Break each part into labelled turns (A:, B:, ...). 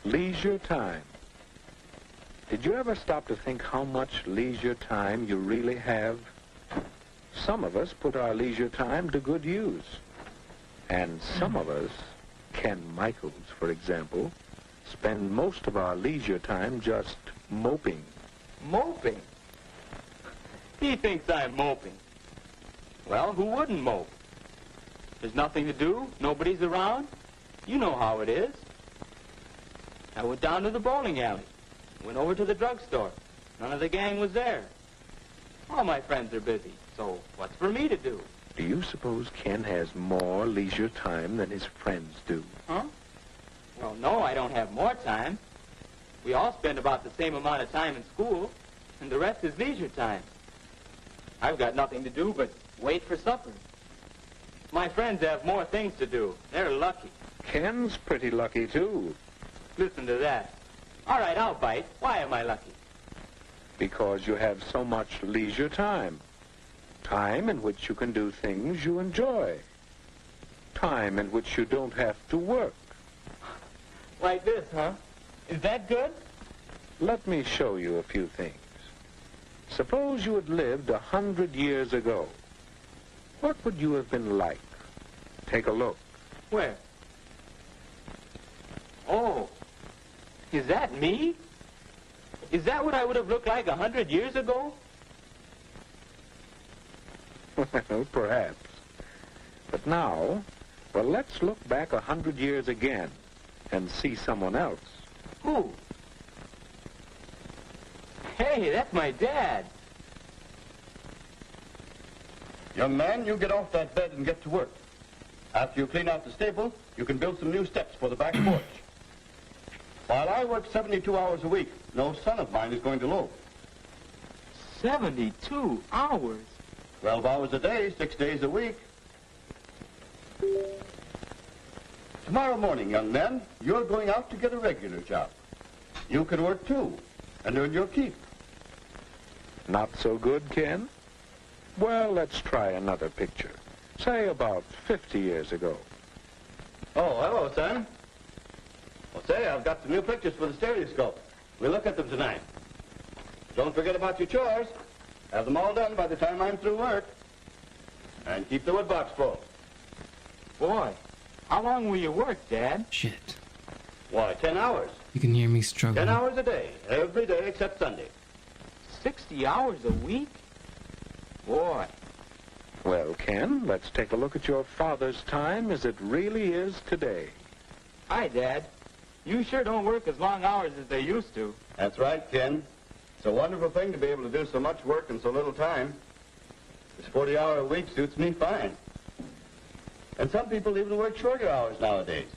A: Leisure time. Did you ever stop to think how much leisure time you really have? Some of us put our leisure time to good use. And some of us, Ken Michaels, for example, spend most of our leisure time just moping.
B: Moping? He thinks I'm moping. Well, who wouldn't mope? There's nothing to do, nobody's around. You know how it is. I went down to the bowling alley, went over to the drugstore. None of the gang was there. All my friends are busy, so what's for me to do?
A: Do you suppose Ken has more leisure time than his friends do?
B: Huh? Well, no, I don't have more time. We all spend about the same amount of time in school, and the rest is leisure time. I've got nothing to do but wait for supper. My friends have more things to do. They're lucky.
A: Ken's pretty lucky, too.
B: Listen to that. All right, I'll bite. Why am I lucky?
A: Because you have so much leisure time. Time in which you can do things you enjoy. Time in which you don't have to work.
B: Like this, huh? Is that good?
A: Let me show you a few things. Suppose you had lived 100 years ago. What would you have been like? Take a look.
B: Where? Oh, is that me? Is that what I would have looked like 100 years ago?
A: Well, perhaps. But now, well, let's look back 100 years again and see someone else.
B: Who? Hey, that's my dad.
C: Young man, you get off that bed and get to work. After you clean out the stable, you can build some new steps for the back porch. While I work 72 hours a week, no son of mine is going to loaf.
B: 72 hours?
C: 12 hours a day, 6 days a week. Tomorrow morning, young man, you're going out to get a regular job. You can work too, and earn your keep.
A: Not so good, Ken? Well, let's try another picture. Say about 50 years ago.
C: Oh, hello, son. Well, say, I've got some new pictures for the stereoscope. We'll look at them tonight. Don't forget about your chores. Have them all done by the time I'm through work. And keep the wood box full.
B: Boy, how long will you work, Dad?
D: Shit.
C: Why, 10 hours.
D: You can hear me struggling.
C: 10 hours a day, every day except Sunday.
B: 60 hours a week? Boy.
A: Well, Ken, let's take a look at your father's time as it really is today.
B: Hi, Dad. You sure don't work as long hours as they used to.
C: That's right, Ken. It's a wonderful thing to be able to do so much work in so little time. This 40-hour week suits me fine. And some people even work shorter hours nowadays.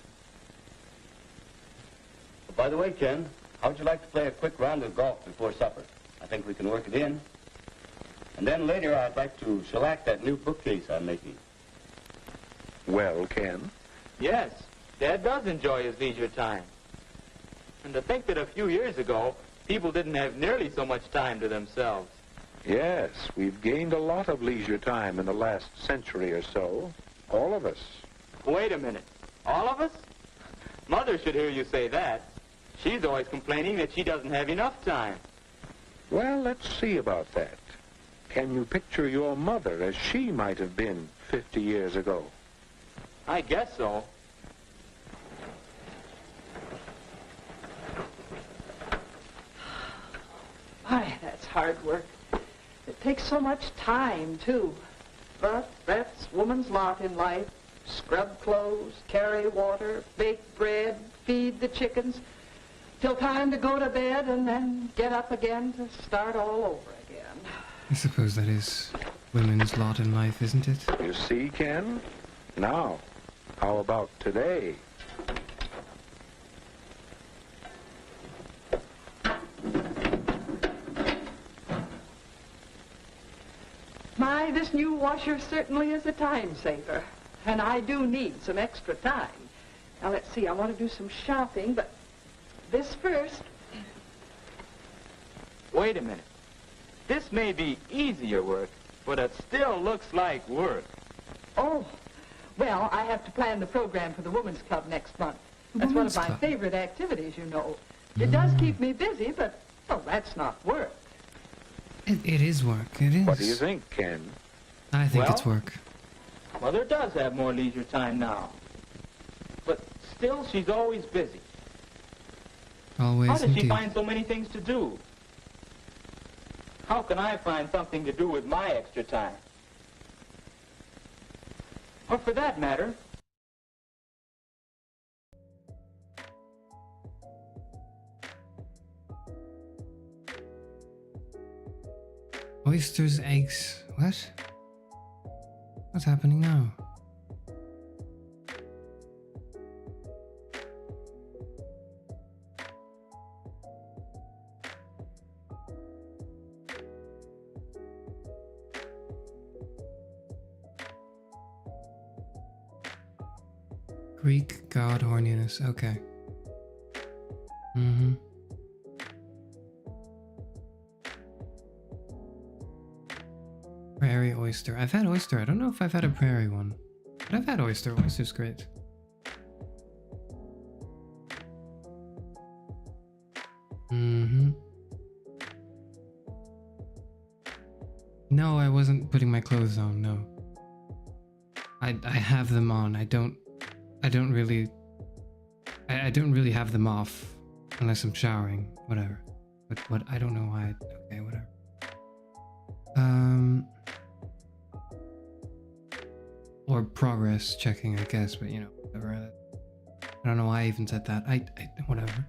C: But by the way, Ken, how'd you like to play a quick round of golf before supper? I think we can work it in. And then later I'd like to shellac that new bookcase I'm making.
A: Well, Ken?
B: Yes, Dad does enjoy his leisure time. And to think that a few years ago, people didn't have nearly so much time to themselves.
A: Yes, we've gained a lot of leisure time in the last century or so. All of us.
B: Wait a minute. All of us? Mother should hear you say that. She's always complaining that she doesn't have enough time.
A: Well, let's see about that. Can you picture your mother as she might have been 50 years ago?
B: I guess so.
E: Why, that's hard work. It takes so much time, too. But that's woman's lot in life. Scrub clothes, carry water, bake bread, feed the chickens, till time to go to bed and then get up again to start all over again.
D: I suppose that is women's lot in life, isn't it?
A: You see, Ken? Now, how about today?
E: My, this new washer certainly is a time saver. And I do need some extra time. Now, let's see, I want to do some shopping, but this first.
B: Wait a minute. This may be easier work, but it still looks like work.
E: Oh, well, I have to plan the program for the Women's Club next month. That's one
D: women's
E: of my
D: club.
E: favorite activities, you know. It does keep me busy, but, well, that's not work.
D: It is work. It is.
A: What do you think, Ken?
D: I think
B: Well,
D: it's work.
B: Mother does have more leisure time now. But still, she's always busy.
D: Always
B: How does she
D: indeed.
B: find so many things to do? How can I find something to do with my extra time? Or for that matter,
D: Oysters, eggs. What? What's happening now? Greek god horniness. Okay. Mm-hmm. Prairie oyster. I've had oyster. I don't know if I've had a prairie one. But I've had oyster. Oyster's great. Mm-hmm. No, I wasn't putting my clothes on, no. I have them on. I don't really have them off unless I'm showering. Whatever. But what I don't know why. Okay, whatever. Or progress checking, I guess, but you know, whatever. I don't know why I even said that. Whatever.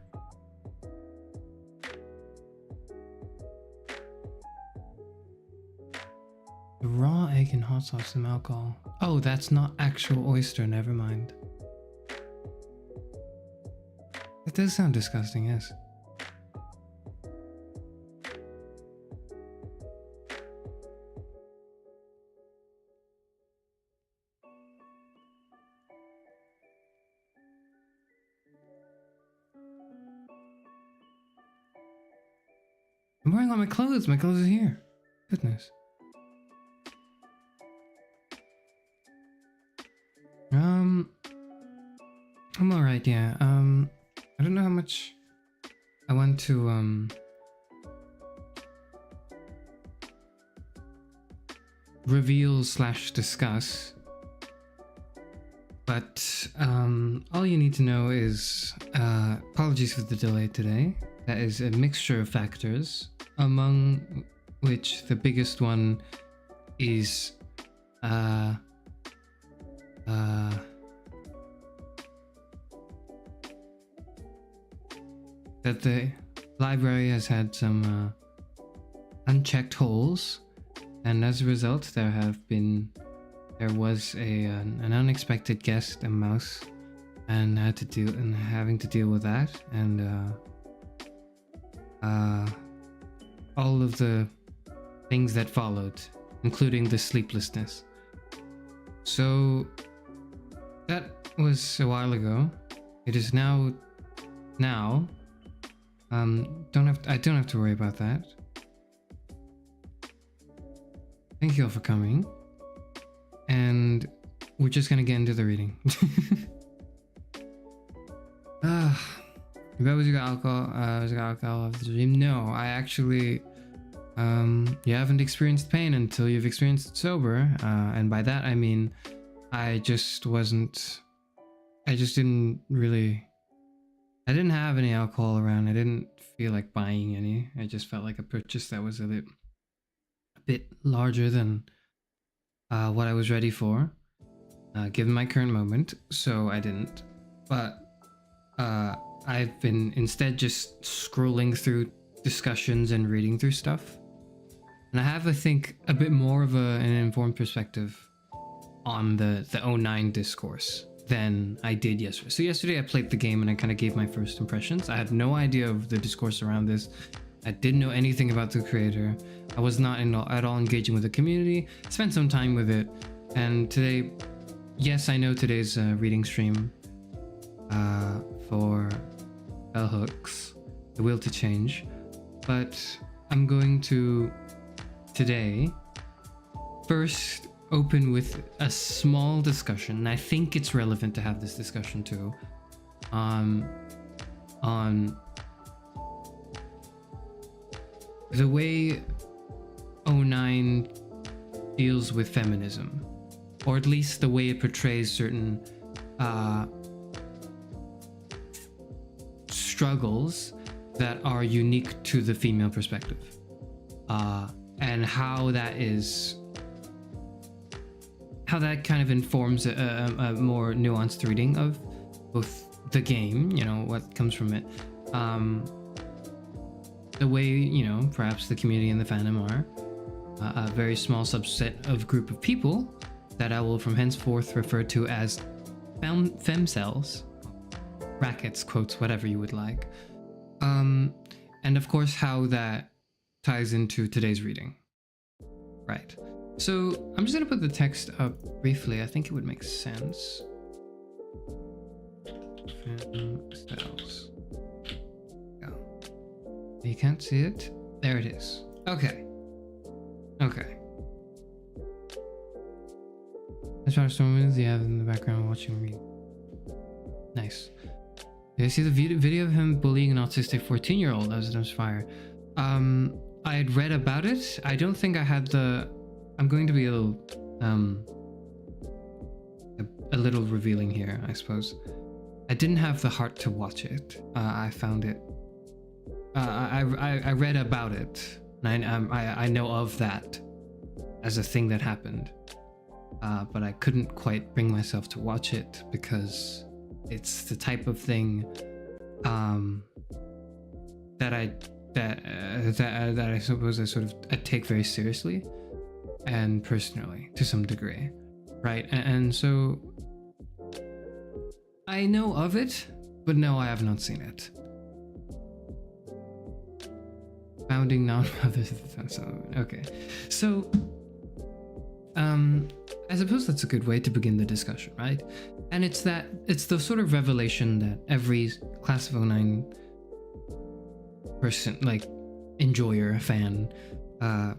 D: The raw egg and hot sauce, some alcohol. Oh, that's not actual oyster, never mind. It does sound disgusting, yes. I'm wearing all my clothes. My clothes are here. Goodness. I'm alright, yeah. I don't know how much I want to, reveal / discuss. But, all you need to know is, apologies for the delay today. That is a mixture of factors, among which the biggest one is, that the library has had some unchecked holes, and as a result there was an unexpected guest, a mouse, and having to deal with that, and all of the things that followed, including the sleeplessness. So that was a while ago. It is now. I don't have to worry about that. Thank you all for coming. And we're just gonna get into the reading. That was your alcohol. Was your alcohol of the dream? No, I actually. You haven't experienced pain until you've experienced it sober, and by that I mean, I didn't have any alcohol around. I didn't feel like buying any. I just felt like a purchase that was a bit larger than what I was ready for, given my current moment. So I didn't. But I've been instead just scrolling through discussions and reading through stuff. And I have, I think, a bit more of an informed perspective on the 09 discourse than I did yesterday. So yesterday I played the game and I kind of gave my first impressions. I had no idea of the discourse around this. I didn't know anything about the creator. I was not at all engaging with the community. Spent some time with it. And today, yes, I know today's reading stream for Bell Hooks, The Will to Change. But I'm going to today first open with a small discussion. And I think it's relevant to have this discussion too, on the way '09 deals with feminism, or at least the way it portrays certain struggles that are unique to the female perspective, and how that kind of informs a more nuanced reading of both the game, you know, what comes from it, the way, you know, perhaps the community and the fandom are a very small subset of group of people that I will from henceforth refer to as femcels, brackets, quotes, whatever you would like, and of course how that ties into today's reading. Right, so I'm just gonna put the text up briefly. I think it would make sense. Femcels. Go. You can't see it? There it is. Okay. Okay. As far as Storm you have in the background watching me. Nice. You see the video of him bullying an autistic 14-year-old. That was fire. I had read about it. I don't think I had the... I'm going to be a little revealing here, I suppose. I didn't have the heart to watch it. I found it... I read about it. And I know of that as a thing that happened. But I couldn't quite bring myself to watch it because it's the type of thing that I suppose I take very seriously and personally to some degree, right? And so I know of it, but no, I have not seen it. Founding non-mothers. Okay, so I suppose that's a good way to begin the discussion, right? And it's the sort of revelation that every Class of '09 person, like enjoyer, fan,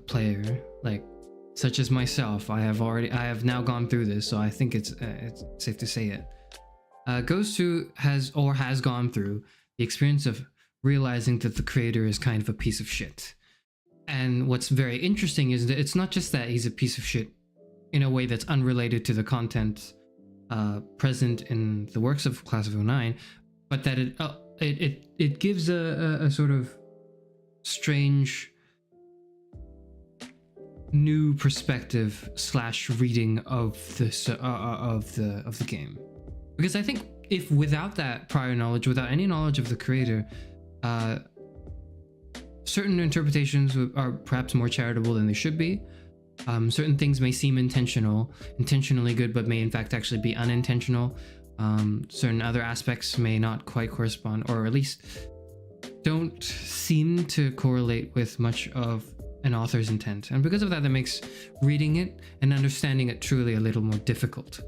D: player, like such as myself, I have now gone through this, so I think it's safe to say it. Goes through, has gone through the experience of realizing that the creator is kind of a piece of shit. And what's very interesting is that it's not just that he's a piece of shit in a way that's unrelated to the content present in the works of Class of '09, but that it gives a sort of strange new perspective / reading of this of the game. Because I think if without that prior knowledge, without any knowledge of the creator, certain interpretations are perhaps more charitable than they should be. Certain things may seem intentionally good, but may in fact actually be unintentional. Certain other aspects may not quite correspond, or at least don't seem to correlate with much of an author's intent. And because of that, that makes reading it and understanding it truly a little more difficult.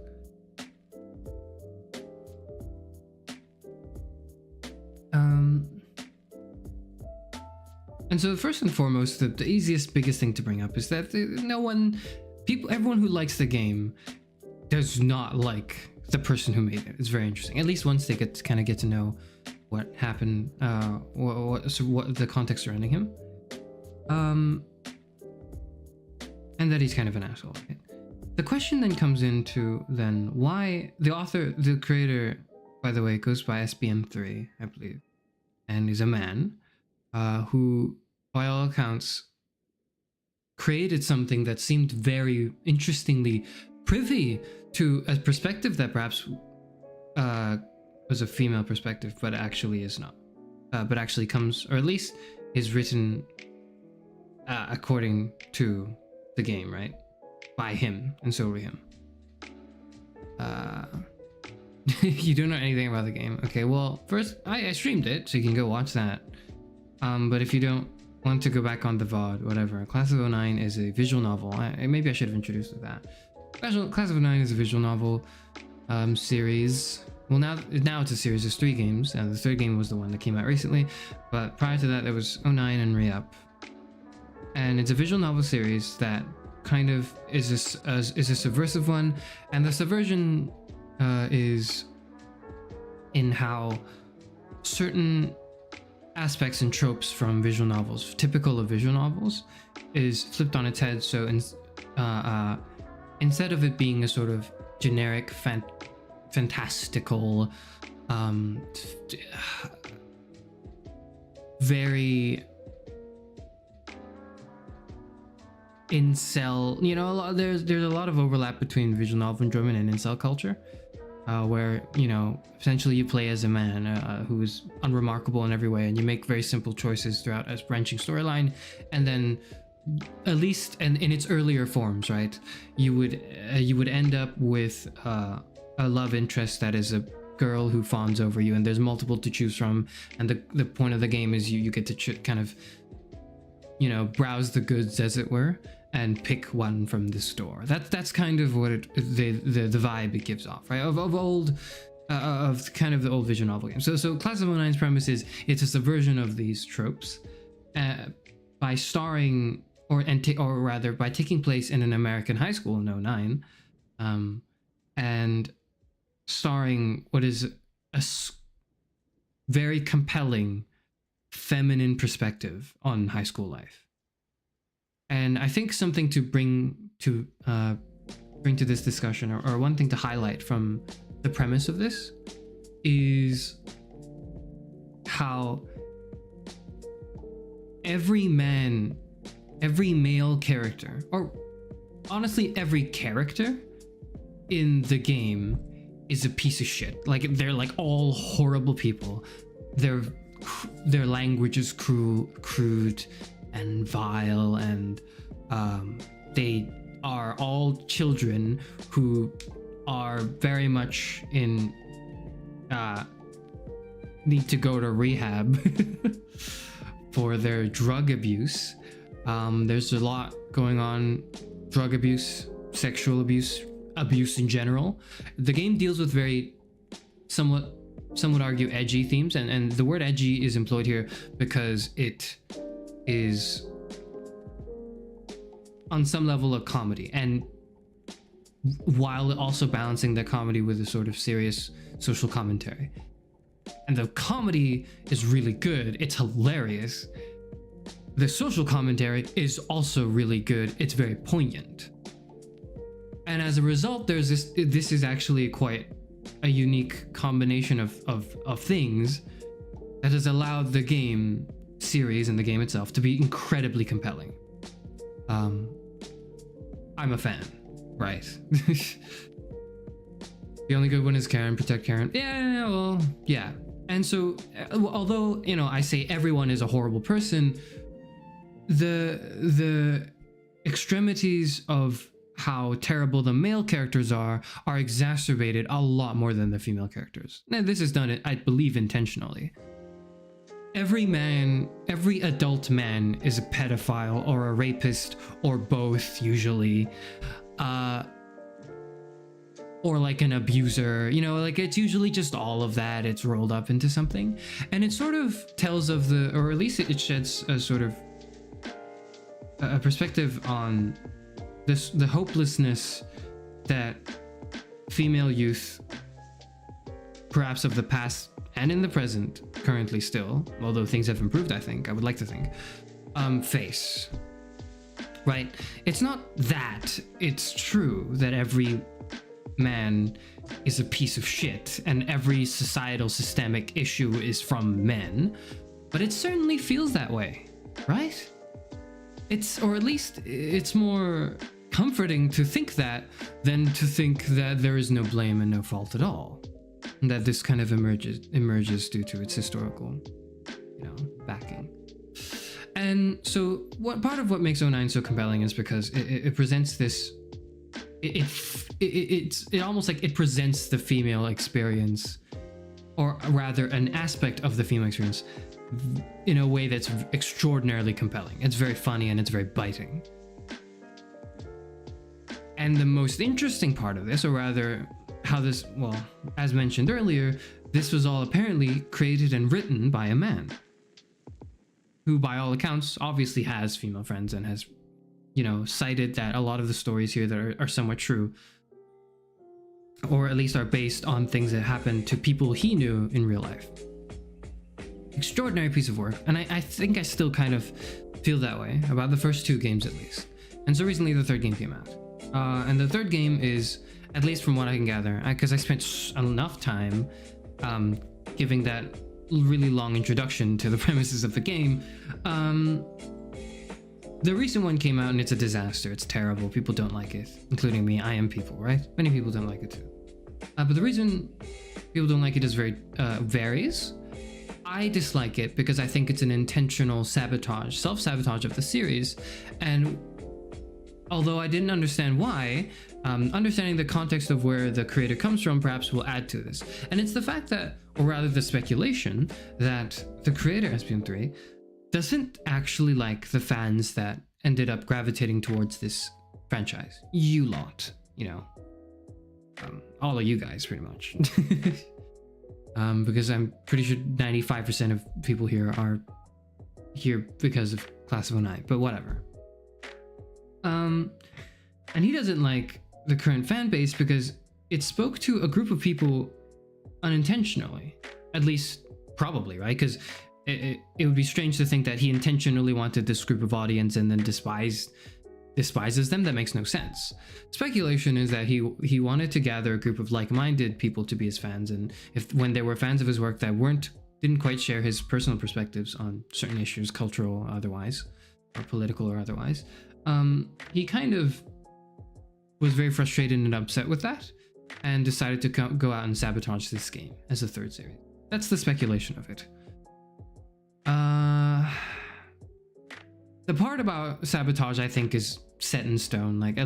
D: And so first and foremost, the easiest, biggest thing to bring up is that everyone who likes the game does not like the person who made it. It's very interesting. At least once they get to know what happened, what the context surrounding him, and that he's kind of an asshole. Right? The question then comes into why the creator, by the way, goes by SBM3, I believe, and is a man who, by all accounts, created something that seemed very interestingly privy to a perspective that perhaps was a female perspective, but actually is not. But actually comes, or at least is written according to the game, right? By him, and solely him. You don't know anything about the game. Okay, well, first, I streamed it, so you can go watch that. But if you don't want to go back on the VOD, whatever, Class of '09 is a visual novel. Maybe I should have introduced with that. Class of '09 is a visual novel series. Well, now it's a series. There's 3 games, and the 3rd game was the one that came out recently. But prior to that, there was '09 and Re-Up. And it's a visual novel series that kind of is a subversive one, and the subversion is in how certain aspects and tropes from visual novels, typical of visual novels, is flipped on its head. So instead of it being a sort of generic fantastical, very incel, you know, there's a lot of overlap between visual novel enjoyment and incel culture, where, you know, essentially you play as a man who is unremarkable in every way, and you make very simple choices throughout a branching storyline, and then, at least in its earlier forms, right, you would end up with a love interest that is a girl who fawns over you, and there's multiple to choose from, and the point of the game is you get to kind of, you know, browse the goods, as it were, and pick one from the store. That's kind of what the vibe it gives off, right? Of old, of kind of the old visual novel games. So Class of '09's premise is it's a subversion of these tropes, by starring or rather by taking place in an American high school in '09, and starring what is a very compelling feminine perspective on high school life. And I think something to bring to this discussion, or one thing to highlight from the premise of this, is how every male character, or honestly every character in the game, is a piece of shit. Like, they're like all horrible people. Their language is crude and vile, and they are all children who are very much in need to go to rehab for their drug abuse. There's a lot going on: drug abuse, sexual abuse in general. The game deals with very some would argue edgy themes, and the word edgy is employed here because it is on some level a comedy, and while also balancing the comedy with a sort of serious social commentary. And the comedy is really good, it's hilarious. The social commentary is also really good, it's very poignant. And as a result, there's this is actually quite a unique combination of things that has allowed the game series and the game itself to be incredibly compelling. I'm a fan, right? The only good one is Karen, protect Karen. Yeah, well, yeah. And so, although, you know, I say everyone is a horrible person, the extremities of how terrible the male characters are exacerbated a lot more than the female characters. Now, this is done, I believe, intentionally. Every adult man is a pedophile or a rapist, or both, usually. Or like an abuser, you know, like it's usually just all of that. It's rolled up into something. And it sort of tells of or at least it sheds a sort of a perspective on the hopelessness that female youth, perhaps of the past and in the present, currently still, although things have improved, I would like to think, face. Right? It's not that. It's true that every man is a piece of shit and every societal systemic issue is from men, but it certainly feels that way, right? Or at least it's more comforting to think that than to think that there is no blame and no fault at all, and that this kind of emerges due to its historical, you know, backing. And so part of what makes '09 so compelling is because it presents this, it almost like it presents the female experience, or rather an aspect of the female experience, in a way that's extraordinarily compelling. It's very funny and it's very biting. And the most interesting part of this, or rather how this, well, as mentioned earlier, this was all apparently created and written by a man who, by all accounts, obviously has female friends and has, you know, cited that a lot of the stories here that are somewhat true or at least are based on things that happened to people he knew in real life. Extraordinary piece of work, and I think I still kind of feel that way about the first 2 games at least. And so recently the 3rd game came out. And the 3rd game is, at least from what I can gather, because I spent enough time giving that really long introduction to the premises of the game. The recent one came out and it's a disaster. It's terrible. People don't like it, including me. I am people, right? Many people don't like it too. But the reason people don't like it is varies. I dislike it because I think it's an intentional sabotage, self-sabotage of the series. And although I didn't understand why, understanding the context of where the creator comes from perhaps will add to this. And it's the fact that, or rather the speculation, that the creator, SPM3, doesn't actually like the fans that ended up gravitating towards this franchise. You lot, you know. All of you guys, pretty much. Because I'm pretty sure 95% of people here are here because of Class of 09, but whatever. And he doesn't like the current fan base because it spoke to a group of people unintentionally. At least, probably, right? Because it would be strange to think that he intentionally wanted this group of audience and then despises them. That makes no sense. Speculation is that he wanted to gather a group of like-minded people to be his fans, and when they were fans of his work that didn't quite share his personal perspectives on certain issues, cultural or otherwise, or political or otherwise, he kind of was very frustrated and upset with that, and decided to go out and sabotage this game as a 3rd series. That's the speculation of it. The part about sabotage, I think, is set in stone. Like,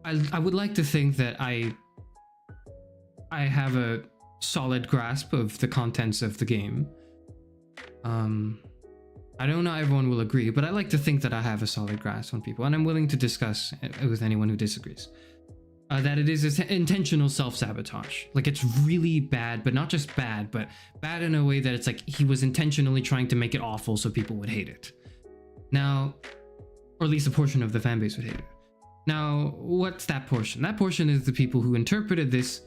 D: I would like to think that I have a solid grasp of the contents of the game. I don't know everyone will agree, but I like to think that I have a solid grasp on people, and I'm willing to discuss with anyone who disagrees. That it is intentional self-sabotage. Like, it's really bad, but not just bad, but bad in a way that it's like he was intentionally trying to make it awful so people would hate it. Now, or at least a portion of the fan base would hate it. Now, what's that portion? That portion is the people who interpreted this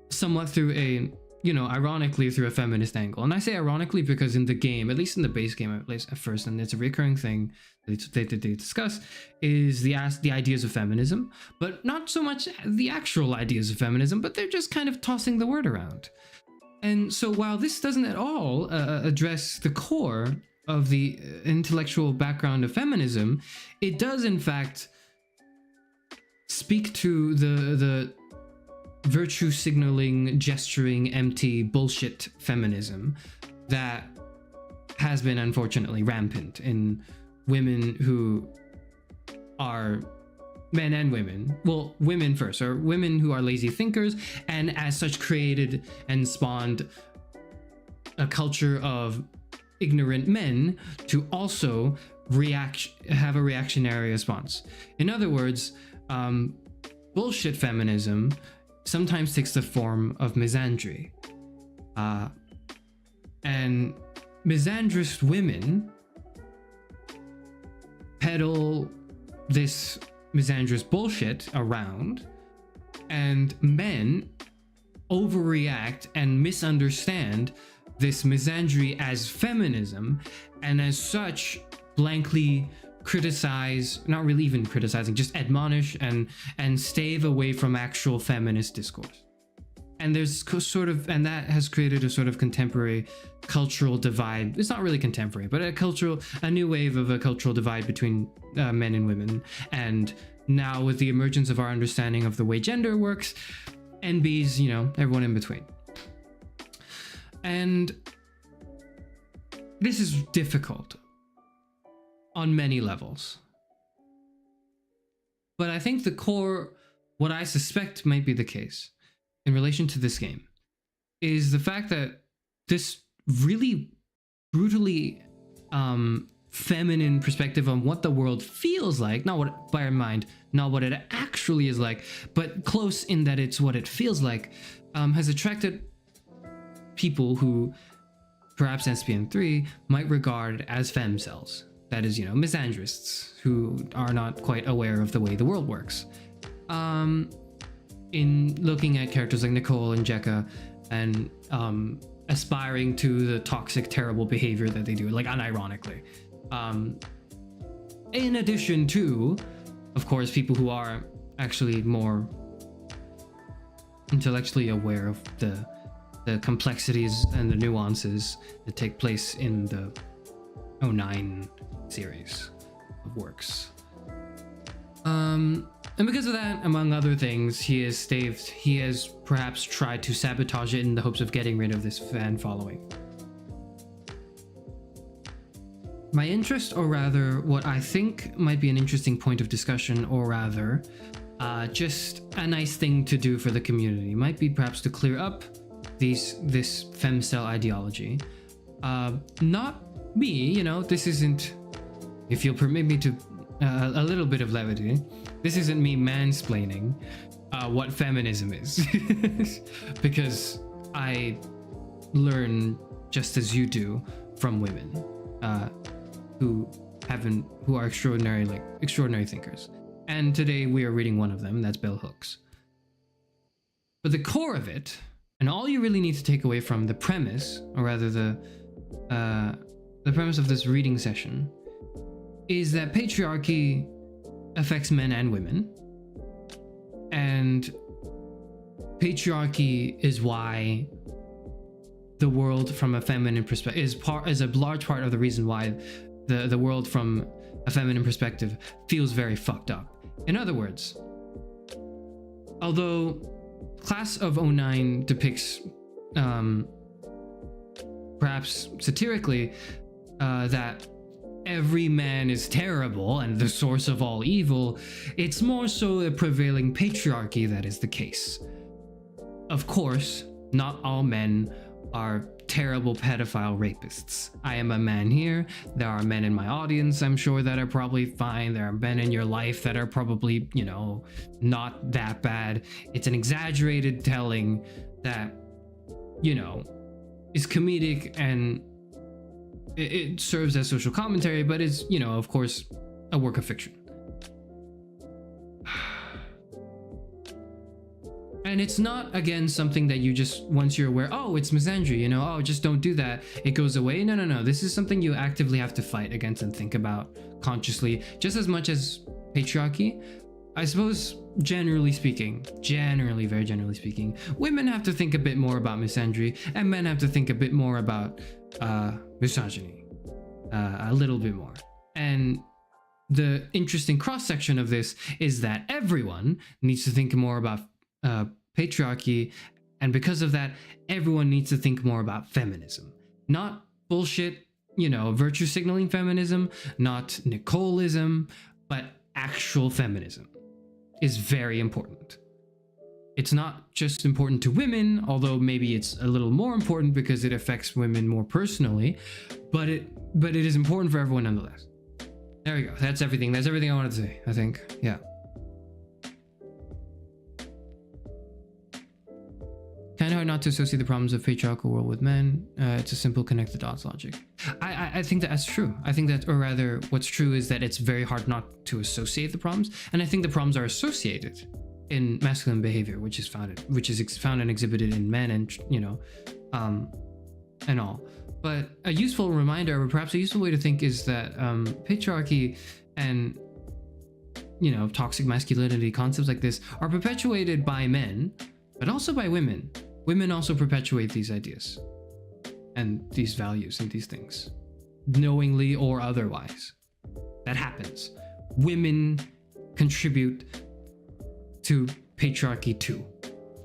D: somewhat through a, ironically through a feminist angle. And I say ironically because in the game, at least in the base game, at least at first, and it's a recurring thing that they discuss, is the ideas of feminism, but not so much the actual ideas of feminism, but they're just kind of tossing the word around. And so while this doesn't at all address the core of the intellectual background of feminism, it does in fact speak to the virtue signaling, gesturing, empty bullshit feminism that has been unfortunately rampant in women who are men and women. Well, women first, or women who are lazy thinkers, and as such created and spawned a culture of ignorant men to also have a reactionary response. In other words, bullshit feminism sometimes takes the form of misandry. And misandrist women peddle this misandrist bullshit around, and men overreact and misunderstand this misandry as feminism, and as such blankly criticize, not really even criticizing, just admonish and stave away from actual feminist discourse. And there's and that has created a sort of contemporary cultural divide. It's not really contemporary, but a new wave of a cultural divide between men and women. And now with the emergence of our understanding of the way gender works, NBs, everyone in between. And this is difficult on many levels. But I think the core, what I suspect might be the case in relation to this game, is the fact that this really brutally feminine perspective on what the world feels like, bear in mind, not what it actually is like, but close in that it's what it feels like, has attracted people who perhaps SPM3 might regard as femcels. That is, misandrists who are not quite aware of the way the world works. in looking at characters like Nicole and Jekka and aspiring to the toxic, terrible behavior that they do, like unironically. In addition to, of course, people who are actually more intellectually aware of the complexities and the nuances that take place in the 09 series of works. And because of that, among other things, he has perhaps tried to sabotage it in the hopes of getting rid of this fan following. My interest, or rather what I think might be an interesting point of discussion, or rather just a nice thing to do for the community, might be perhaps to clear up this femcel ideology. Not me, you know, this isn't, if you'll permit me to a little bit of levity, this isn't me mansplaining what feminism is. Because I learn just as you do from women who are extraordinary thinkers. And today we are reading one of them, and that's Bell Hooks. But the core of it, and all you really need to take away from the premise, or rather the premise of this reading session, is that patriarchy affects men and women, and patriarchy is why the world from a feminine perspective is a large part of the reason why the world from a feminine perspective feels very fucked up. In other words, although Class of 09 depicts perhaps satirically that every man is terrible and the source of all evil, it's more so a prevailing patriarchy that is the case. Of course, not all men are terrible pedophile rapists. I am a man here. There are men in my audience, I'm sure, that are probably fine. There are men in your life that are probably, you know, not that bad. It's an exaggerated telling that, you know, is comedic, and it serves as social commentary, but it's, you know, of course, a work of fiction. And it's not, again, something that you just, once you're aware, oh, it's misandry, you know, oh, just don't do that, it goes away. No. This is something you actively have to fight against and think about consciously, just as much as patriarchy. I suppose, very generally speaking, women have to think a bit more about misandry, and men have to think a bit more about misogyny. A little bit more. And the interesting cross-section of this is that everyone needs to think more about patriarchy, and because of that, everyone needs to think more about feminism. Not bullshit, you know, virtue signaling feminism, not Nicoleism, but actual feminism is very important. It's not just important to women, although maybe it's a little more important because it affects women more personally, but it is important for everyone nonetheless. There we go. That's everything. That's everything I wanted to say, I think. Yeah. Kind of hard not to associate the problems of patriarchal world with men. It's a simple connect the dots logic. I think that's true. I think that, or rather, what's true is that it's very hard not to associate the problems, and I think the problems are associated in masculine behavior, which is found and exhibited in men, and you know, and all. But a useful reminder, or perhaps a useful way to think, is that patriarchy and, you know, toxic masculinity, concepts like this, are perpetuated by men, but also by women. Women also perpetuate these ideas and these values and these things, knowingly or otherwise. That happens. Women contribute to patriarchy too.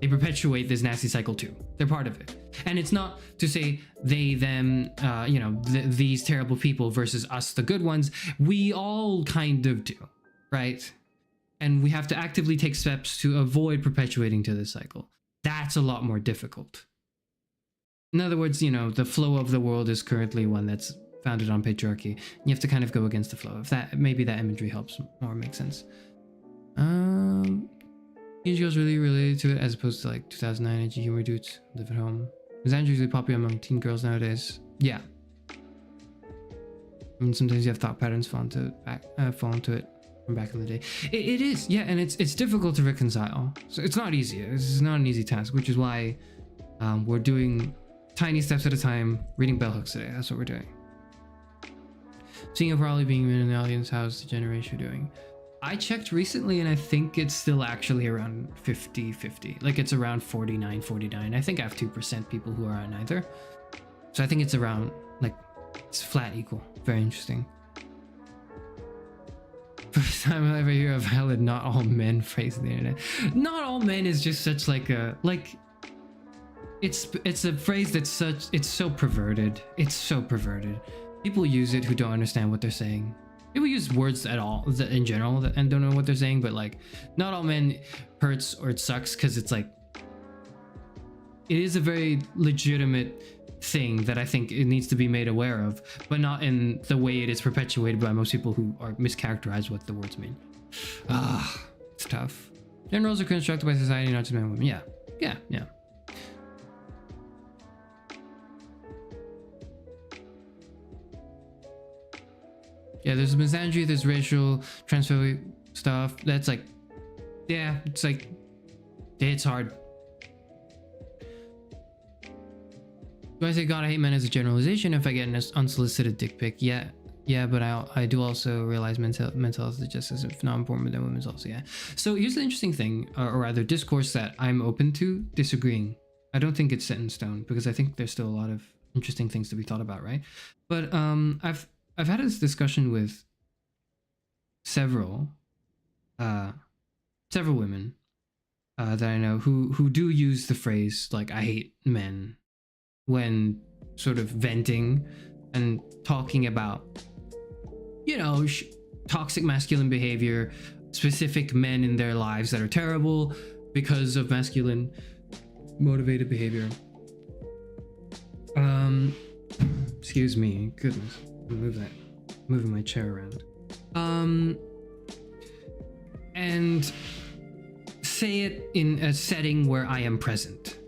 D: They perpetuate this nasty cycle too. They're part of it. And it's not to say they, them, you know, these terrible people versus us, the good ones. We all kind of do, right? And we have to actively take steps to avoid perpetuating to this cycle. That's a lot more difficult. In other words, you know, the flow of the world is currently one that's founded on patriarchy. You have to kind of go against the flow. If that, maybe that imagery helps or makes sense. Teenage girls really related to it, as opposed to like 2009 edgy humor dudes live at home. Is that usually popular among teen girls nowadays? Yeah. I mean, sometimes you have thought patterns fall into it. from back in the day. It is, yeah, and it's difficult to reconcile. So it's not easy. This is not an easy task, which is why we're doing tiny steps at a time, reading bell hooks today. That's what we're doing. Seeing a probably being in the audience, how's the generation doing? I checked recently and I think it's still actually around 50-50. Like it's around 49-49. I think I have 2% people who are on either. So I think it's around, like, it's flat equal. Very interesting. First time I ever hear a valid "not all men" phrase on the internet. Not all men is just such like a, like, it's a phrase that's such, it's so perverted. It's so perverted. People use it who don't understand what they're saying. People use words at all in general and don't know what they're saying, but like, not all men hurts or it sucks, because it's like, it is a very legitimate thing that I think it needs to be made aware of, but not in the way it is perpetuated by most people who are mischaracterize what the words mean. It's tough. Gender roles are constructed by society, not just men and women. Yeah. Yeah, there's misandry, there's racial, transphobic stuff. That's like, yeah, it's like, it's hard. Do I say God, I hate men as a generalization if I get an unsolicited dick pic? Yeah, but I do also realize mental health is just as if not important than women's also, yeah. So here's the interesting thing, or rather discourse that I'm open to disagreeing. I don't think it's set in stone, because I think there's still a lot of interesting things to be thought about, right? But I've had this discussion with several women that I know who do use the phrase like "I hate men" when sort of venting and talking about, you know, toxic masculine behavior, specific men in their lives that are terrible because of masculine motivated behavior. Excuse me, goodness. Moving my chair around. And say it in a setting where I am present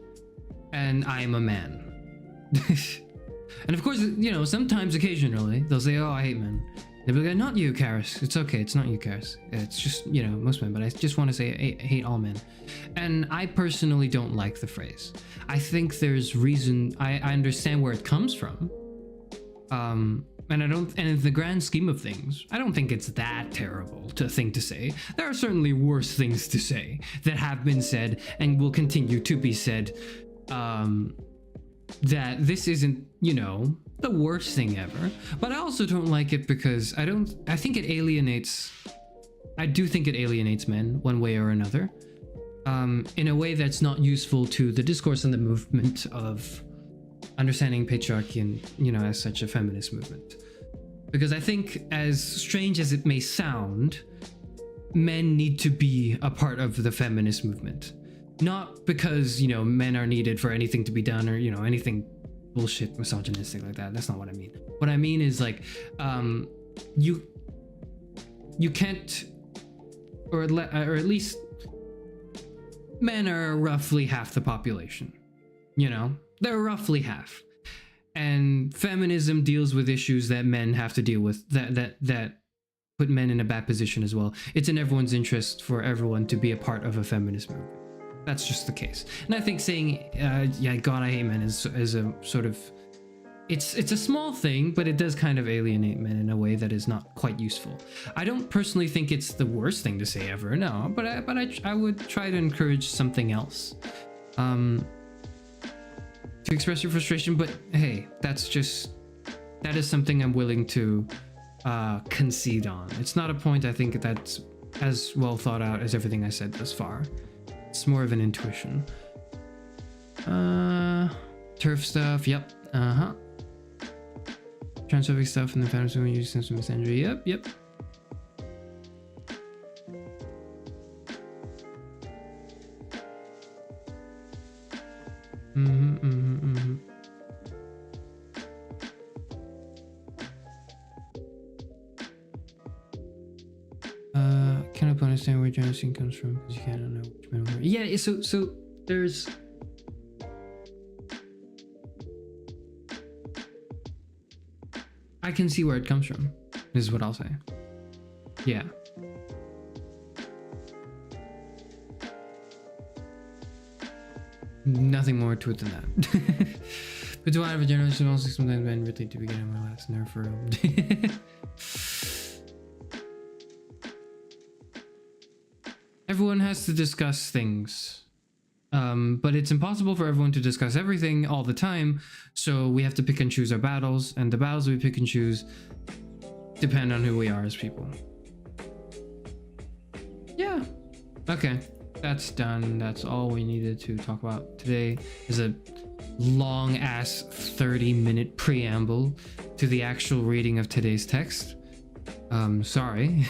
D: and I am a man. And of course, you know, sometimes occasionally they'll say, "Oh, I hate men." They'll be like, "Not you, Karis. It's okay. It's not you, Karis. It's just, you know, most men, but I just want to say I hate all men." And I personally don't like the phrase. I think there's reason, I understand where it comes from. And in the grand scheme of things, I don't think it's that terrible thing to say. There are certainly worse things to say that have been said and will continue to be said. That this isn't, you know, the worst thing ever. But I also don't like it because I do think it alienates men one way or another. In a way that's not useful to the discourse and the movement of understanding patriarchy and, you know, as such a feminist movement. Because I think, as strange as it may sound, men need to be a part of the feminist movement. Not because, you know, men are needed for anything to be done or, you know, anything bullshit misogynistic like that. That's not what I mean. What I mean is like, you can't, or at least men are roughly half the population, you know? They're roughly half. And feminism deals with issues that men have to deal with, that put men in a bad position as well. It's in everyone's interest for everyone to be a part of a feminist movement. That's just the case. And I think saying, yeah, God, I hate men is a sort of, it's a small thing, but it does kind of alienate men in a way that is not quite useful. I don't personally think it's the worst thing to say ever, no, but I would try to encourage something else. To express your frustration, but hey, that is something I'm willing to concede on. It's not a point I think that's as well thought out as everything I said thus far. It's more of an intuition. Turf stuff, yep. Transphobic stuff in the feminist movement use sense of misandry, yep. Cannot understand where genocide comes from because you can't know which men were. Yeah, so there's. I can see where it comes from. This is what I'll say. Yeah. nothing more to it than that. But do I have a generation also sometimes men really do begin on my last nerve for real. Everyone has to discuss things. But it's impossible for everyone to discuss everything all the time, so we have to pick and choose our battles, and the battles we pick and choose depend on who we are as people. Yeah. Okay. That's done. That's all we needed to talk about today. Is a long-ass 30-minute preamble to the actual reading of today's text. Sorry.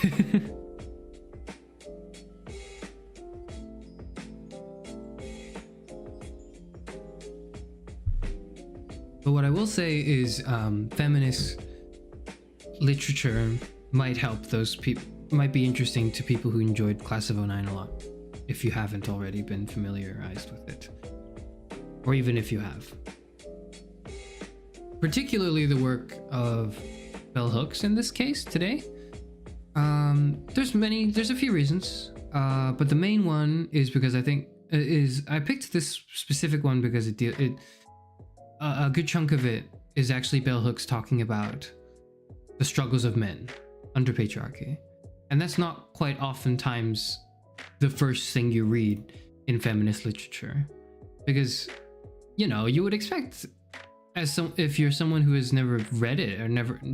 D: But what I will say is feminist literature might help those people, might be interesting to people who enjoyed Class of '09 a lot, if you haven't already been familiarized with it. Or even if you have. Particularly the work of bell hooks in this case today. There's a few reasons, but the main one is because I think I picked this specific one because a good chunk of it is actually bell hooks talking about the struggles of men under patriarchy. And that's not quite oftentimes the first thing you read in feminist literature. Because, you know, you would expect, if you're someone who has never read it or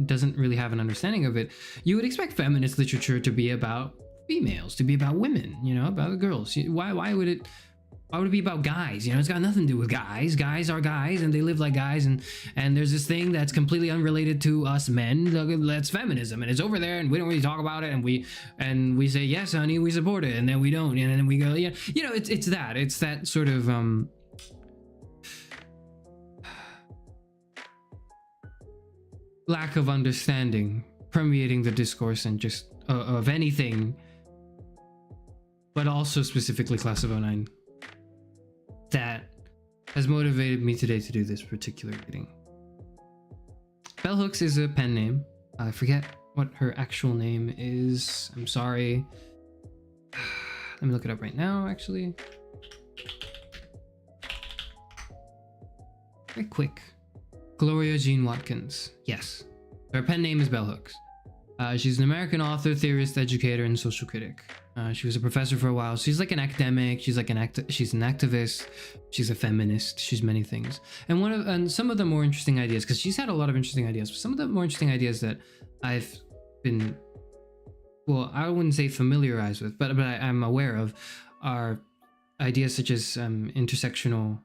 D: doesn't really have an understanding of it, you would expect feminist literature to be about females, to be about women, you know, about girls. Why would it be about guys? You know, it's got nothing to do with guys. Guys are guys and they live like guys, and there's this thing that's completely unrelated to us men. That's feminism, and it's over there and we don't really talk about it, and we say, yes honey, we support it, and then we don't, and then we go, yeah, you know, it's that sort of lack of understanding permeating the discourse and just of anything, but also specifically Class of '09, that has motivated me today to do this particular reading. Bell Hooks is a pen name. I forget what her actual name is. I'm sorry. Let me look it up right now, actually. Very quick. Gloria Jean Watkins. Yes. Her pen name is Bell Hooks. She's an American author, theorist, educator, and social critic. She was a professor for a while. She's like an academic. She's like she's an activist. She's a feminist. She's many things. And some of the more interesting ideas, because she's had a lot of interesting ideas, but some of the more interesting ideas that I've been, well, I wouldn't say familiarized with, but I'm aware of, are ideas such as intersectional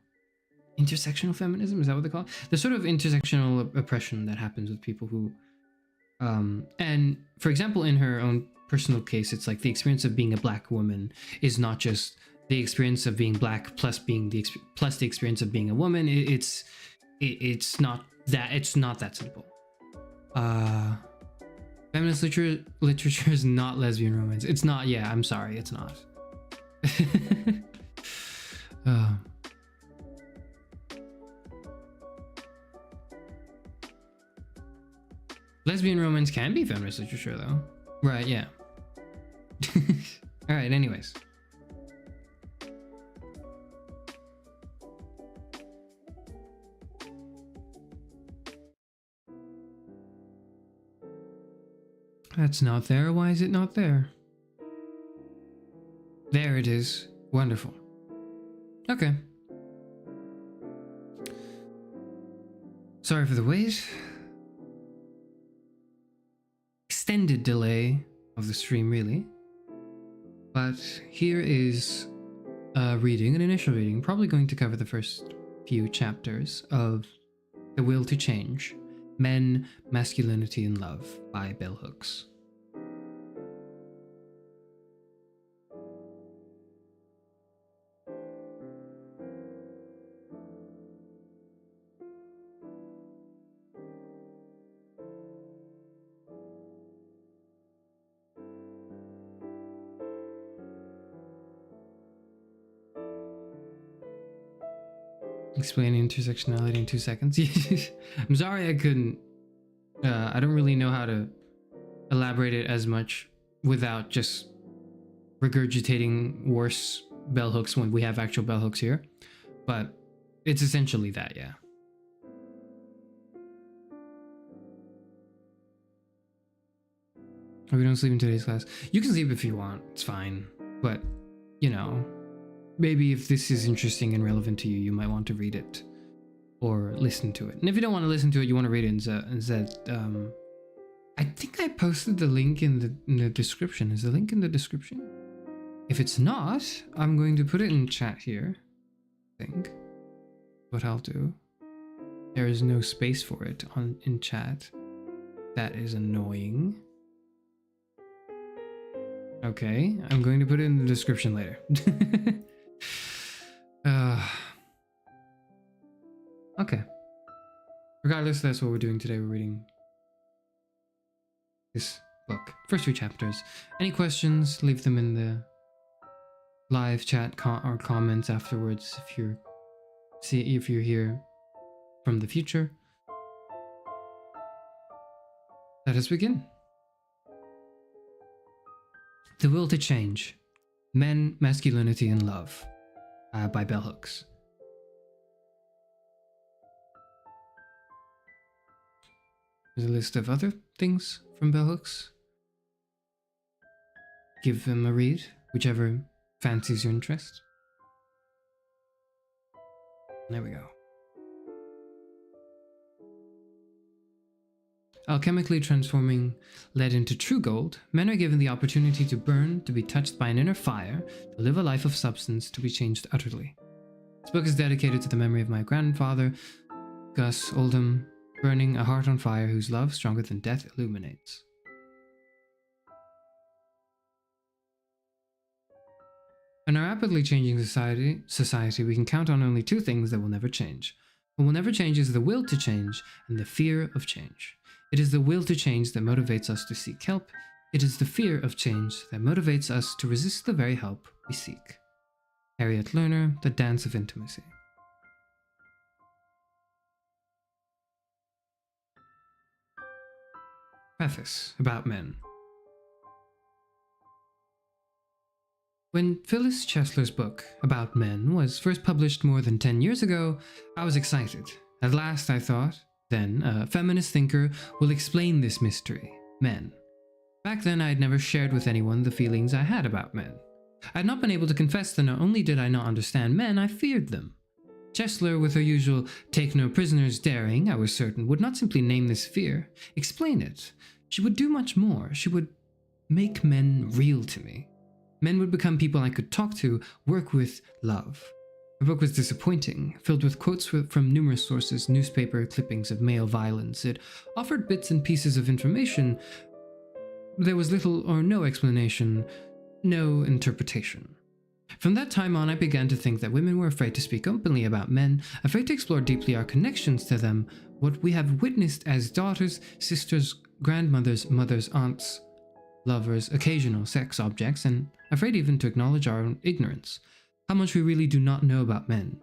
D: feminism. Is that what they call it? The sort of intersectional oppression that happens with people who, and for example, in her own personal case, it's like the experience of being a black woman is not just the experience of being black plus the experience of being a woman. It's not that simple. Feminist literature is not lesbian romance. It's not. Yeah, I'm sorry, it's not. Lesbian romance can be feminist literature, though. Right, yeah. Alright, anyways. That's not there. Why is it not there? There it is. Wonderful. Okay. Sorry for the wait. Extended delay of the stream, really. But here is a reading, an initial reading, probably going to cover the first few chapters of The Will to Change, Men, Masculinity, and Love by Bell Hooks. Explaining intersectionality in 2 seconds. I'm sorry I couldn't. I don't really know how to elaborate it as much without just regurgitating worse bell hooks when we have actual bell hooks here. but it's essentially that, yeah. Oh, we don't sleep in today's class. You can sleep if you want, it's fine. But, you know, maybe if this is interesting and relevant to you, you might want to read it or listen to it. And if you don't want to listen to it, you want to read it instead. I think I posted the link in the description. Is the link in the description? If it's not, I'm going to put it in chat here. I think what I'll do. There is no space for it in chat. That is annoying. Okay, I'm going to put it in the description later. Okay. Regardless, that's what we're doing today. We're reading this book. First 2 chapters. Any questions, leave them in the live chat or comments afterwards if you're here from the future. Let us begin. The Will to Change. Men, Masculinity, and Love by Bell Hooks. There's a list of other things from Bell Hooks. Give them a read, whichever fancies your interest. There we go. Alchemically transforming lead into true gold, men are given the opportunity to burn, to be touched by an inner fire, to live a life of substance, to be changed utterly. This book is dedicated to the memory of my grandfather, Gus Oldham, burning a heart on fire whose love, stronger than death, illuminates. In our rapidly changing society, we can count on only 2 things that will never change. What will never change is the will to change and the fear of change. It is the will to change that motivates us to seek help. It is the fear of change that motivates us to resist the very help we seek. Harriet Lerner, The Dance of Intimacy. Preface about men. When Phyllis Chesler's book about men was first published more than 10 years ago, I was excited. At last, I thought, then, a feminist thinker will explain this mystery, men. Back then, I had never shared with anyone the feelings I had about men. I had not been able to confess that not only did I not understand men, I feared them. Chesler, with her usual take no prisoners daring, I was certain, would not simply name this fear, explain it. She would do much more. She would make men real to me. Men would become people I could talk to, work with, love. Her book was disappointing, filled with quotes from numerous sources, newspaper clippings of male violence. It offered bits and pieces of information. There was little or no explanation, no interpretation. From that time on, I began to think that women were afraid to speak openly about men, afraid to explore deeply our connections to them, what we have witnessed as daughters, sisters, grandmothers, mothers, aunts, lovers, occasional sex objects, and afraid even to acknowledge our own ignorance. How much we really do not know about men.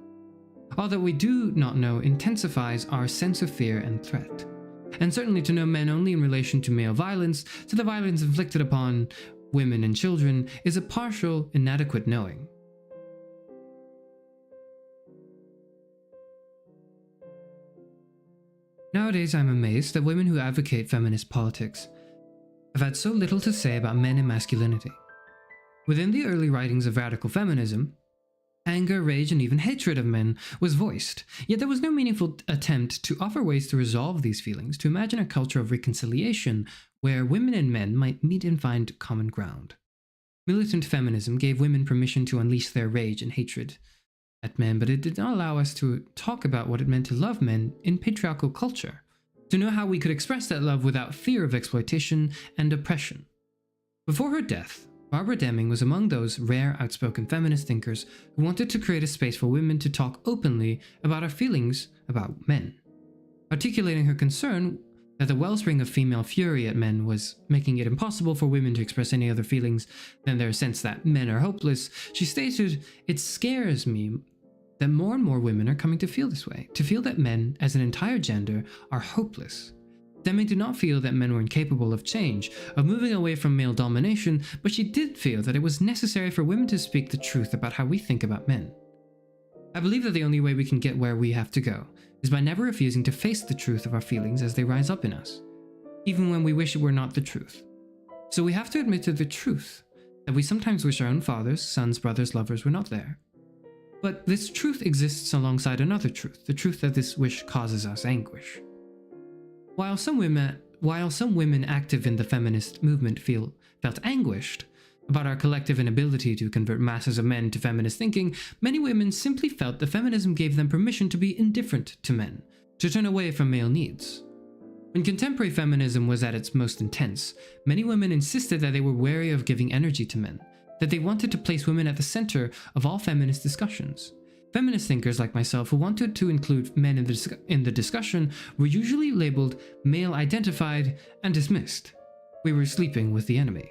D: All that we do not know intensifies our sense of fear and threat. And certainly to know men only in relation to male violence, to the violence inflicted upon women and children, is a partial, inadequate knowing. Nowadays, I'm amazed that women who advocate feminist politics have had so little to say about men and masculinity. Within the early writings of radical feminism, anger, rage, and even hatred of men was voiced, yet there was no meaningful attempt to offer ways to resolve these feelings, to imagine a culture of reconciliation where women and men might meet and find common ground. Militant feminism gave women permission to unleash their rage and hatred at men, but it did not allow us to talk about what it meant to love men in patriarchal culture, to know how we could express that love without fear of exploitation and oppression. Before her death, Barbara Deming was among those rare outspoken feminist thinkers who wanted to create a space for women to talk openly about our feelings about men, articulating her concern that the wellspring of female fury at men was making it impossible for women to express any other feelings than their sense that men are hopeless. She stated, "It scares me that more and more women are coming to feel this way, to feel that men, as an entire gender, are hopeless." Deming did not feel that men were incapable of change, of moving away from male domination, but she did feel that it was necessary for women to speak the truth about how we think about men. I believe that the only way we can get where we have to go is by never refusing to face the truth of our feelings as they rise up in us, even when we wish it were not the truth. So we have to admit to the truth that we sometimes wish our own fathers, sons, brothers, lovers were not there. But this truth exists alongside another truth, the truth that this wish causes us anguish. While some women active in the feminist movement felt anguished about our collective inability to convert masses of men to feminist thinking, many women simply felt that feminism gave them permission to be indifferent to men, to turn away from male needs. When contemporary feminism was at its most intense, many women insisted that they were wary of giving energy to men, that they wanted to place women at the center of all feminist discussions. Feminist thinkers like myself who wanted to include men in the discussion were usually labeled male-identified and dismissed. We were sleeping with the enemy.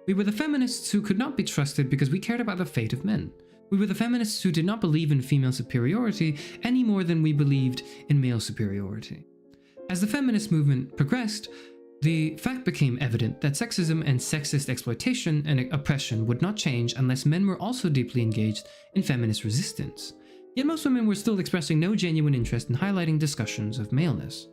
D: We were the feminists who could not be trusted because we cared about the fate of men. We were the feminists who did not believe in female superiority any more than we believed in male superiority. As the feminist movement progressed, the fact became evident that sexism and sexist exploitation and oppression would not change unless men were also deeply engaged in feminist resistance. Yet most women were still expressing no genuine interest in highlighting discussions of maleness.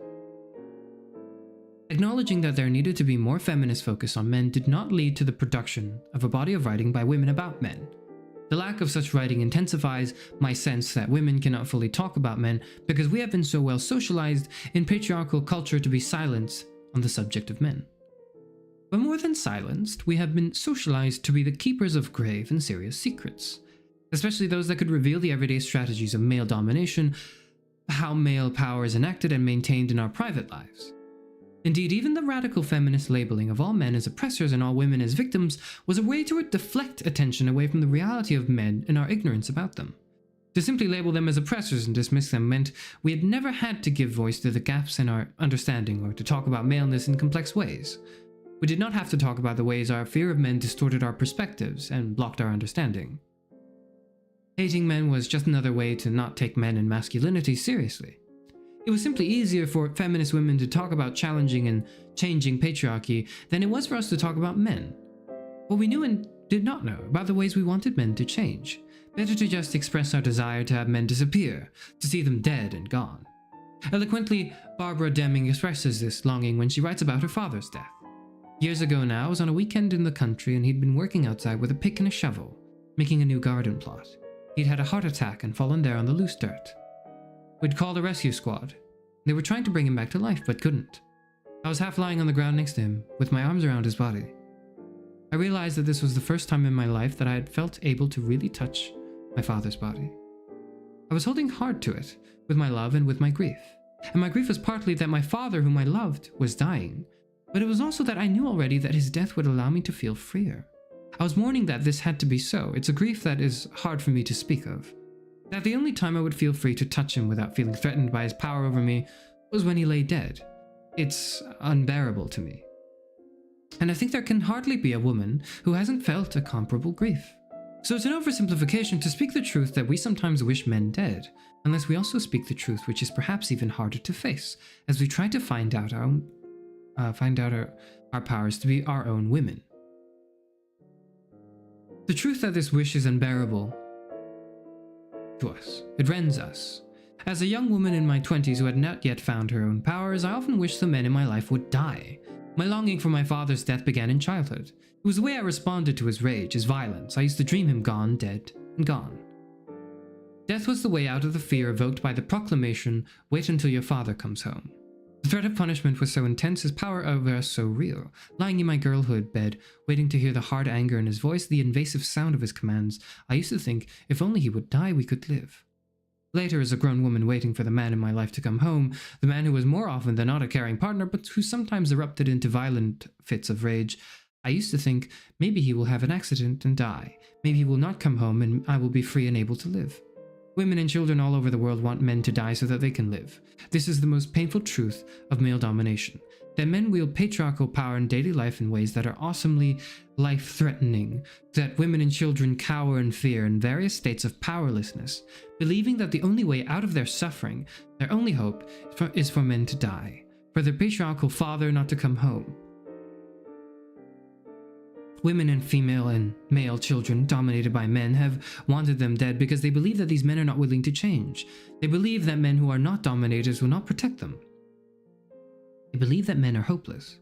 D: Acknowledging that there needed to be more feminist focus on men did not lead to the production of a body of writing by women about men. The lack of such writing intensifies my sense that women cannot fully talk about men because we have been so well socialized in patriarchal culture to be silent on the subject of men. But more than silenced, we have been socialized to be the keepers of grave and serious secrets, especially those that could reveal the everyday strategies of male domination, how male power is enacted and maintained in our private lives. Indeed, even the radical feminist labeling of all men as oppressors and all women as victims was a way to deflect attention away from the reality of men and our ignorance about them. To simply label them as oppressors and dismiss them meant we had never had to give voice to the gaps in our understanding or to talk about maleness in complex ways. We did not have to talk about the ways our fear of men distorted our perspectives and blocked our understanding. Hating men was just another way to not take men and masculinity seriously. It was simply easier for feminist women to talk about challenging and changing patriarchy than it was for us to talk about men. What we knew and did not know about the ways we wanted men to change. Better to just express our desire to have men disappear, to see them dead and gone. Eloquently, Barbara Deming expresses this longing when she writes about her father's death. Years ago now, I was on a weekend in the country and he'd been working outside with a pick and a shovel, making a new garden plot. He'd had a heart attack and fallen there on the loose dirt. We'd called a rescue squad. They were trying to bring him back to life, but couldn't. I was half lying on the ground next to him, with my arms around his body. I realized that this was the first time in my life that I had felt able to really touch my father's body. I was holding hard to it, with my love and with my grief. And my grief was partly that my father, whom I loved, was dying, but it was also that I knew already that his death would allow me to feel freer. I was mourning that this had to be so. It's a grief that is hard for me to speak of. That the only time I would feel free to touch him without feeling threatened by his power over me was when he lay dead. It's unbearable to me. And I think there can hardly be a woman who hasn't felt a comparable grief. So it's an oversimplification to speak the truth that we sometimes wish men dead, unless we also speak the truth which is perhaps even harder to face, as we try to find out our powers to be our own women. The truth that this wish is unbearable to us. It rends us. As a young woman in my 20s who had not yet found her own powers, I often wished the men in my life would die. My longing for my father's death began in childhood. It was the way I responded to his rage, his violence. I used to dream him gone, dead, and gone. Death was the way out of the fear evoked by the proclamation, "Wait until your father comes home." The threat of punishment was so intense, his power over us so real. Lying in my girlhood bed, waiting to hear the hard anger in his voice, the invasive sound of his commands, I used to think, if only he would die, we could live. Later, as a grown woman waiting for the man in my life to come home, the man who was more often than not a caring partner, but who sometimes erupted into violent fits of rage, I used to think, maybe he will have an accident and die. Maybe he will not come home and I will be free and able to live. Women and children all over the world want men to die so that they can live. This is the most painful truth of male domination, that men wield patriarchal power in daily life in ways that are awesomely life-threatening, that women and children cower in fear in various states of powerlessness, believing that the only way out of their suffering, their only hope, is for men to die, for their patriarchal father not to come home. Women and female and male children dominated by men have wanted them dead because they believe that these men are not willing to change. They believe that men who are not dominators will not protect them. They believe that men are hopeless.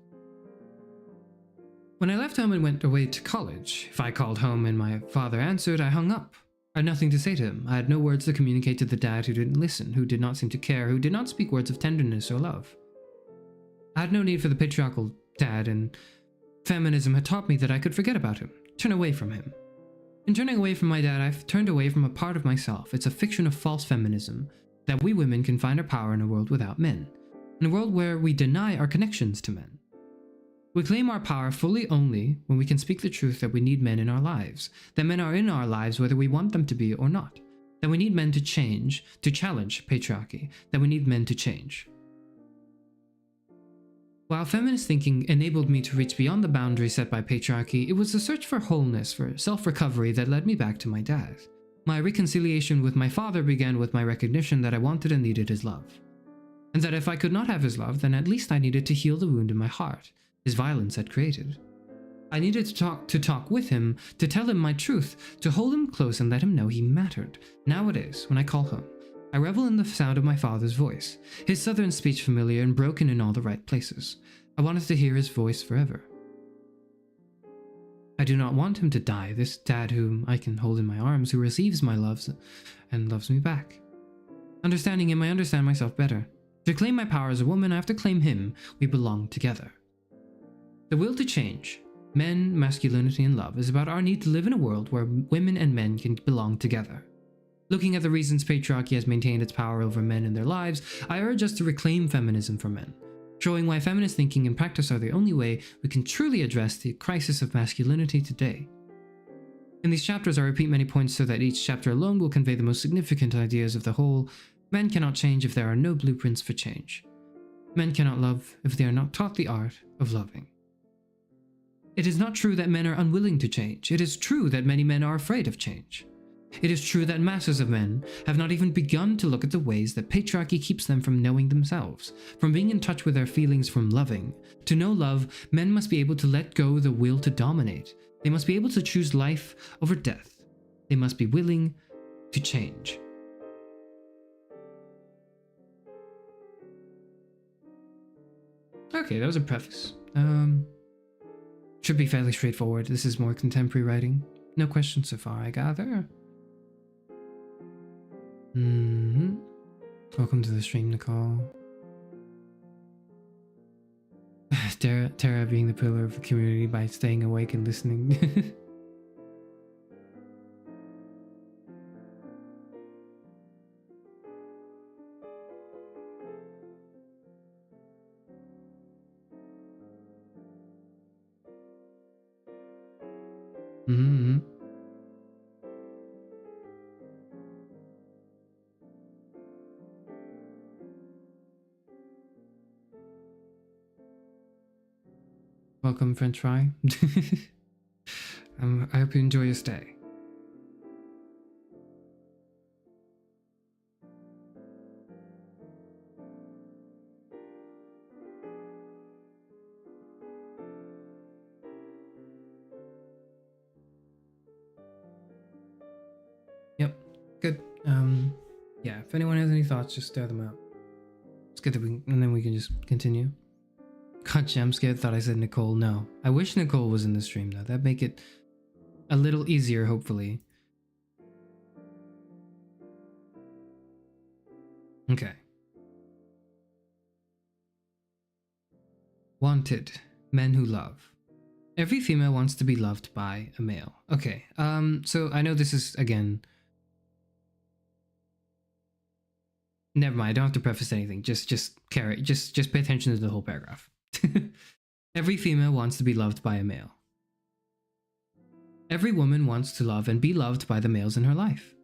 D: When I left home and went away to college, if I called home and my father answered, I hung up. I had nothing to say to him. I had no words to communicate to the dad who didn't listen, who did not seem to care, who did not speak words of tenderness or love. I had no need for the patriarchal dad, and feminism had taught me that I could forget about him, turn away from him. In turning away from my dad, I've turned away from a part of myself. It's a fiction of false feminism, that we women can find our power in a world without men, in a world where we deny our connections to men. We claim our power fully only when we can speak the truth that we need men in our lives, that men are in our lives whether we want them to be or not, that we need men to change, to challenge patriarchy, that we need men to change. While feminist thinking enabled me to reach beyond the boundaries set by patriarchy, it was the search for wholeness, for self-recovery that led me back to my dad. My reconciliation with my father began with my recognition that I wanted and needed his love. And that if I could not have his love, then at least I needed to heal the wound in my heart his violence had created. I needed to talk with him, to tell him my truth, to hold him close and let him know he mattered. Nowadays, when I call home, I revel in the sound of my father's voice, his southern speech familiar and broken in all the right places. I wanted to hear his voice forever. I do not want him to die, this dad whom I can hold in my arms, who receives my loves and loves me back. Understanding him, I understand myself better. To claim my power as a woman, I have to claim him. We belong together. The will to change, men, masculinity, and love, is about our need to live in a world where women and men can belong together. Looking at the reasons patriarchy has maintained its power over men in their lives, I urge us to reclaim feminism for men, showing why feminist thinking and practice are the only way we can truly address the crisis of masculinity today. In these chapters, I repeat many points so that each chapter alone will convey the most significant ideas of the whole. Men cannot change if there are no blueprints for change. Men cannot love if they are not taught the art of loving. It is not true that men are unwilling to change. It is true that many men are afraid of change. It is true that masses of men have not even begun to look at the ways that patriarchy keeps them from knowing themselves, from being in touch with their feelings, from loving. To know love, men must be able to let go the will to dominate. They must be able to choose life over death. They must be willing to change. Okay, that was a preface. Should be fairly straightforward. This is more contemporary writing. No questions so far, I gather. Welcome to the stream, Nicole. Tara being the pillar of the community by staying awake and listening. Welcome, French fry. I hope you enjoy your stay. Yep, good. Yeah, if anyone has any thoughts, just throw them out. It's good that and then we can just continue. Gotcha, I'm scared. Thought I said Nicole. No. I wish Nicole was in the stream, though. That'd make it a little easier, hopefully. Okay. Wanted. Men who love. Every female wants to be loved by a male. Okay, so I know this is, again... Never mind, I don't have to preface anything. Just pay attention to the whole paragraph. Every female wants to be loved by a male. Every woman wants to love and be loved by the males in her life.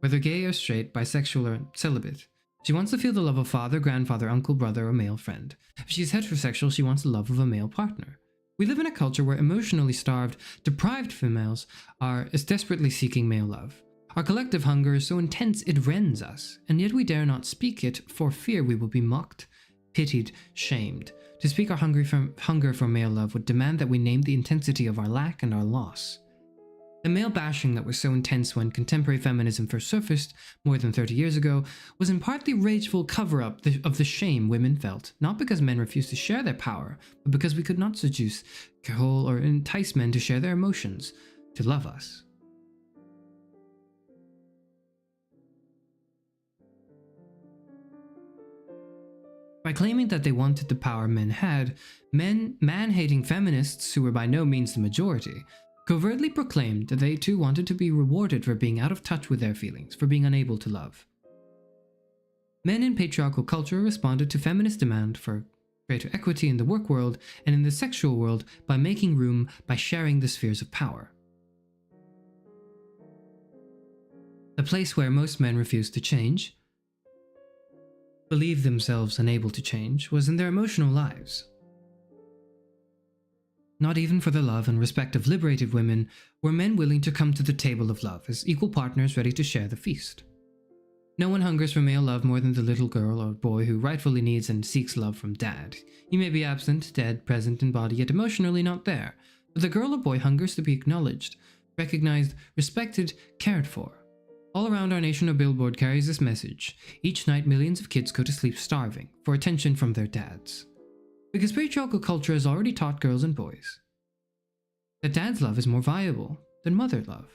D: Whether gay or straight, bisexual or celibate. She wants to feel the love of father, grandfather, uncle, brother, or male friend. If she is heterosexual, she wants the love of a male partner. We live in a culture where emotionally starved, deprived females are desperately seeking male love. Our collective hunger is so intense it rends us, and yet we dare not speak it for fear we will be mocked, pitied, shamed. To speak our hunger for male love would demand that we name the intensity of our lack and our loss. The male bashing that was so intense when contemporary feminism first surfaced more than 30 years ago was in part the rageful cover-up of the shame women felt, not because men refused to share their power, but because we could not seduce, cajole, or entice men to share their emotions, to love us. By claiming that they wanted the power men had, man-hating feminists, who were by no means the majority, covertly proclaimed that they too wanted to be rewarded for being out of touch with their feelings, for being unable to love. Men in patriarchal culture responded to feminist demand for greater equity in the work world and in the sexual world by making room by sharing the spheres of power. The place where most men refused to change, believed themselves unable to change, was in their emotional lives. Not even for the love and respect of liberated women were men willing to come to the table of love as equal partners ready to share the feast. No one hungers for male love more than the little girl or boy who rightfully needs and seeks love from dad. He may be absent, dead, present in body, yet emotionally not there. But the girl or boy hungers to be acknowledged, recognized, respected, cared for. All around our nation, a billboard carries this message. Each night, millions of kids go to sleep starving for attention from their dads. Because patriarchal culture has already taught girls and boys that dad's love is more valuable than mother love.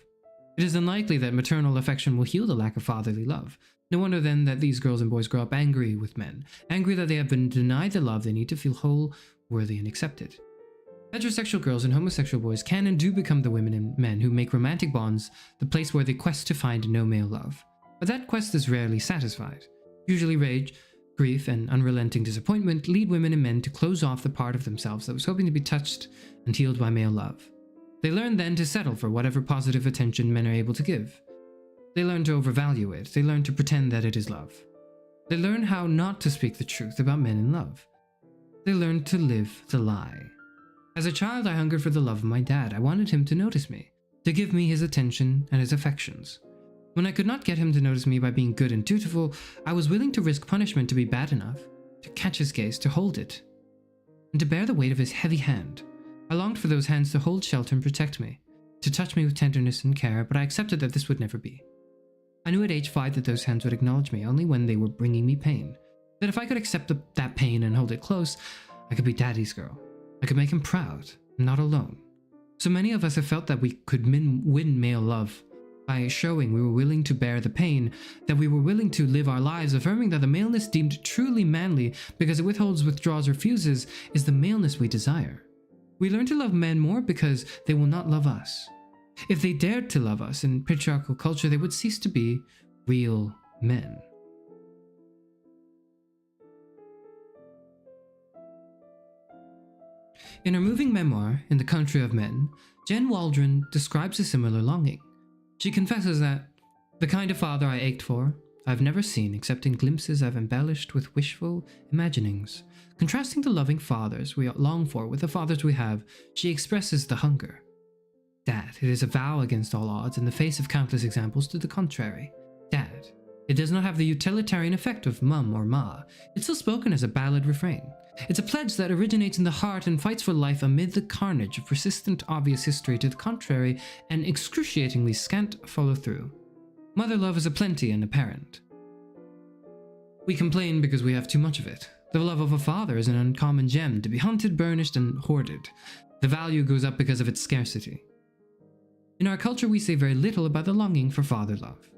D: It is unlikely that maternal affection will heal the lack of fatherly love. No wonder then that these girls and boys grow up angry with men, angry that they have been denied the love they need to feel whole, worthy, and accepted. Heterosexual girls and homosexual boys can and do become the women and men who make romantic bonds the place where they quest to find no male love. But that quest is rarely satisfied. Usually rage, grief, and unrelenting disappointment lead women and men to close off the part of themselves that was hoping to be touched and healed by male love. They learn then to settle for whatever positive attention men are able to give. They learn to overvalue it. They learn to pretend that it is love. They learn how not to speak the truth about men in love. They learn to live the lie. As a child, I hungered for the love of my dad. I wanted him to notice me, to give me his attention and his affections. When I could not get him to notice me by being good and dutiful, I was willing to risk punishment to be bad enough, to catch his gaze, to hold it, and to bear the weight of his heavy hand. I longed for those hands to hold shelter and protect me, to touch me with tenderness and care, but I accepted that this would never be. I knew at age 5 that those hands would acknowledge me only when they were bringing me pain, that if I could accept that pain and hold it close, I could be daddy's girl. I could make him proud, not alone. So many of us have felt that we could win male love by showing we were willing to bear the pain, that we were willing to live our lives affirming that the maleness deemed truly manly because it withholds, withdraws, refuses is the maleness we desire. We learn to love men more because they will not love us. If they dared to love us in patriarchal culture, they would cease to be real men. In her moving memoir, In the Country of Men, Jen Waldron describes a similar longing. She confesses that, the kind of father I ached for, I've never seen except in glimpses I've embellished with wishful imaginings. Contrasting the loving fathers we long for with the fathers we have, she expresses the hunger. Dad, it is a vow against all odds in the face of countless examples to the contrary. Dad, it does not have the utilitarian effect of mum or ma. It's still spoken as a ballad refrain. It's a pledge that originates in the heart and fights for life amid the carnage of persistent, obvious history to the contrary and excruciatingly scant follow-through. Mother love is aplenty and apparent. We complain because we have too much of it. The love of a father is an uncommon gem to be hunted, burnished, and hoarded. The value goes up because of its scarcity. In our culture, we say very little about the longing for father love.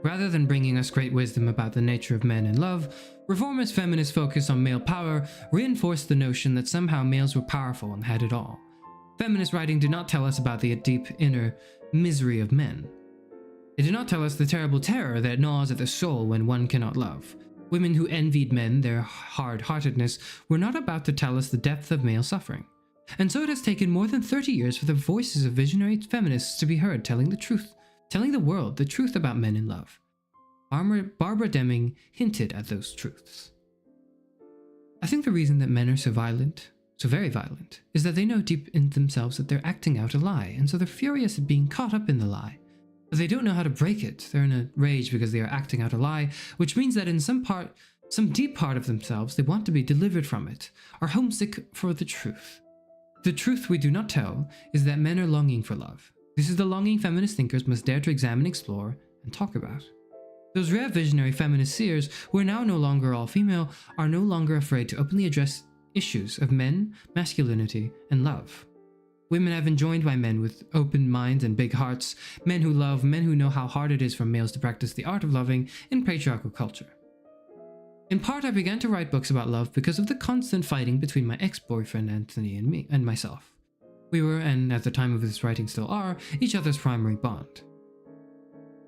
D: Rather than bringing us great wisdom about the nature of men and love, reformist feminists focus on male power, reinforce the notion that somehow males were powerful and had it all. Feminist writing did not tell us about the deep inner misery of men. It did not tell us the terrible terror that gnaws at the soul when one cannot love. Women who envied men their hard-heartedness were not about to tell us the depth of male suffering. And so it has taken more than 30 years for the voices of visionary feminists to be heard telling the truth, telling the world the truth about men in love. Barbara Deming hinted at those truths. I think the reason that men are so violent, so very violent, is that they know deep in themselves that they're acting out a lie, and so they're furious at being caught up in the lie. But they don't know how to break it. They're in a rage because they are acting out a lie, which means that in some deep part of themselves, they want to be delivered from it, are homesick for the truth. The truth we do not tell is that men are longing for love. This is the longing feminist thinkers must dare to examine, explore, and talk about. Those rare visionary feminist seers, who are now no longer all female, are no longer afraid to openly address issues of men, masculinity, and love. Women have been joined by men with open minds and big hearts, men who love, men who know how hard it is for males to practice the art of loving in patriarchal culture. In part, I began to write books about love because of the constant fighting between my ex-boyfriend Anthony and myself. We were, and at the time of this writing still are, each other's primary bond.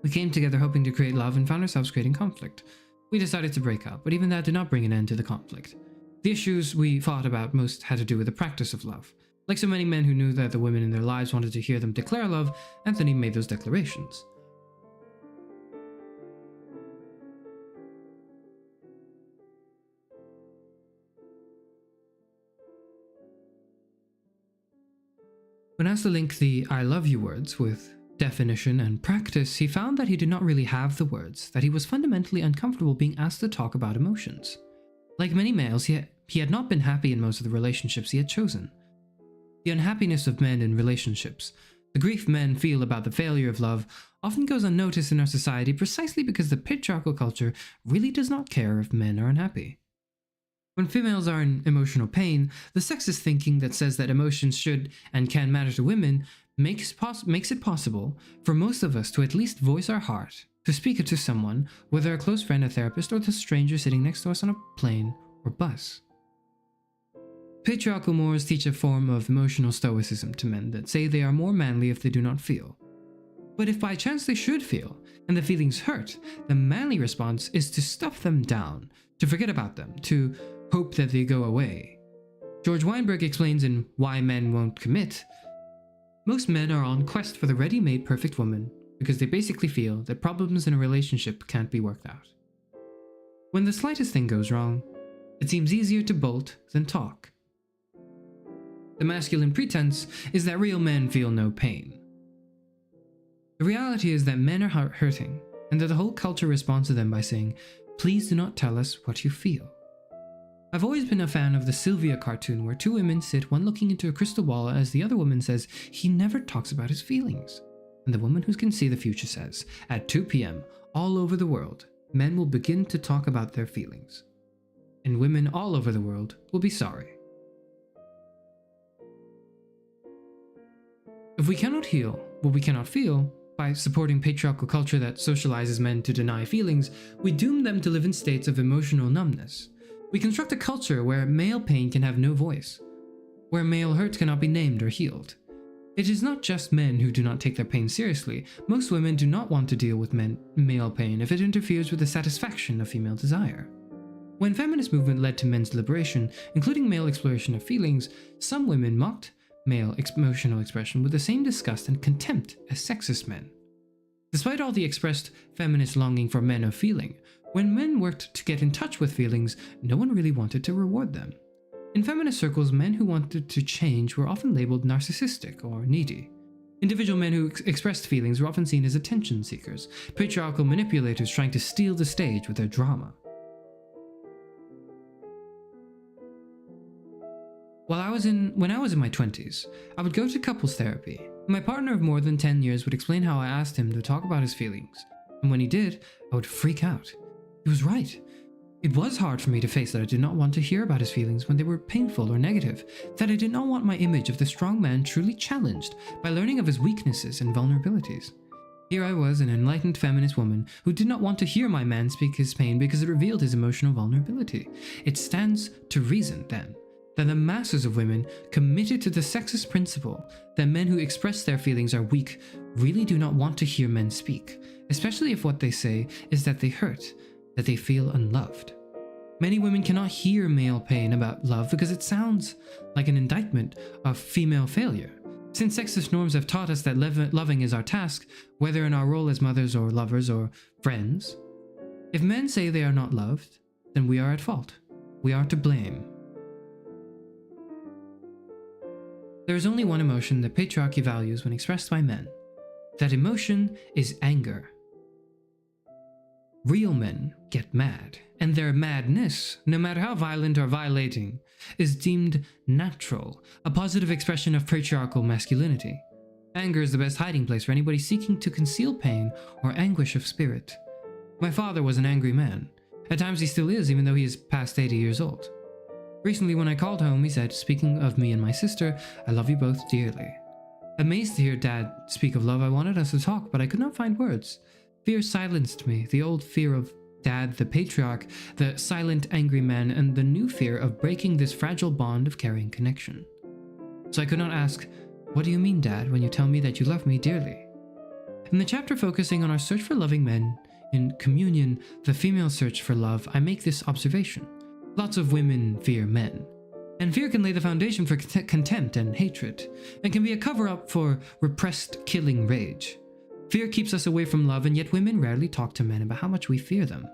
D: We came together hoping to create love and found ourselves creating conflict. We decided to break up, but even that did not bring an end to the conflict. The issues we fought about most had to do with the practice of love. Like so many men who knew that the women in their lives wanted to hear them declare love, Anthony made those declarations. When asked to link the I love you words with definition and practice, he found that he did not really have the words, that he was fundamentally uncomfortable being asked to talk about emotions. Like many males, he had not been happy in most of the relationships he had chosen. The unhappiness of men in relationships, the grief men feel about the failure of love, often goes unnoticed in our society precisely because the patriarchal culture really does not care if men are unhappy. When females are in emotional pain, the sexist thinking that says that emotions should and can matter to women makes it possible for most of us to at least voice our heart, to speak it to someone, whether a close friend, a therapist, or the stranger sitting next to us on a plane or bus. Patriarchal mores teach a form of emotional stoicism to men that say they are more manly if they do not feel. But if by chance they should feel, and the feelings hurt, the manly response is to stuff them down, to forget about them, to hope that they go away. George Weinberg explains in Why Men Won't Commit, most men are on quest for the ready-made perfect woman because they basically feel that problems in a relationship can't be worked out. When the slightest thing goes wrong, it seems easier to bolt than talk. The masculine pretense is that real men feel no pain. The reality is that men are hurting, and that the whole culture responds to them by saying, "Please do not tell us what you feel." I've always been a fan of the Sylvia cartoon where two women sit, one looking into a crystal ball as the other woman says, "He never talks about his feelings." And the woman who can see the future says, at 2 p.m., all over the world, men will begin to talk about their feelings. And women all over the world will be sorry. If we cannot heal what we cannot feel, by supporting patriarchal culture that socializes men to deny feelings, we doom them to live in states of emotional numbness. We construct a culture where male pain can have no voice, where male hurt cannot be named or healed. It is not just men who do not take their pain seriously. Most women do not want to deal with male pain if it interferes with the satisfaction of female desire. When feminist movement led to men's liberation, including male exploration of feelings, some women mocked male emotional expression with the same disgust and contempt as sexist men. Despite all the expressed feminist longing for men of feeling, when men worked to get in touch with feelings, no one really wanted to reward them. In feminist circles, men who wanted to change were often labeled narcissistic or needy. Individual men who expressed feelings were often seen as attention seekers, patriarchal manipulators trying to steal the stage with their drama. When I was in my 20s, I would go to couples therapy. My partner of more than 10 years would explain how I asked him to talk about his feelings, and when he did, I would freak out. He was right. It was hard for me to face that I did not want to hear about his feelings when they were painful or negative, that I did not want my image of the strong man truly challenged by learning of his weaknesses and vulnerabilities. Here I was, an enlightened feminist woman who did not want to hear my man speak his pain because it revealed his emotional vulnerability. It stands to reason, then, that the masses of women committed to the sexist principle that men who express their feelings are weak really do not want to hear men speak, especially if what they say is that they hurt, that they feel unloved. Many women cannot hear male pain about love because it sounds like an indictment of female failure. Since sexist norms have taught us that loving is our task, whether in our role as mothers or lovers or friends, if men say they are not loved, then we are at fault. We are to blame. There is only one emotion that patriarchy values when expressed by men, that emotion is anger. Real men get mad, and their madness, no matter how violent or violating, is deemed natural, a positive expression of patriarchal masculinity. Anger is the best hiding place for anybody seeking to conceal pain or anguish of spirit. My father was an angry man. At times he still is, even though he is past 80 years old. Recently when I called home, he said, speaking of me and my sister, "I love you both dearly." Amazed to hear Dad speak of love, I wanted us to talk, but I could not find words. Fear silenced me, the old fear of Dad, the patriarch, the silent angry man, and the new fear of breaking this fragile bond of carrying connection. So I could not ask, "What do you mean, Dad, when you tell me that you love me dearly?" In the chapter focusing on our search for loving men, in Communion, the female search for love, I make this observation. Lots of women fear men. And fear can lay the foundation for contempt and hatred, and can be a cover-up for repressed killing rage. Fear keeps us away from love, and yet women rarely talk to men about how much we fear them.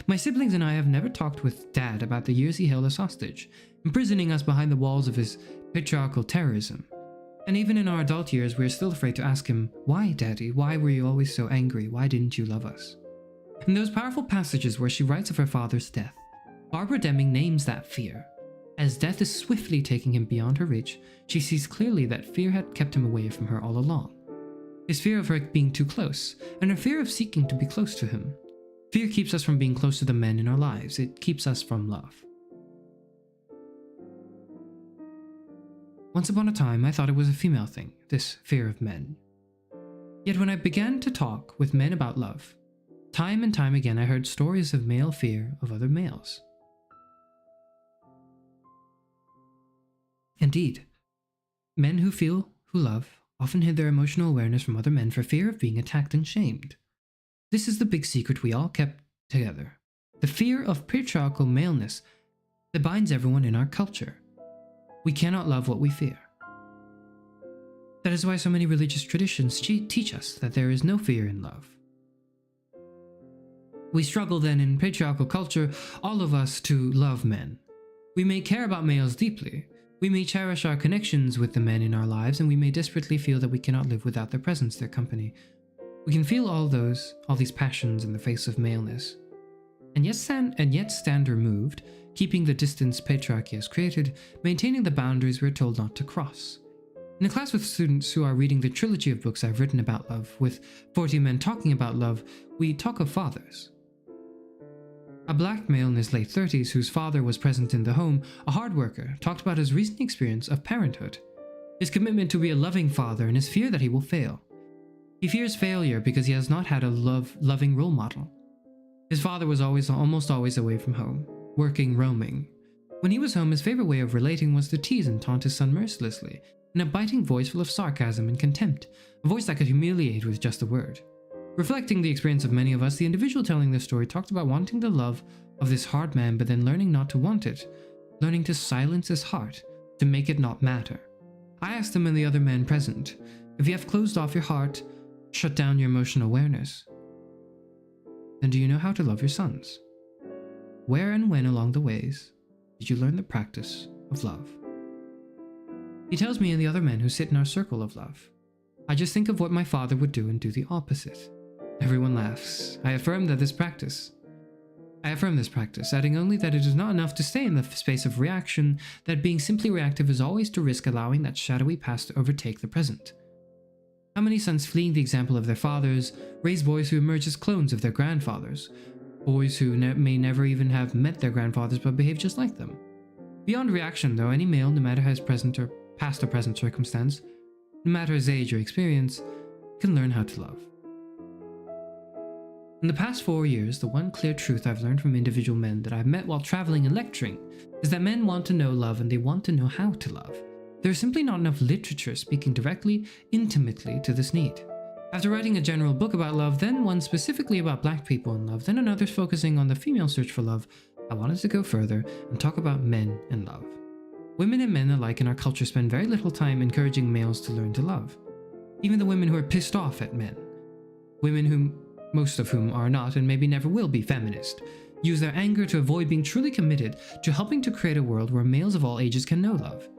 D: My siblings and I have never talked with Dad about the years he held us hostage, imprisoning us behind the walls of his patriarchal terrorism. And even in our adult years, we're still afraid to ask him, "Why, Daddy? Why were you always so angry? Why didn't you love us?" In those powerful passages where she writes of her father's death, Barbara Deming names that fear. As death is swiftly taking him beyond her reach, she sees clearly that fear had kept him away from her all along. His fear of her being too close, and her fear of seeking to be close to him. Fear keeps us from being close to the men in our lives. It keeps us from love. Once upon a time, I thought it was a female thing, this fear of men. Yet when I began to talk with men about love, time and time again I heard stories of male fear of other males. Indeed, men who feel, who love, often hid their emotional awareness from other men for fear of being attacked and shamed. This is the big secret we all kept together. The fear of patriarchal maleness that binds everyone in our culture. We cannot love what we fear. That is why so many religious traditions teach us that there is no fear in love. We struggle then in patriarchal culture, all of us, to love men. We may care about males deeply. We may cherish our connections with the men in our lives, and we may desperately feel that we cannot live without their presence, their company. We can feel all these passions in the face of maleness, and yet stand removed, keeping the distance patriarchy has created, maintaining the boundaries we're told not to cross. In a class with students who are reading the trilogy of books I've written about love, with 40 men talking about love, we talk of fathers. A black male in his late 30s whose father was present in the home, a hard worker, talked about his recent experience of parenthood, his commitment to be a loving father, and his fear that he will fail. He fears failure because he has not had a loving role model. His father was almost always away from home, working, roaming. When he was home, his favorite way of relating was to tease and taunt his son mercilessly, in a biting voice full of sarcasm and contempt, a voice that could humiliate with just a word. Reflecting the experience of many of us, the individual telling this story talked about wanting the love of this hard man, but then learning not to want it, learning to silence his heart, to make it not matter. I asked him and the other men present, if you have closed off your heart, shut down your emotional awareness, then do you know how to love your sons? Where and when along the ways did you learn the practice of love? He tells me and the other men who sit in our circle of love. I just think of what my father would do and do the opposite. Everyone laughs. I affirm this practice, adding only that it is not enough to stay in the space of reaction, that being simply reactive is always to risk allowing that shadowy past to overtake the present. How many sons fleeing the example of their fathers raise boys who emerge as clones of their grandfathers, boys who may never even have met their grandfathers but behave just like them? Beyond reaction, though, any male, no matter his past or present circumstance, no matter his age or experience, can learn how to love. In the past 4 years, the one clear truth I've learned from individual men that I've met while traveling and lecturing is that men want to know love and they want to know how to love. There's simply not enough literature speaking directly, intimately to this need. After writing a general book about love, then one specifically about black people in love, then another focusing on the female search for love, I wanted to go further and talk about men and love. Women and men alike in our culture spend very little time encouraging males to learn to love. Even the women who are pissed off at men. Women most of whom are not and maybe never will be feminist, use their anger to avoid being truly committed to helping to create a world where males of all ages can know love.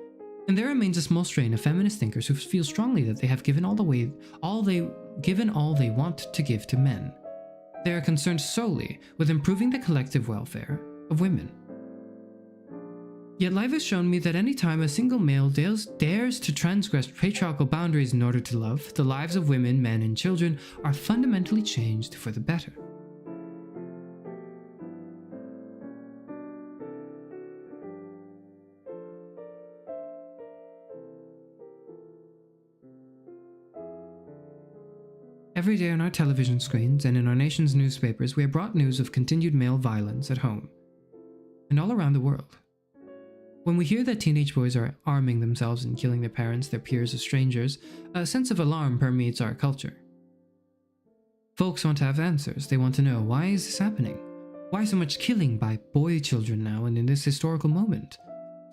D: And there remains a small strain of feminist thinkers who feel strongly that they have given all they given all they want to give to men. They are concerned solely with improving the collective welfare of women. Yet life has shown me that any time a single male dares to transgress patriarchal boundaries in order to love, the lives of women, men, and children are fundamentally changed for the better. Every day on our television screens and in our nation's newspapers, we are brought news of continued male violence at home and all around the world. When we hear that teenage boys are arming themselves and killing their parents, their peers, or strangers, a sense of alarm permeates our culture. Folks want to have answers. They want to know, why is this happening? Why so much killing by boy children now and in this historical moment?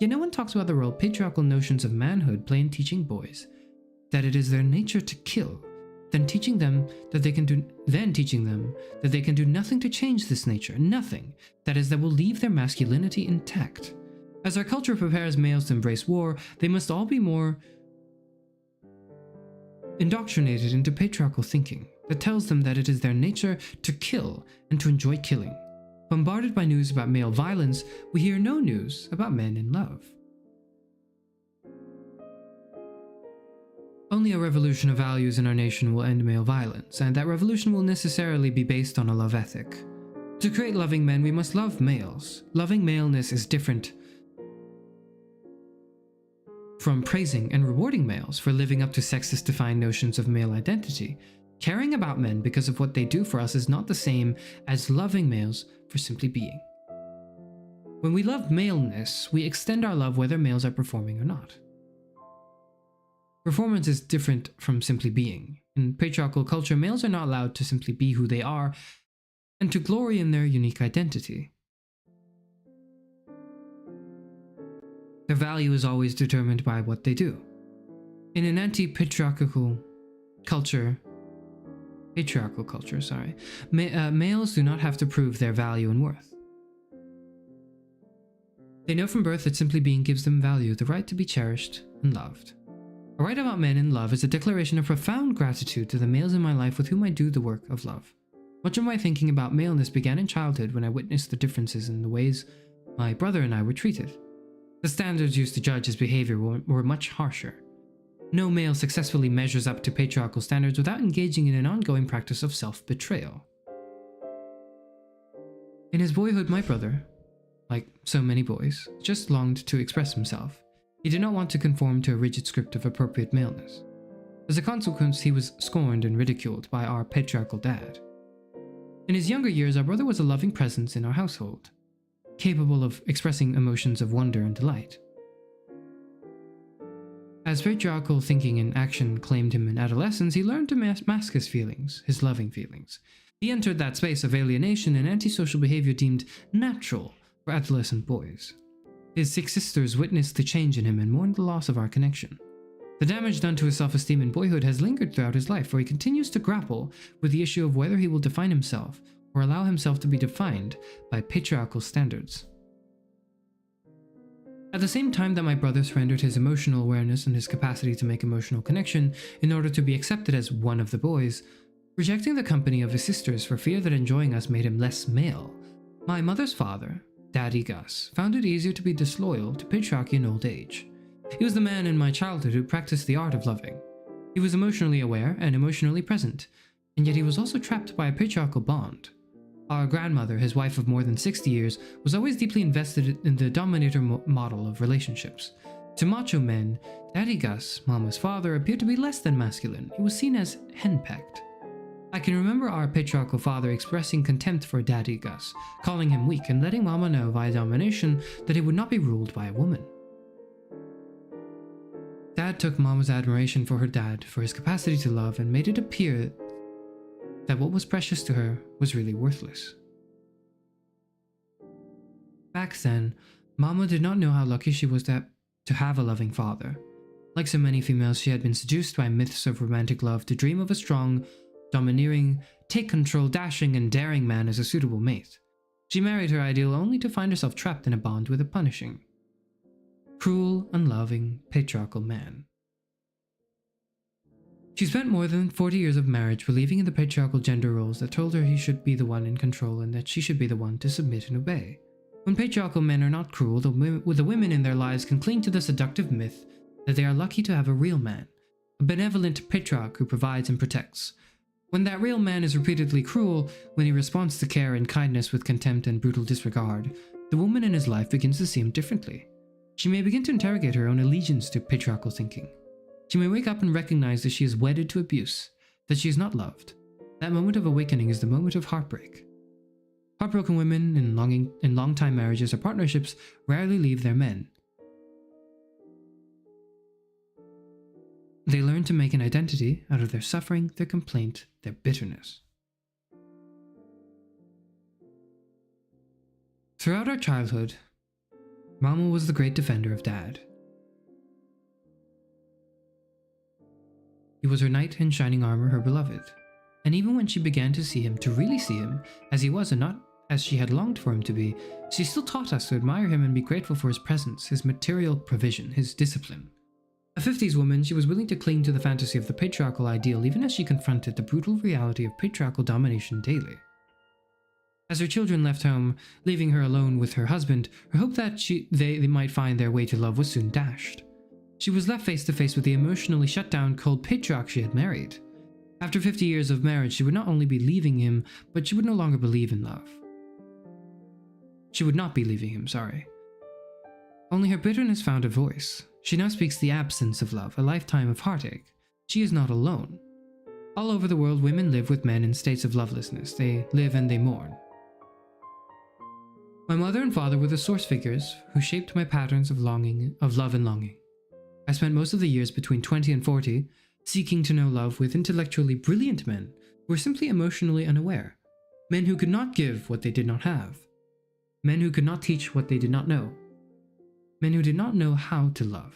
D: Yet no one talks about the role patriarchal notions of manhood play in teaching boys that it is their nature to kill, then teaching them that they can do nothing to change this nature, nothing, that is, that will leave their masculinity intact. As our culture prepares males to embrace war, they must all be more indoctrinated into patriarchal thinking that tells them that it is their nature to kill and to enjoy killing. Bombarded by news about male violence, we hear no news about men in love. Only a revolution of values in our nation will end male violence, and that revolution will necessarily be based on a love ethic. To create loving men, we must love males. Loving maleness is different from praising and rewarding males for living up to sexist-defined notions of male identity. Caring about men because of what they do for us is not the same as loving males for simply being. When we love maleness, we extend our love whether males are performing or not. Performance is different from simply being. In patriarchal culture, males are not allowed to simply be who they are and to glory in their unique identity. Their value is always determined by what they do. In an anti-patriarchal culture, males do not have to prove their value and worth. They know from birth that simply being gives them value, the right to be cherished and loved. A right about men in love is a declaration of profound gratitude to the males in my life with whom I do the work of love. Much of my thinking about maleness began in childhood when I witnessed the differences in the ways my brother and I were treated. The standards used to judge his behavior were much harsher. No male successfully measures up to patriarchal standards without engaging in an ongoing practice of self-betrayal. In his boyhood, my brother, like so many boys, just longed to express himself. He did not want to conform to a rigid script of appropriate maleness. As a consequence, he was scorned and ridiculed by our patriarchal dad. In his younger years, our brother was a loving presence in our household, capable of expressing emotions of wonder and delight. As patriarchal thinking and action claimed him in adolescence, he learned to mask his feelings, his loving feelings. He entered that space of alienation and antisocial behavior deemed natural for adolescent boys. His 6 sisters witnessed the change in him and mourned the loss of our connection. The damage done to his self-esteem in boyhood has lingered throughout his life, where he continues to grapple with the issue of whether he will define himself or allow himself to be defined by patriarchal standards. At the same time that my brother surrendered his emotional awareness and his capacity to make emotional connection in order to be accepted as one of the boys, rejecting the company of his sisters for fear that enjoying us made him less male, my mother's father, Daddy Gus, found it easier to be disloyal to patriarchy in old age. He was the man in my childhood who practiced the art of loving. He was emotionally aware and emotionally present, and yet he was also trapped by a patriarchal bond. Our grandmother, his wife of more than 60 years, was always deeply invested in the dominator model of relationships. To macho men, Daddy Gus, Mama's father, appeared to be less than masculine. He was seen as henpecked. I can remember our patriarchal father expressing contempt for Daddy Gus, calling him weak and letting Mama know via domination that he would not be ruled by a woman. Dad took Mama's admiration for her dad, for his capacity to love, and made it appear that what was precious to her was really worthless. Back then, Mama did not know how lucky she was to have a loving father. Like so many females, she had been seduced by myths of romantic love to dream of a strong, domineering, take-control, dashing, and daring man as a suitable mate. She married her ideal only to find herself trapped in a bond with a punishing, cruel, unloving, patriarchal man. She spent more than 40 years of marriage believing in the patriarchal gender roles that told her he should be the one in control and that she should be the one to submit and obey. When patriarchal men are not cruel, the women in their lives can cling to the seductive myth that they are lucky to have a real man, a benevolent patriarch who provides and protects. When that real man is repeatedly cruel, when he responds to care and kindness with contempt and brutal disregard, the woman in his life begins to see him differently. She may begin to interrogate her own allegiance to patriarchal thinking. She may wake up and recognize that she is wedded to abuse, that she is not loved. That moment of awakening is the moment of heartbreak. Heartbroken women in long-time marriages or partnerships rarely leave their men. They learn to make an identity out of their suffering, their complaint, their bitterness. Throughout our childhood, Mama was the great defender of Dad. He was her knight in shining armor, her beloved. And even when she began to see him, to really see him, as he was and not as she had longed for him to be, she still taught us to admire him and be grateful for his presence, his material provision, his discipline. A 50s woman, she was willing to cling to the fantasy of the patriarchal ideal even as she confronted the brutal reality of patriarchal domination daily. As her children left home, leaving her alone with her husband, her hope that they might find their way to love was soon dashed. She was left face to face with the emotionally shut down, cold patriarch she had married. After 50 years of marriage, she would not only be leaving him, but she would no longer believe in love. She would not be leaving him, sorry. Only her bitterness found a voice. She now speaks the absence of love, a lifetime of heartache. She is not alone. All over the world, women live with men in states of lovelessness. They live and they mourn. My mother and father were the source figures who shaped my patterns of love and longing. I spent most of the years between 20 and 40 seeking to know love with intellectually brilliant men who were simply emotionally unaware. Men who could not give what they did not have. Men who could not teach what they did not know. Men who did not know how to love.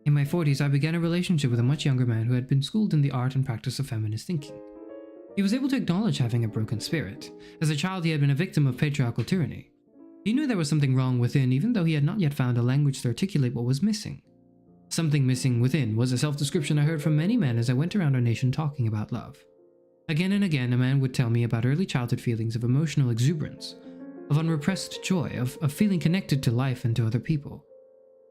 D: In my 40s, I began a relationship with a much younger man who had been schooled in the art and practice of feminist thinking. He was able to acknowledge having a broken spirit. As a child, he had been a victim of patriarchal tyranny. He knew there was something wrong within, even though he had not yet found a language to articulate what was missing. Something missing within was a self-description I heard from many men as I went around our nation talking about love. Again and again, a man would tell me about early childhood feelings of emotional exuberance, of unrepressed joy, of feeling connected to life and to other people.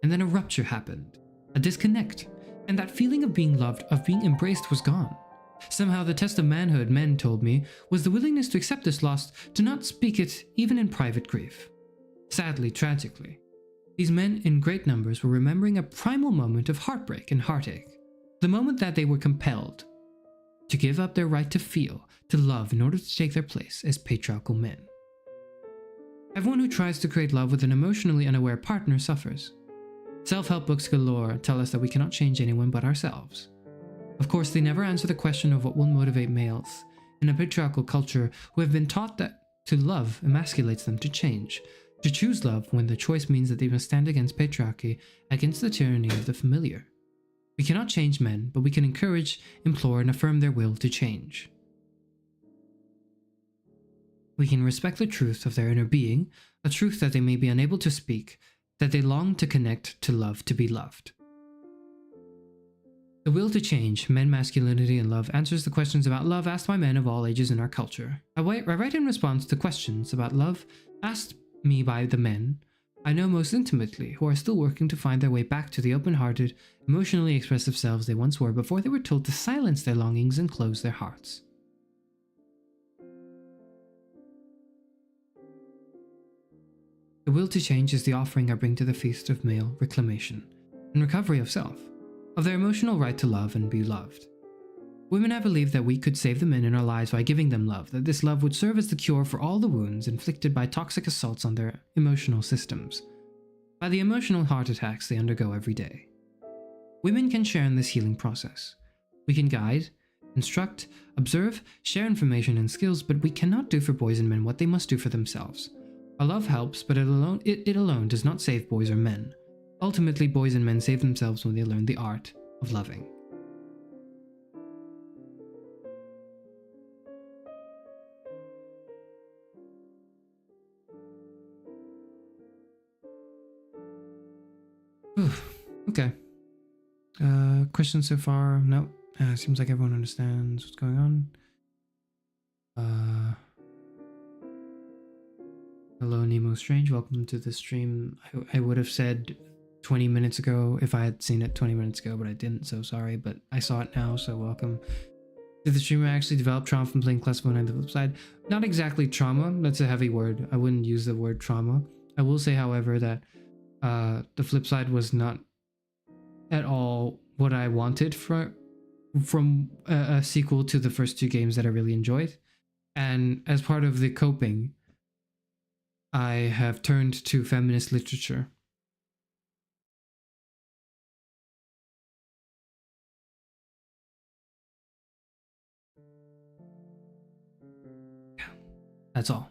D: And then a rupture happened, a disconnect, and that feeling of being loved, of being embraced was gone. Somehow the test of manhood, men told me, was the willingness to accept this loss, to not speak it even in private grief. Sadly, tragically, these men in great numbers were remembering a primal moment of heartbreak and heartache, the moment that they were compelled to give up their right to feel, to love in order to take their place as patriarchal men. Everyone who tries to create love with an emotionally unaware partner suffers. Self-help books galore tell us that we cannot change anyone but ourselves. Of course, they never answer the question of what will motivate males in a patriarchal culture who have been taught that to love emasculates them to change, to choose love when the choice means that they must stand against patriarchy, against the tyranny of the familiar. We cannot change men, but we can encourage, implore, and affirm their will to change. We can respect the truth of their inner being, a truth that they may be unable to speak, that they long to connect, to love, to be loved. The will to change, men, masculinity, and love answers the questions about love asked by men of all ages in our culture. I write in response to questions about love asked me by the men I know most intimately, who are still working to find their way back to the open-hearted, emotionally expressive selves they once were before they were told to silence their longings and close their hearts. The will to change is the offering I bring to the feast of male reclamation and recovery of self, of their emotional right to love and be loved. Women have believed that we could save the men in our lives by giving them love, that this love would serve as the cure for all the wounds inflicted by toxic assaults on their emotional systems, by the emotional heart attacks they undergo every day. Women can share in this healing process. We can guide, instruct, observe, share information and skills, but we cannot do for boys and men what they must do for themselves. Our love helps, but it alone does not save boys or men. Ultimately, boys and men save themselves when they learn the art of loving. Okay. Questions so far? No. Seems like everyone understands what's going on. Hello, Nemo Strange. Welcome to the stream. I would have said 20 minutes ago if I had seen it 20 minutes ago, but I didn't, so sorry. But I saw it now, so welcome to the stream. I actually developed trauma from playing Class 1 and the Flipside. Not exactly trauma. That's a heavy word. I wouldn't use the word trauma. I will say, however, that the Flipside was not at all what I wanted from a sequel to the first two games that I really enjoyed. And as part of the coping, I have turned to feminist literature. Yeah, that's all.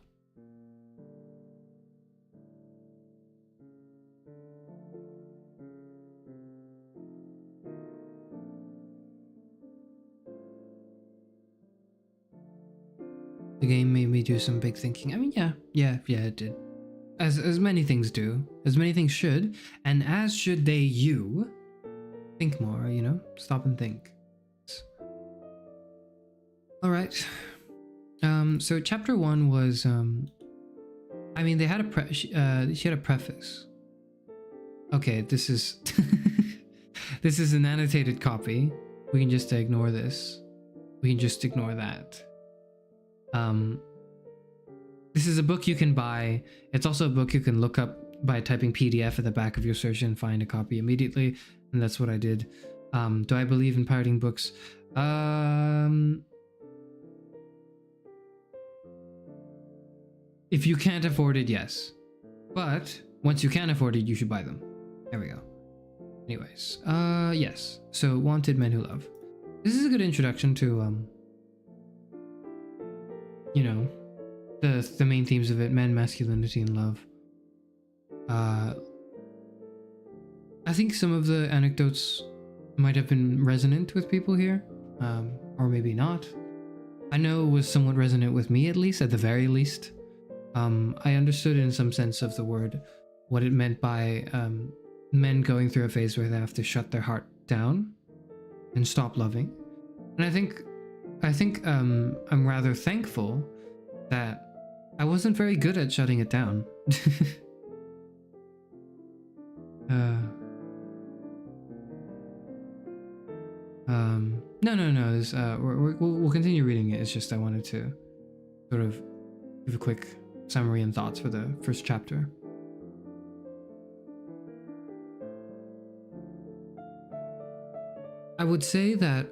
D: The game made me do some big thinking. I mean, yeah, it did. As many things do, as many things should, and as should they you. Think more, you know? Stop and think. Alright. So chapter 1 was, I mean, they had she had a preface. Okay, this is, this is an annotated copy. We can just ignore this. We can just ignore that. This is a book you can buy. It's also a book you can look up by typing PDF at the back of your search and find a copy immediately. And that's what I did. Do I believe in pirating books? If you can't afford it, yes. But once you can afford it, you should buy them. There we go. Anyways, yes. So, Wanted Men Who Love. This is a good introduction to, you know, the main themes of it: men, masculinity, and love. I think some of the anecdotes might have been resonant with people here, or maybe not. I know it was somewhat resonant with me, at least, at the very least. I understood in some sense of the word what it meant by men going through a phase where they have to shut their heart down and stop loving. And I think I'm rather thankful that I wasn't very good at shutting it down. No. This, we'll continue reading it. It's just I wanted to sort of give a quick summary and thoughts for the first chapter. I would say that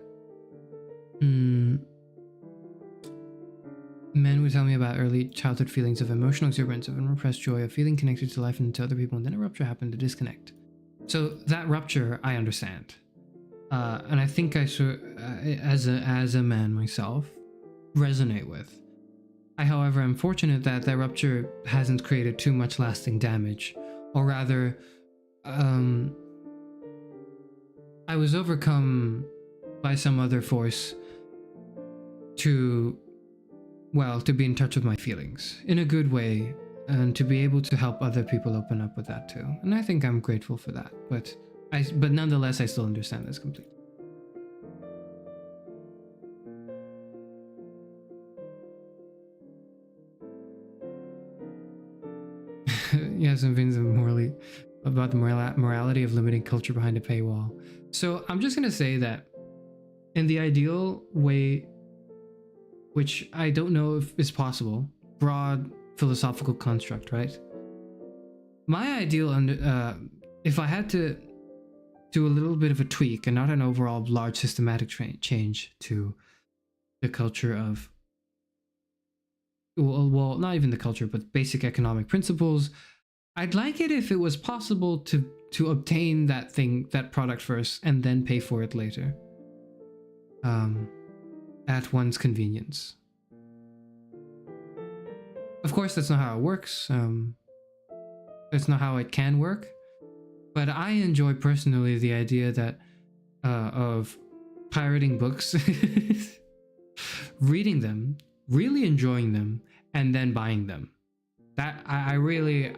D: men would tell me about early childhood feelings of emotional exuberance, of unrepressed joy, of feeling connected to life and to other people, and then a rupture happened to disconnect. So that rupture, I understand. And I think I as a man myself, resonate with. I, however, am fortunate that that rupture hasn't created too much lasting damage, or rather, I was overcome by some other force to be in touch with my feelings in a good way, and to be able to help other people open up with that too. And I think I'm grateful for that, but nonetheless, I still understand this completely. Yeah, some things about the morality of limiting culture behind a paywall. So I'm just gonna say that in the ideal way, which I don't know if is possible, broad philosophical construct, right? My ideal, if I had to do a little bit of a tweak and not an overall large systematic change to the culture of, well, not even the culture, but basic economic principles, I'd like it if it was possible to obtain that product first and then pay for it later. At one's convenience. Of course, that's not how it works. That's not how it can work. But I enjoy personally the idea that of pirating books, reading them, really enjoying them, and then buying them. That I really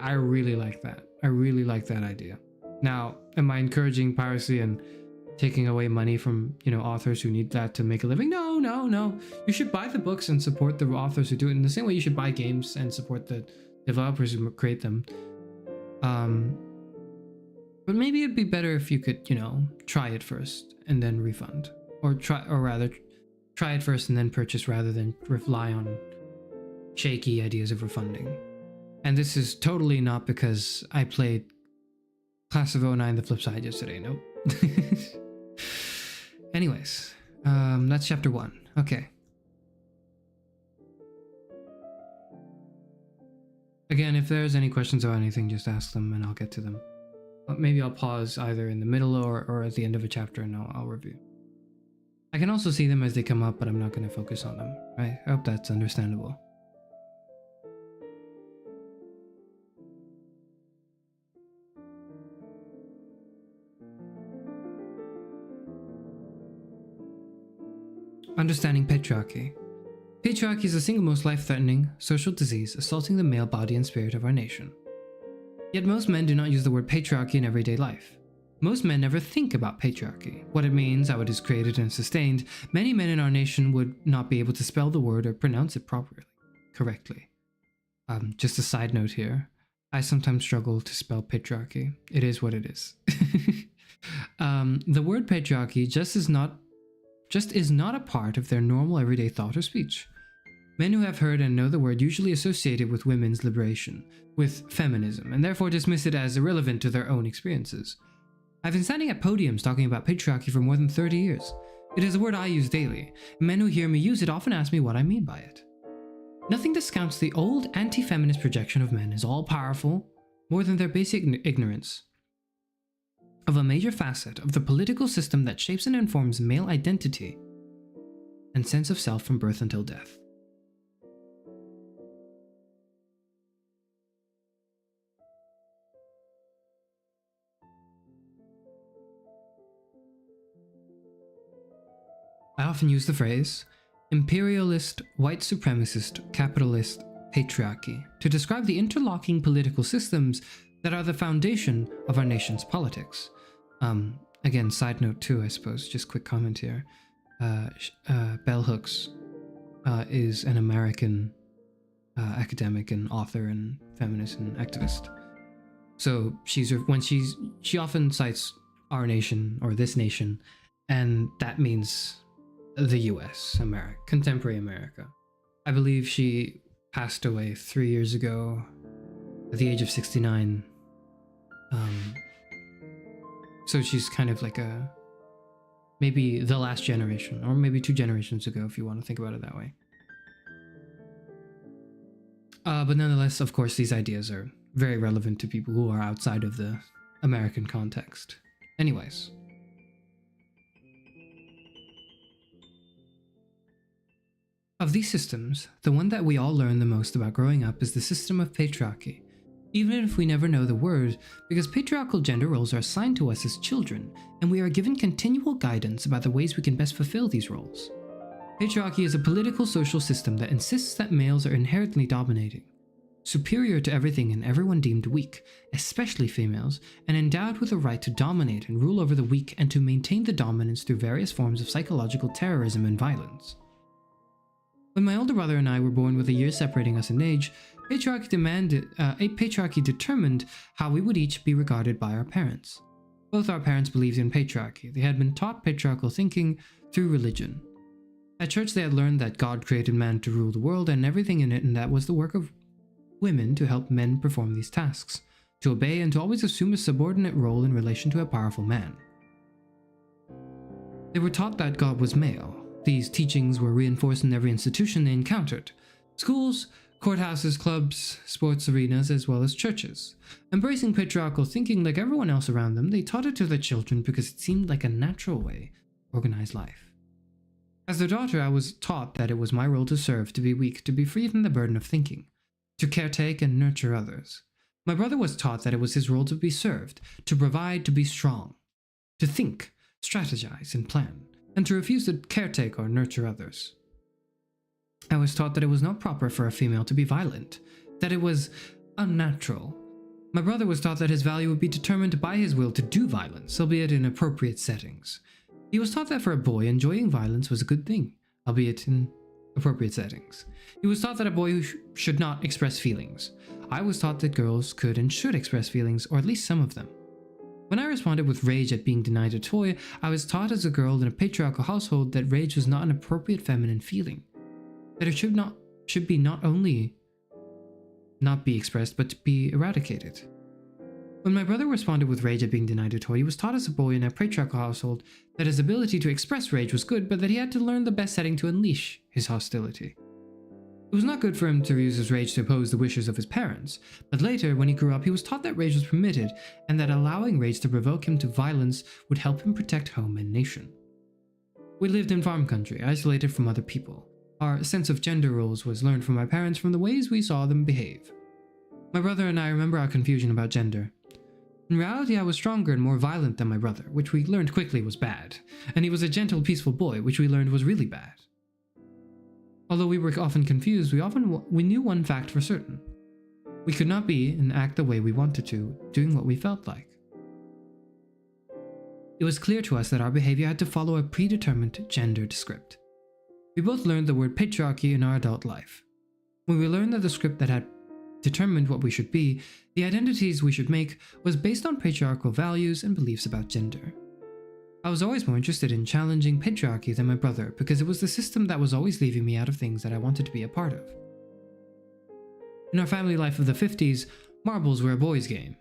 D: like that. I really like that idea. Now, am I encouraging piracy and taking away money from, authors who need that to make a living. No, no, no. You should buy the books and support the authors who do it in the same way you should buy games and support the developers who create them. But maybe it'd be better if you could, try it first and then refund, or rather try it first and then purchase rather than rely on shaky ideas of refunding. And this is totally not because I played Class of 09 the Flipside yesterday. Nope. Anyways, that's chapter 1. Okay. Again, if there's any questions or anything, just ask them and I'll get to them. Maybe I'll pause either in the middle or at the end of a chapter and I'll review. I can also see them as they come up, but I'm not going to focus on them. Right? I hope that's understandable. Understanding patriarchy. Patriarchy is the single most life-threatening social disease assaulting the male body and spirit of our nation. Yet most men do not use the word patriarchy in everyday life. Most men never think about patriarchy, what it means, how it is created and sustained. Many men in our nation would not be able to spell the word or pronounce it correctly. Just a side note here. I sometimes struggle to spell patriarchy. It is what it is. The word patriarchy just is not a part of their normal everyday thought or speech. Men who have heard and know the word usually associate it with women's liberation, with feminism, and therefore dismiss it as irrelevant to their own experiences. I've been standing at podiums talking about patriarchy for more than 30 years. It is a word I use daily, and men who hear me use it often ask me what I mean by it. Nothing discounts the old anti-feminist projection of men as all-powerful more than their basic ignorance of a major facet of the political system that shapes and informs male identity and sense of self from birth until death. I often use the phrase imperialist, white supremacist, capitalist patriarchy to describe the interlocking political systems that are the foundation of our nation's politics. Again, side note too, I suppose, just quick comment here. Bell Hooks is an American academic and author and feminist and activist. So she often cites our nation or this nation, and that means the US, contemporary America. I believe she passed away 3 years ago at the age of 69. So she's kind of like maybe the last generation, or maybe 2 generations ago, if you want to think about it that way. But nonetheless, of course, these ideas are very relevant to people who are outside of the American context. Anyways. Of these systems, the one that we all learn the most about growing up is the system of patriarchy, even if we never know the word, because patriarchal gender roles are assigned to us as children, and we are given continual guidance about the ways we can best fulfill these roles. Patriarchy is a political social system that insists that males are inherently dominating, superior to everything and everyone deemed weak, especially females, and endowed with the right to dominate and rule over the weak and to maintain the dominance through various forms of psychological terrorism and violence. When my older brother and I were born with a year separating us in age, patriarchy determined how we would each be regarded by our parents. Both our parents believed in patriarchy. They had been taught patriarchal thinking through religion. At church they had learned that God created man to rule the world and everything in it, and that was the work of women to help men perform these tasks, to obey and to always assume a subordinate role in relation to a powerful man. They were taught that God was male. These teachings were reinforced in every institution they encountered: schools, courthouses, clubs, sports arenas, as well as churches. Embracing patriarchal thinking like everyone else around them, they taught it to their children because it seemed like a natural way to organize life. As their daughter, I was taught that it was my role to serve, to be weak, to be free from the burden of thinking, to caretake and nurture others. My brother was taught that it was his role to be served, to provide, to be strong, to think, strategize, and plan, and to refuse to caretake or nurture others. I was taught that it was not proper for a female to be violent, that it was unnatural, My brother was taught that his value would be determined by his will to do violence, albeit in appropriate settings. He was taught that for a boy, enjoying violence was a good thing, albeit in appropriate settings. He was taught that a boy should not express feelings. I was taught that girls could and should express feelings, or at least some of them. When I responded with rage at being denied a toy, I was taught as a girl in a patriarchal household that rage was not an appropriate feminine feeling. That it should be not only not be expressed, but to be eradicated. When my brother responded with rage at being denied a toy, he was taught as a boy in a patriarchal household that his ability to express rage was good, but that he had to learn the best setting to unleash his hostility. It was not good for him to use his rage to oppose the wishes of his parents, but later, when he grew up, he was taught that rage was permitted, and that allowing rage to provoke him to violence would help him protect home and nation. We lived in farm country, isolated from other people. Our sense of gender roles was learned from my parents from the ways we saw them behave. My brother and I remember our confusion about gender. In reality, I was stronger and more violent than my brother, which we learned quickly was bad, and he was a gentle, peaceful boy, which we learned was really bad. Although we were often confused, we knew one fact for certain. We could not be and act the way we wanted to, doing what we felt like. It was clear to us that our behavior had to follow a predetermined gendered script. We both learned the word patriarchy in our adult life. When we learned that the script that had determined what we should be, the identities we should make, was based on patriarchal values and beliefs about gender. I was always more interested in challenging patriarchy than my brother because it was the system that was always leaving me out of things that I wanted to be a part of. In our family life of the 50s, marbles were a boys' game.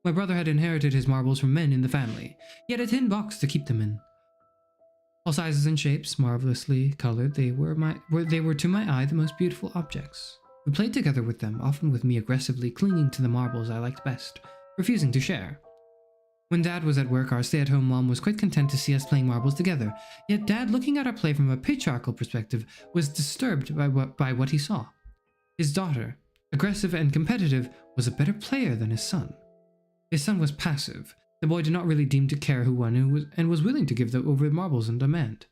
D: My brother had inherited his marbles from men in the family. He had a tin box to keep them in. All sizes and shapes, marvelously colored, they were to my eye the most beautiful objects. We played together with them, often with me aggressively clinging to the marbles I liked best, refusing to share. When Dad was at work, our stay-at-home mom was quite content to see us playing marbles together, yet Dad, looking at our play from a patriarchal perspective, was disturbed by what he saw. His daughter, aggressive and competitive, was a better player than his son. His son was passive. The boy did not really deem to care who won and was willing to give over the marbles on demand.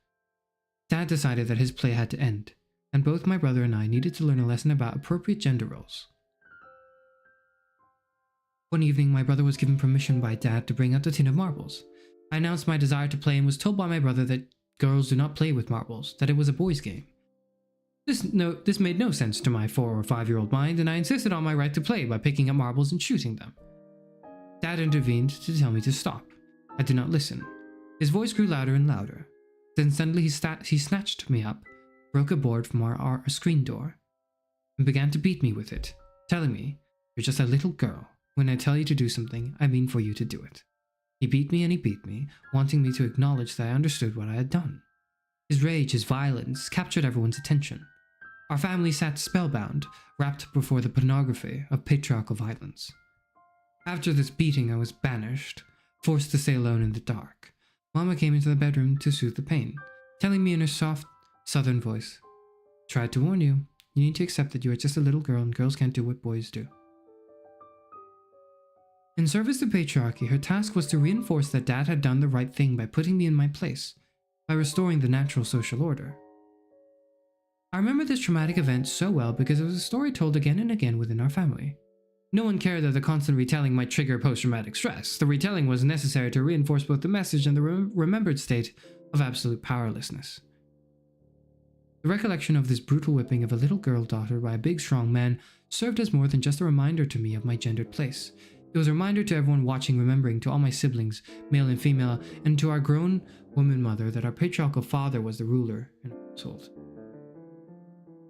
D: Dad decided that his play had to end, and both my brother and I needed to learn a lesson about appropriate gender roles. One evening, my brother was given permission by Dad to bring out the tin of marbles. I announced my desire to play and was told by my brother that girls do not play with marbles, that it was a boys' game. This made no sense to my 4 or 5-year-old mind, and I insisted on my right to play by picking up marbles and shooting them. Dad intervened to tell me to stop. I did not listen. His voice grew louder and louder. Then suddenly he snatched me up, broke a board from our screen door, and began to beat me with it, telling me, "You're just a little girl. When I tell you to do something, I mean for you to do it." He beat me and he beat me, wanting me to acknowledge that I understood what I had done. His rage, his violence, captured everyone's attention. Our family sat spellbound, wrapped before the pornography of patriarchal violence. After this beating, I was banished, forced to stay alone in the dark. Mama came into the bedroom to soothe the pain, telling me in her soft, southern voice, "Tried to warn you. You need to accept that you are just a little girl and girls can't do what boys do." In service to patriarchy, her task was to reinforce that Dad had done the right thing by putting me in my place, by restoring the natural social order. I remember this traumatic event so well because it was a story told again and again within our family. No one cared that the constant retelling might trigger post-traumatic stress. The retelling was necessary to reinforce both the message and the remembered state of absolute powerlessness. The recollection of this brutal whipping of a little girl daughter by a big strong man served as more than just a reminder to me of my gendered place. It was a reminder to everyone watching, remembering to all my siblings, male and female, and to our grown woman mother that our patriarchal father was the ruler in our household.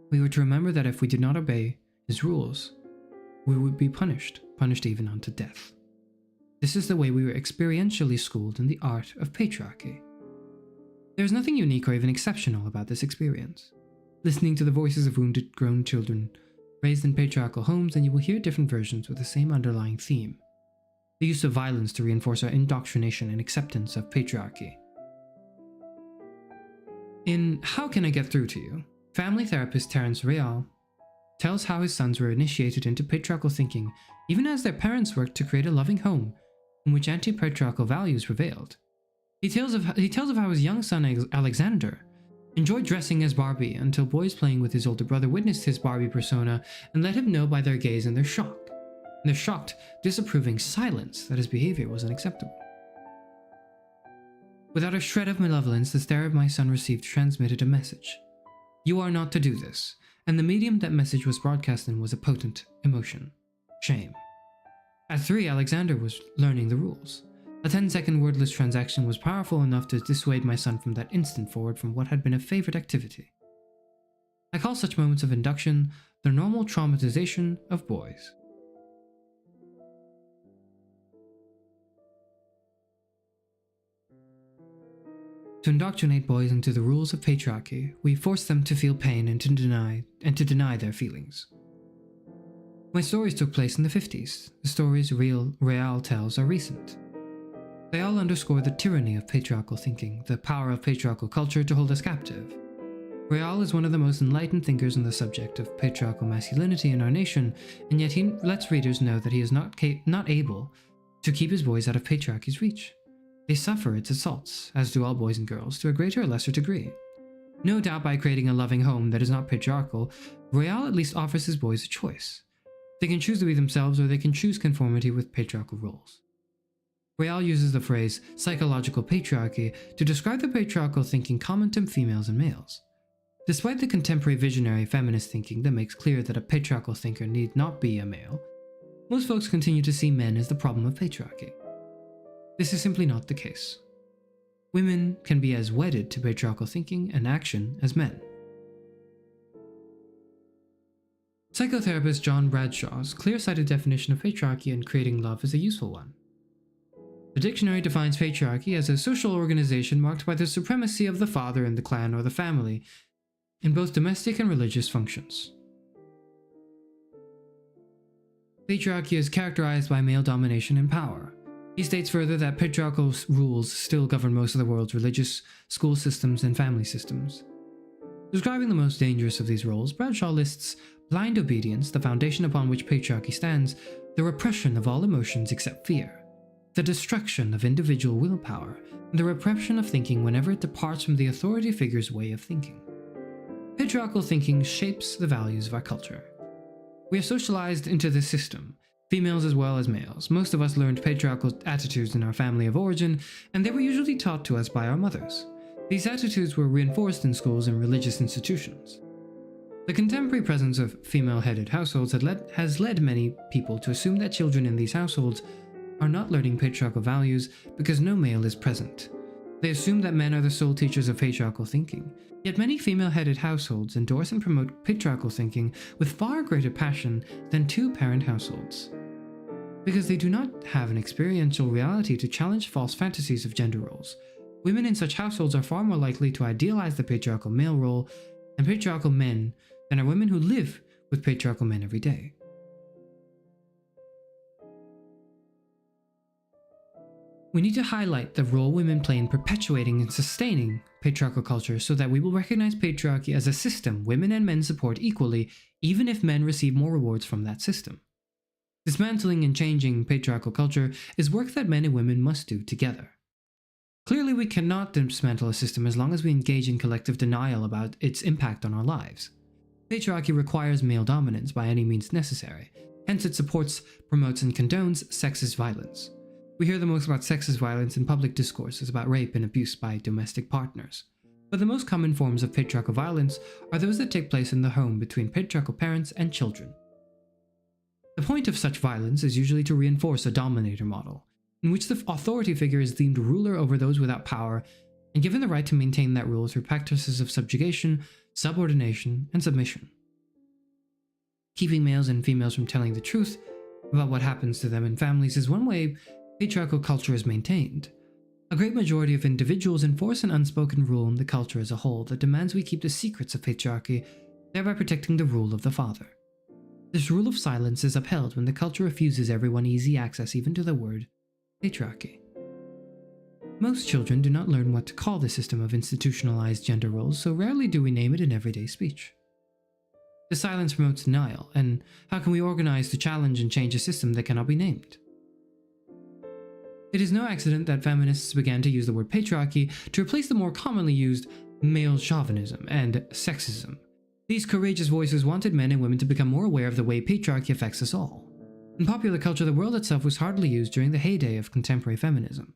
D: We were to remember that if we did not obey his rules, we would be punished even unto death. This is the way we were experientially schooled in the art of patriarchy. There is nothing unique or even exceptional about this experience. Listening to the voices of wounded grown children raised in patriarchal homes, and you will hear different versions with the same underlying theme: the use of violence to reinforce our indoctrination and acceptance of patriarchy. In How Can I Get Through to You?, family therapist Terence Real tells how his sons were initiated into patriarchal thinking even as their parents worked to create a loving home in which anti-patriarchal values prevailed. He tells of how his young son Alexander enjoyed dressing as Barbie until boys playing with his older brother witnessed his Barbie persona and let him know by their gaze and their shock. and the shocked, disapproving silence that his behavior was unacceptable. Without a shred of malevolence, the stare of my son received transmitted a message. You are not to do this, and the medium that message was broadcast in was a potent emotion. Shame. At 3, Alexander was learning the rules. A 10-second wordless transaction was powerful enough to dissuade my son from that instant forward from what had been a favorite activity. I call such moments of induction the normal traumatization of boys. To indoctrinate boys into the rules of patriarchy, we force them to feel pain and to deny their feelings. My stories took place in the 50s. The stories Real tells are recent. They all underscore the tyranny of patriarchal thinking, the power of patriarchal culture to hold us captive. Real is one of the most enlightened thinkers on the subject of patriarchal masculinity in our nation, and yet he lets readers know that he is not able to keep his boys out of patriarchy's reach. They suffer its assaults, as do all boys and girls, to a greater or lesser degree. No doubt by creating a loving home that is not patriarchal, Real at least offers his boys a choice. They can choose to be themselves, or they can choose conformity with patriarchal roles. Real uses the phrase psychological patriarchy to describe the patriarchal thinking common to females and males. Despite the contemporary visionary feminist thinking that makes clear that a patriarchal thinker need not be a male, most folks continue to see men as the problem of patriarchy. This is simply not the case. Women can be as wedded to patriarchal thinking and action as men. Psychotherapist John Bradshaw's clear-sighted definition of patriarchy and creating love is a useful one. The dictionary defines patriarchy as a social organization marked by the supremacy of the father in the clan or the family in both domestic and religious functions. Patriarchy is characterized by male domination and power. He states further that patriarchal rules still govern most of the world's religious, school systems, and family systems. Describing the most dangerous of these roles, Bradshaw lists blind obedience, the foundation upon which patriarchy stands, the repression of all emotions except fear, the destruction of individual willpower, and the repression of thinking whenever it departs from the authority figure's way of thinking. Patriarchal thinking shapes the values of our culture. We are socialized into this system, females as well as males. Most of us learned patriarchal attitudes in our family of origin, and they were usually taught to us by our mothers. These attitudes were reinforced in schools and religious institutions. The contemporary presence of female-headed households has led many people to assume that children in these households are not learning patriarchal values because no male is present. They assume that men are the sole teachers of patriarchal thinking. Yet many female-headed households endorse and promote patriarchal thinking with far greater passion than two-parent households. Because they do not have an experiential reality to challenge false fantasies of gender roles, women in such households are far more likely to idealize the patriarchal male role and patriarchal men than are women who live with patriarchal men every day. We need to highlight the role women play in perpetuating and sustaining patriarchal culture so that we will recognize patriarchy as a system women and men support equally, even if men receive more rewards from that system. Dismantling and changing patriarchal culture is work that men and women must do together. Clearly, we cannot dismantle a system as long as we engage in collective denial about its impact on our lives. Patriarchy requires male dominance by any means necessary, hence it supports, promotes, and condones sexist violence. We hear the most about sexist violence in public discourses about rape and abuse by domestic partners. But the most common forms of patriarchal violence are those that take place in the home between patriarchal parents and children. The point of such violence is usually to reinforce a dominator model, in which the authority figure is deemed ruler over those without power and given the right to maintain that rule through practices of subjugation, subordination, and submission. Keeping males and females from telling the truth about what happens to them in families is one way patriarchal culture is maintained. A great majority of individuals enforce an unspoken rule in the culture as a whole that demands we keep the secrets of patriarchy, thereby protecting the rule of the father. This rule of silence is upheld when the culture refuses everyone easy access even to the word patriarchy. Most children do not learn what to call the system of institutionalized gender roles, so rarely do we name it in everyday speech. The silence promotes denial, and how can we organize to challenge and change a system that cannot be named? It is no accident that feminists began to use the word patriarchy to replace the more commonly used male chauvinism and sexism. These courageous voices wanted men and women to become more aware of the way patriarchy affects us all. In popular culture, the word itself was hardly used during the heyday of contemporary feminism.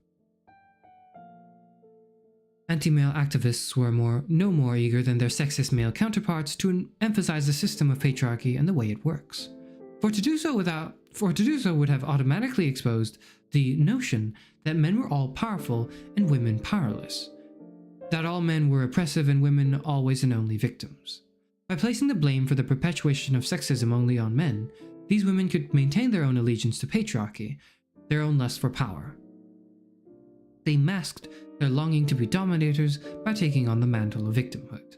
D: Anti-male activists were no more eager than their sexist male counterparts to emphasize the system of patriarchy and the way it works. For to do so would have automatically exposed the notion that men were all powerful and women powerless, that all men were oppressive and women always and only victims. By placing the blame for the perpetuation of sexism only on men, these women could maintain their own allegiance to patriarchy, their own lust for power. They masked their longing to be dominators by taking on the mantle of victimhood.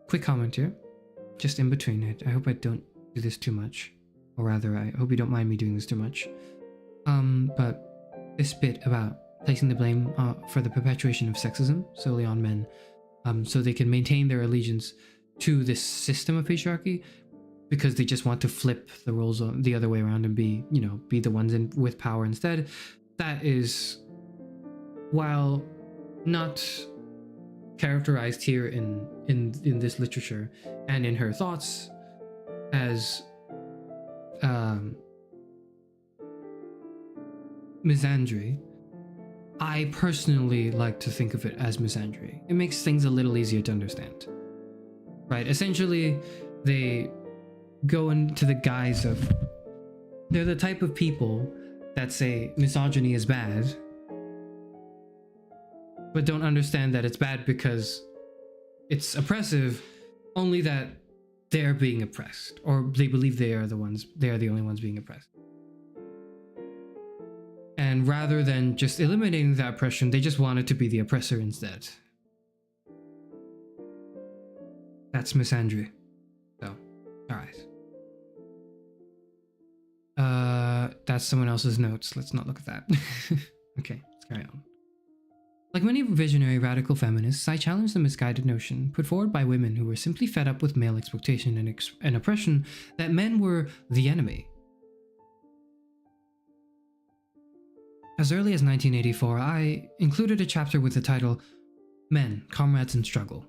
D: Quick comment here, just in between it. I hope I don't do this too much, or rather, I hope you don't mind me doing this too much. But this bit about placing the blame for the perpetuation of sexism solely on men, so they can maintain their allegiance to this system of patriarchy, because they just want to flip the roles the other way around and be the ones with power instead. That is, while not characterized here in this literature and in her thoughts as misandry, I personally like to think of it as misandry. It makes things a little easier to understand. Right? Essentially, they go into the guise of, they're the type of people that say misogyny is bad, but don't understand that it's bad because it's oppressive, only that they're being oppressed, or they believe they are the only ones being oppressed. And rather than just eliminating that oppression, they just wanted to be the oppressor instead. That's misandry. So, alright. That's someone else's notes. Let's not look at that. Okay, let's carry on. Like many visionary radical feminists, I challenge the misguided notion put forward by women who were simply fed up with male exploitation and oppression that men were the enemy. As early as 1984, I included a chapter with the title, Men, Comrades in Struggle,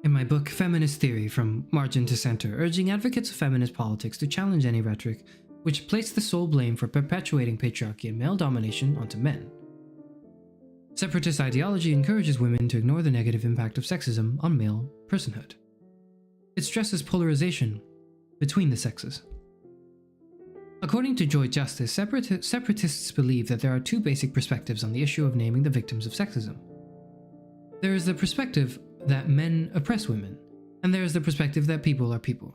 D: in my book Feminist Theory from Margin to Center, urging advocates of feminist politics to challenge any rhetoric which placed the sole blame for perpetuating patriarchy and male domination onto men. Separatist ideology encourages women to ignore the negative impact of sexism on male personhood. It stresses polarization between the sexes. According to Joy Justice, separatists believe that there are two basic perspectives on the issue of naming the victims of sexism. There is the perspective that men oppress women, and there is the perspective that people are people.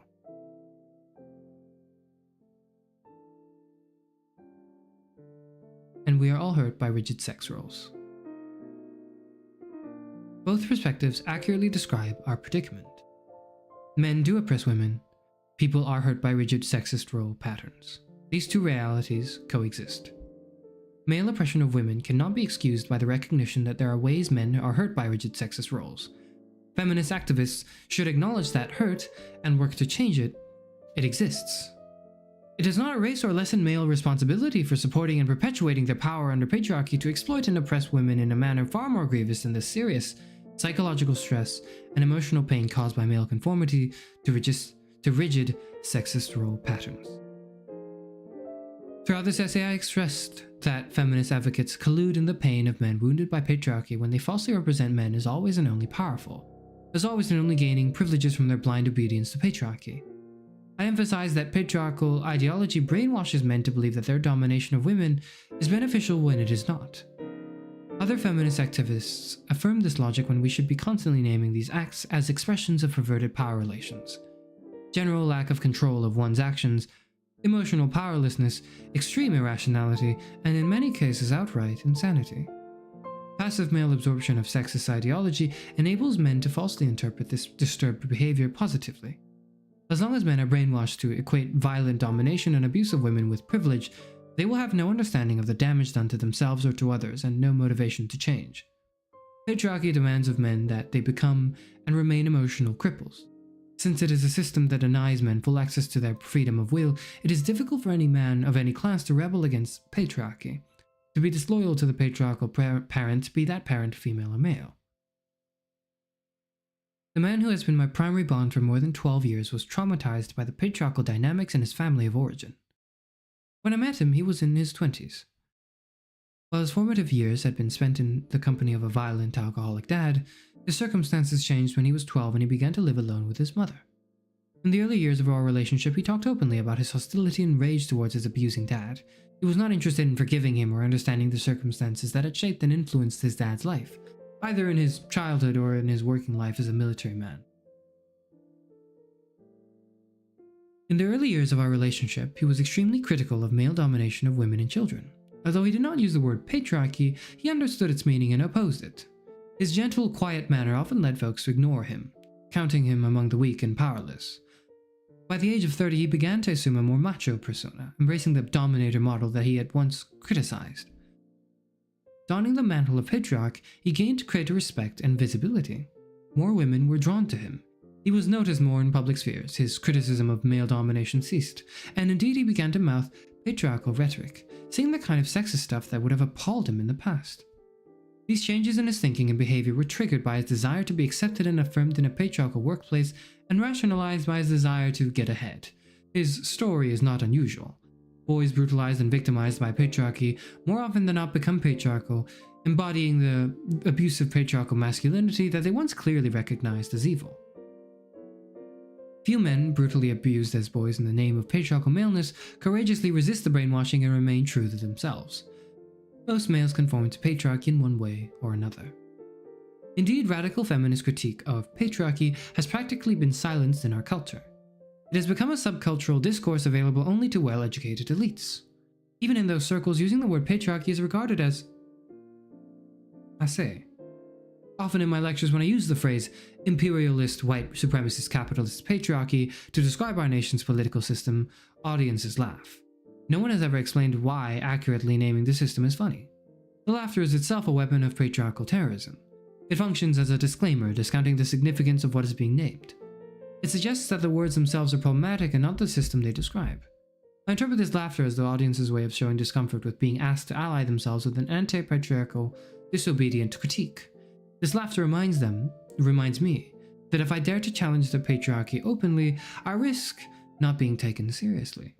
D: And we are all hurt by rigid sex roles. Both perspectives accurately describe our predicament. Men do oppress women, people are hurt by rigid sexist role patterns. These two realities coexist. Male oppression of women cannot be excused by the recognition that there are ways men are hurt by rigid sexist roles. Feminist activists should acknowledge that hurt and work to change it. It exists. It does not erase or lessen male responsibility for supporting and perpetuating their power under patriarchy to exploit and oppress women in a manner far more grievous than the serious psychological stress and emotional pain caused by male conformity to rigid sexist role patterns. Throughout this essay, I expressed that feminist advocates collude in the pain of men wounded by patriarchy when they falsely represent men as always and only powerful, as always and only gaining privileges from their blind obedience to patriarchy. I emphasize that patriarchal ideology brainwashes men to believe that their domination of women is beneficial when it is not. Other feminist activists affirm this logic when we should be constantly naming these acts as expressions of perverted power relations. General lack of control of one's actions, emotional powerlessness, extreme irrationality, and in many cases outright insanity. Passive male absorption of sexist ideology enables men to falsely interpret this disturbed behavior positively. As long as men are brainwashed to equate violent domination and abuse of women with privilege, they will have no understanding of the damage done to themselves or to others and no motivation to change. Patriarchy demands of men that they become and remain emotional cripples. Since it is a system that denies men full access to their freedom of will, it is difficult for any man of any class to rebel against patriarchy, to be disloyal to the patriarchal parent, be that parent female or male. The man who has been my primary bond for more than 12 years was traumatized by the patriarchal dynamics in his family of origin. When I met him, he was in his 20s. While his formative years had been spent in the company of a violent alcoholic dad, his circumstances changed when he was 12 and he began to live alone with his mother. In the early years of our relationship, he talked openly about his hostility and rage towards his abusing dad. He was not interested in forgiving him or understanding the circumstances that had shaped and influenced his dad's life, either in his childhood or in his working life as a military man. In the early years of our relationship, he was extremely critical of male domination of women and children. Although he did not use the word patriarchy, he understood its meaning and opposed it. His gentle, quiet manner often led folks to ignore him, counting him among the weak and powerless. By the age of 30, he began to assume a more macho persona, embracing the dominator model that he had once criticized. Donning the mantle of patriarch, he gained greater respect and visibility. More women were drawn to him. He was noticed more in public spheres, his criticism of male domination ceased, and indeed he began to mouth patriarchal rhetoric, saying the kind of sexist stuff that would have appalled him in the past. These changes in his thinking and behavior were triggered by his desire to be accepted and affirmed in a patriarchal workplace and rationalized by his desire to get ahead. His story is not unusual. Boys brutalized and victimized by patriarchy more often than not become patriarchal, embodying the abusive patriarchal masculinity that they once clearly recognized as evil. Few men, brutally abused as boys in the name of patriarchal maleness, courageously resist the brainwashing and remain true to themselves. Most males conform to patriarchy in one way or another. Indeed, radical feminist critique of patriarchy has practically been silenced in our culture. It has become a subcultural discourse available only to well-educated elites. Even in those circles, using the word patriarchy is regarded as passé. Often in my lectures, when I use the phrase imperialist, white, supremacist, capitalist patriarchy to describe our nation's political system, audiences laugh. No one has ever explained why accurately naming the system is funny. The laughter is itself a weapon of patriarchal terrorism. It functions as a disclaimer, discounting the significance of what is being named. It suggests that the words themselves are problematic and not the system they describe. I interpret this laughter as the audience's way of showing discomfort with being asked to ally themselves with an anti-patriarchal, disobedient critique. This laughter reminds me, that if I dare to challenge the patriarchy openly, I risk not being taken seriously.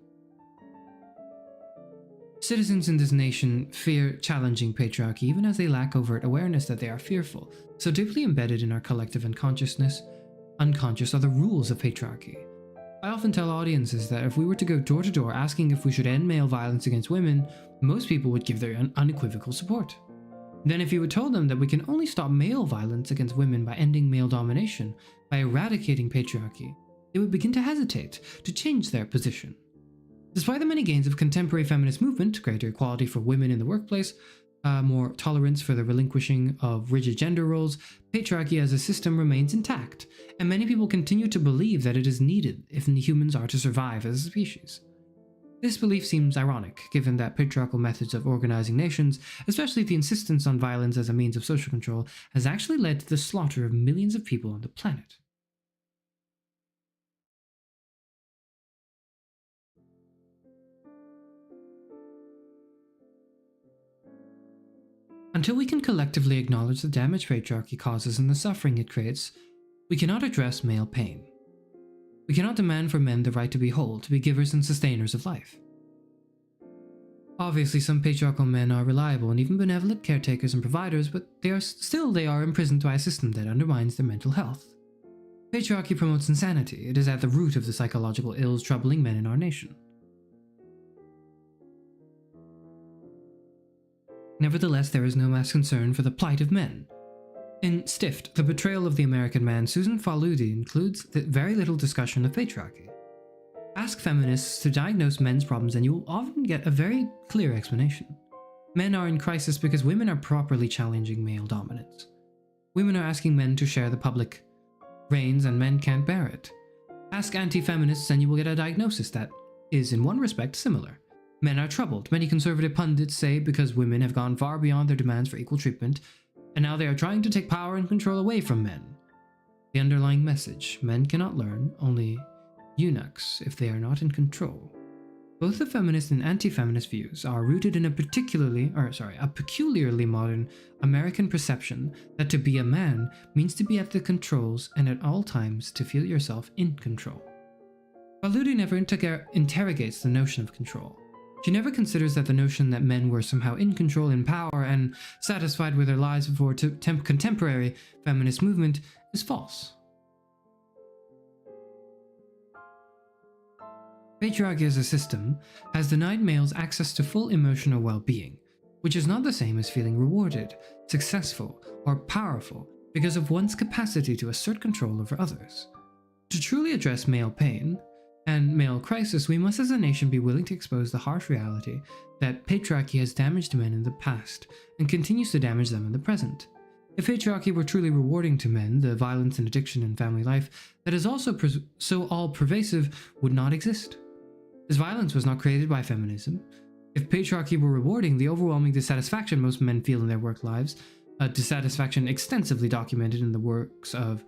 D: Citizens in this nation fear challenging patriarchy even as they lack overt awareness that they are fearful. So deeply embedded in our collective unconscious are the rules of patriarchy. I often tell audiences that if we were to go door to door asking if we should end male violence against women, most people would give their unequivocal support. Then if you had told them that we can only stop male violence against women by ending male domination, by eradicating patriarchy, they would begin to hesitate, to change their position. Despite the many gains of contemporary feminist movement, greater equality for women in the workplace, more tolerance for the relinquishing of rigid gender roles, patriarchy as a system remains intact, and many people continue to believe that it is needed if humans are to survive as a species. This belief seems ironic, given that patriarchal methods of organizing nations, especially the insistence on violence as a means of social control, has actually led to the slaughter of millions of people on the planet. Until we can collectively acknowledge the damage patriarchy causes and the suffering it creates, we cannot address male pain. We cannot demand for men the right to be whole, to be givers and sustainers of life. Obviously, some patriarchal men are reliable and even benevolent caretakers and providers, but they are imprisoned by a system that undermines their mental health. Patriarchy promotes insanity. It is at the root of the psychological ills troubling men in our nation. Nevertheless, there is no mass concern for the plight of men. In Stift, The Betrayal of the American Man, Susan Faludi includes very little discussion of patriarchy. Ask feminists to diagnose men's problems and you will often get a very clear explanation. Men are in crisis because women are properly challenging male dominance. Women are asking men to share the public reins and men can't bear it. Ask anti-feminists and you will get a diagnosis that is, in one respect, similar. Men are troubled. Many conservative pundits say because women have gone far beyond their demands for equal treatment, and now they are trying to take power and control away from men. The underlying message: men cannot learn, only eunuchs if they are not in control. Both the feminist and anti-feminist views are rooted in a peculiarly modern American perception that to be a man means to be at the controls and at all times to feel yourself in control. Faludi never interrogates the notion of control. She never considers that the notion that men were somehow in control, in power, and satisfied with their lives before contemporary feminist movement is false. Patriarchy as a system has denied males access to full emotional well-being, which is not the same as feeling rewarded, successful, or powerful because of one's capacity to assert control over others. To truly address male pain and male crisis, we must as a nation be willing to expose the harsh reality that patriarchy has damaged men in the past and continues to damage them in the present. If patriarchy were truly rewarding to men, the violence and addiction in family life that is also so all-pervasive would not exist. This violence was not created by feminism. If patriarchy were rewarding, the overwhelming dissatisfaction most men feel in their work lives, a dissatisfaction extensively documented in the works of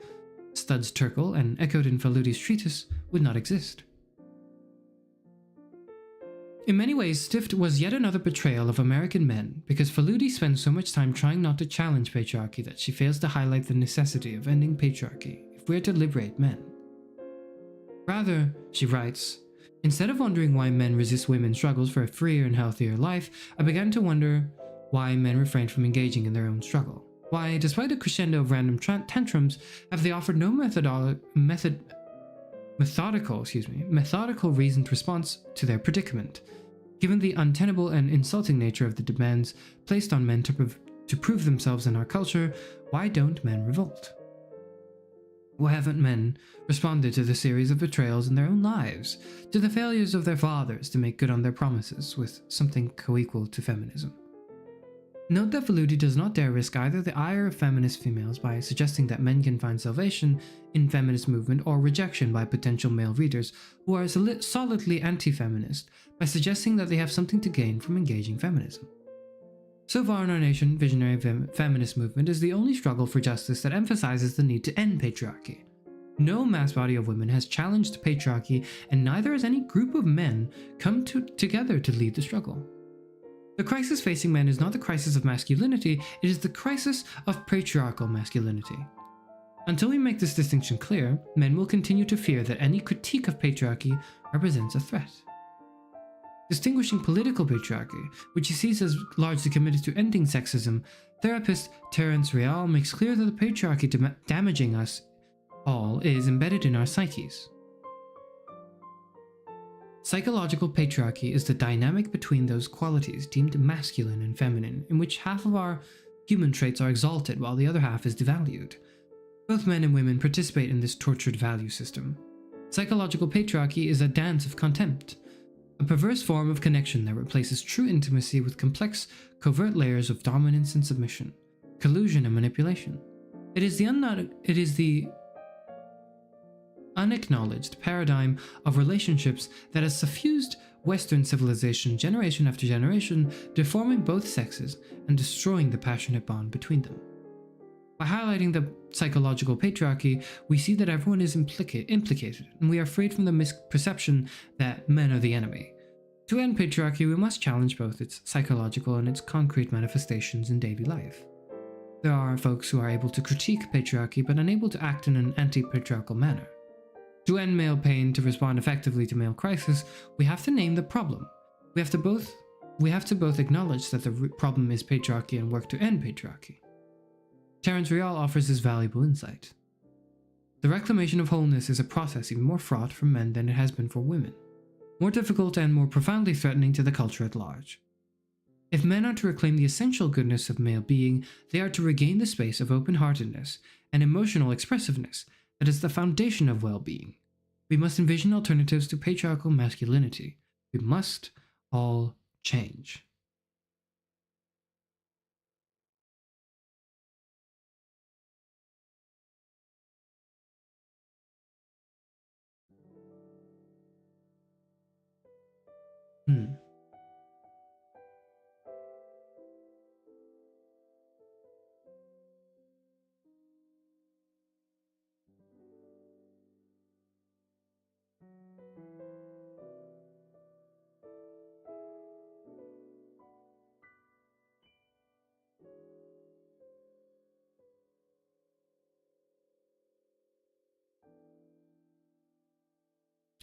D: Studs Terkel and echoed in Faludi's treatise, would not exist. In many ways, Stift was yet another betrayal of American men, because Faludi spends so much time trying not to challenge patriarchy that she fails to highlight the necessity of ending patriarchy if we are to liberate men. Rather, she writes, "Instead of wondering why men resist women's struggles for a freer and healthier life, I began to wonder why men refrain from engaging in their own struggle. Why, despite a crescendo of random tantrums, have they offered no methodical reasoned response to their predicament? Given the untenable and insulting nature of the demands placed on men to prove themselves in our culture, why don't men revolt? Why haven't men responded to the series of betrayals in their own lives, to the failures of their fathers to make good on their promises with something co-equal to feminism?" Note that Faludi does not dare risk either the ire of feminist females by suggesting that men can find salvation in feminist movement or rejection by potential male readers who are solidly anti-feminist by suggesting that they have something to gain from engaging feminism. So far in our nation, visionary feminist movement is the only struggle for justice that emphasizes the need to end patriarchy. No mass body of women has challenged patriarchy, and neither has any group of men come together to lead the struggle. The crisis facing men is not the crisis of masculinity, it is the crisis of patriarchal masculinity. Until we make this distinction clear, men will continue to fear that any critique of patriarchy represents a threat. Distinguishing political patriarchy, which he sees as largely committed to ending sexism, therapist Terence Real makes clear that the patriarchy damaging us all is embedded in our psyches. Psychological patriarchy is the dynamic between those qualities deemed masculine and feminine, in which half of our human traits are exalted while the other half is devalued. Both men and women participate in this tortured value system. Psychological patriarchy is a dance of contempt, a perverse form of connection that replaces true intimacy with complex, covert layers of dominance and submission, collusion and manipulation. It is the unacknowledged paradigm of relationships that has suffused Western civilization generation after generation, deforming both sexes and destroying the passionate bond between them. By highlighting the psychological patriarchy, we see that everyone is implicated, and we are freed from the misperception that men are the enemy. To end patriarchy, we must challenge both its psychological and its concrete manifestations in daily life. There are folks who are able to critique patriarchy but unable to act in an anti-patriarchal manner. To end male pain, to respond effectively to male crisis, we have to name the problem. We have to both acknowledge that the problem is patriarchy and work to end patriarchy. Terence Real offers this valuable insight. The reclamation of wholeness is a process even more fraught for men than it has been for women, more difficult and more profoundly threatening to the culture at large. If men are to reclaim the essential goodness of male being, they are to regain the space of open-heartedness and emotional expressiveness that is the foundation of well-being. We must envision alternatives to patriarchal masculinity. We must all change.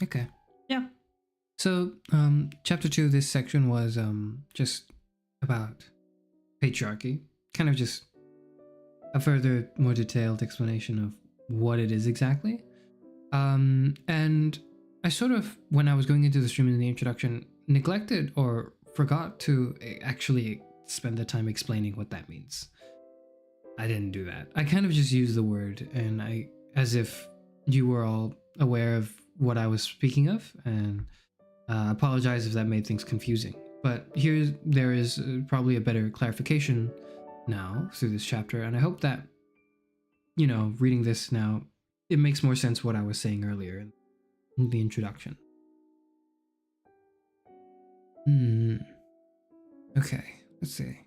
D: Okay. Yeah. So, chapter 2, this section was just about patriarchy. Kind of just a further, more detailed explanation of what it is exactly. And I sort of, when I was going into the stream in the introduction, neglected or forgot to actually spend the time explaining what that means. I didn't do that. I kind of just used the word, and as if you were all aware of what I was speaking of, and apologize if that made things confusing. But there is probably a better clarification now through this chapter, and I hope that, you know, reading this now, it makes more sense what I was saying earlier in the introduction. Okay, let's see.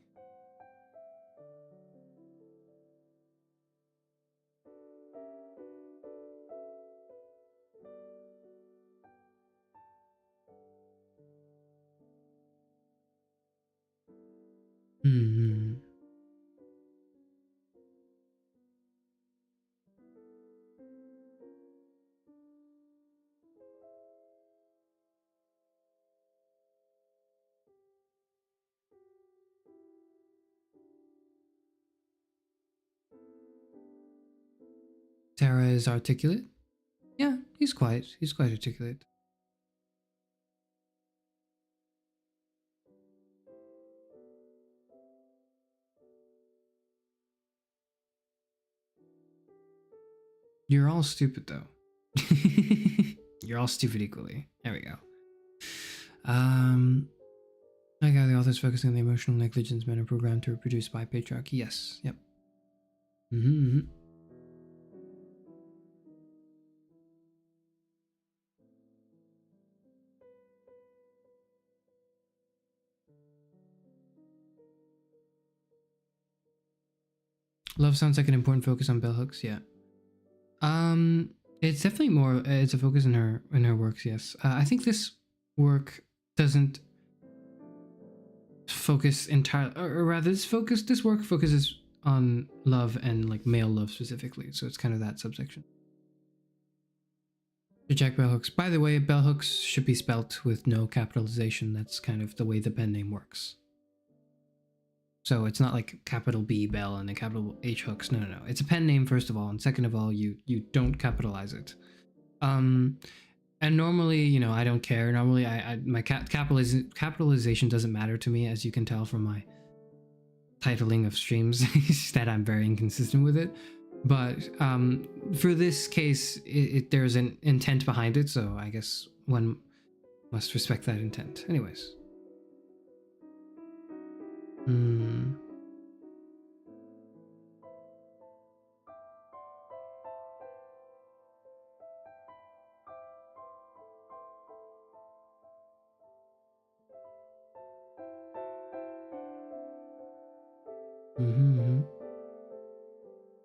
D: Tara is articulate. Yeah, he's quite articulate. You're all stupid though. You're all stupid equally. There we go. I got the author's focusing on the emotional negligence men are programmed to reproduce by patriarchy. Yes. Yep. Love sounds like an important focus on bell hooks. Yeah. It's definitely more. It's a focus in her works. Yes. I think this work doesn't focus entirely, or rather, this work focuses on love and like male love specifically. So it's kind of that subsection. Reject bell hooks. By the way, bell hooks should be spelt with no capitalization. That's kind of the way the pen name works. So it's not like capital B bell and then capital H hooks. No. It's a pen name first of all, and second of all, you don't capitalize it. And normally, you know, I don't care. Normally, my capitalization doesn't matter to me, as you can tell from my titling of streams, that I'm very inconsistent with it. But for this case, there's an intent behind it, so I guess one must respect that intent. Anyways.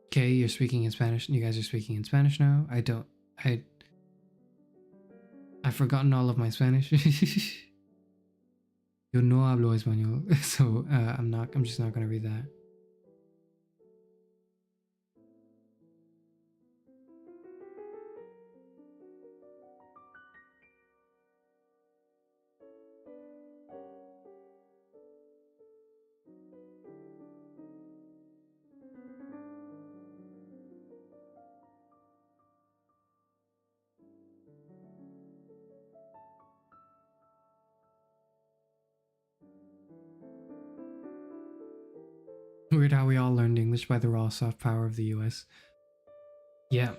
D: Okay, you're speaking in Spanish. You guys are speaking in Spanish now. I've forgotten all of my Spanish. Yo no hablo español, so I'm just not gonna read that. Weird how we all learned English by the raw soft power of the US. Yeah.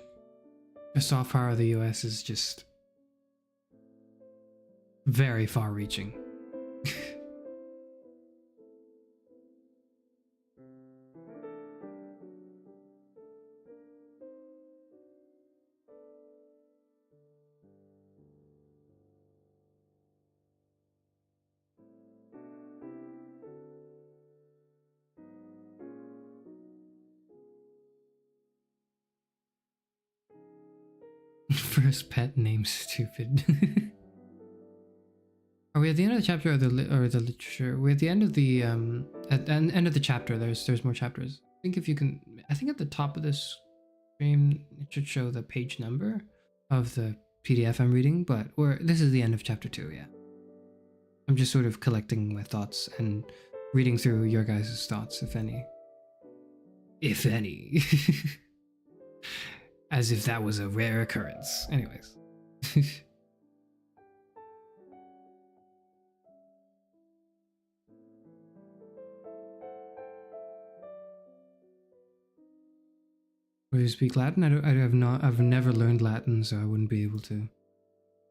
D: The soft power of the US is just very far reaching. First pet name stupid. Are we at the end of the chapter or the literature? We're at the end of the at the end of the chapter. There's more chapters. I think if you can, I think at the top of this stream it should show the page number of the PDF I'm reading, but this is the end of chapter 2, yeah. I'm just sort of collecting my thoughts and reading through your guys' thoughts, if any. If any. As if that was a rare occurrence. Anyways. Do you speak Latin? I've never learned Latin, so I wouldn't be able to.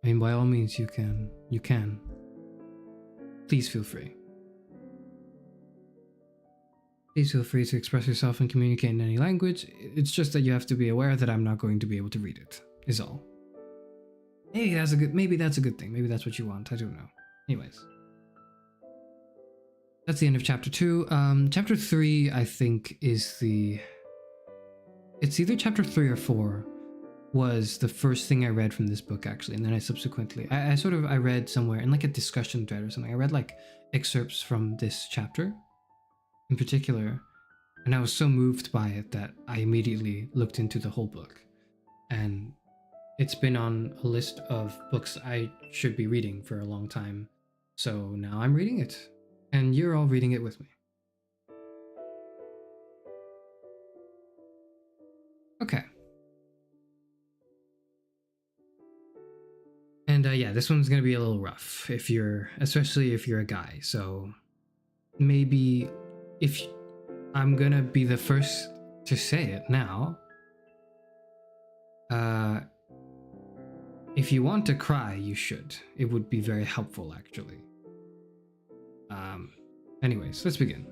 D: I mean, by all means, you can. You can. Please feel free. Please feel free to express yourself and communicate in any language. It's just that you have to be aware that I'm not going to be able to read it, is all. Maybe that's a good thing. Maybe that's what you want. I don't know. Anyways. That's the end of chapter 2. Chapter 3, I think, is the... It's either chapter 3 or 4 was the first thing I read from this book, actually. And then I subsequently... I read somewhere in like a discussion thread or something. I read like excerpts from this chapter in particular. And I was so moved by it that I immediately looked into the whole book. And it's been on a list of books I should be reading for a long time. So now I'm reading it. And you're all reading it with me. Okay. And yeah, this one's gonna be a little rough especially if you're a guy. So maybe I'm gonna be the first to say it now. If you want to cry, you should. It would be very helpful, actually. Anyways, let's begin.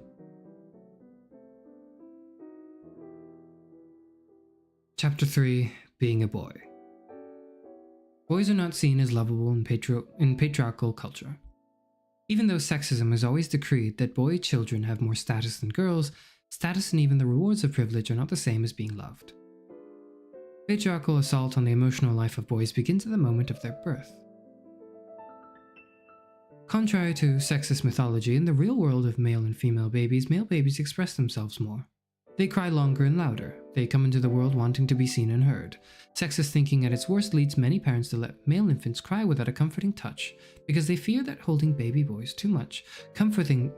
D: Chapter 3, Being a Boy. Boys are not seen as lovable in patriarchal culture. Even though sexism has always decreed that boy children have more status than girls, status and even the rewards of privilege are not the same as being loved. Patriarchal assault on the emotional life of boys begins at the moment of their birth. Contrary to sexist mythology, in the real world of male and female babies, male babies express themselves more. They cry longer and louder. They come into the world wanting to be seen and heard. Sexist thinking at its worst leads many parents to let male infants cry without a comforting touch, because they fear that holding baby boys too much, comforting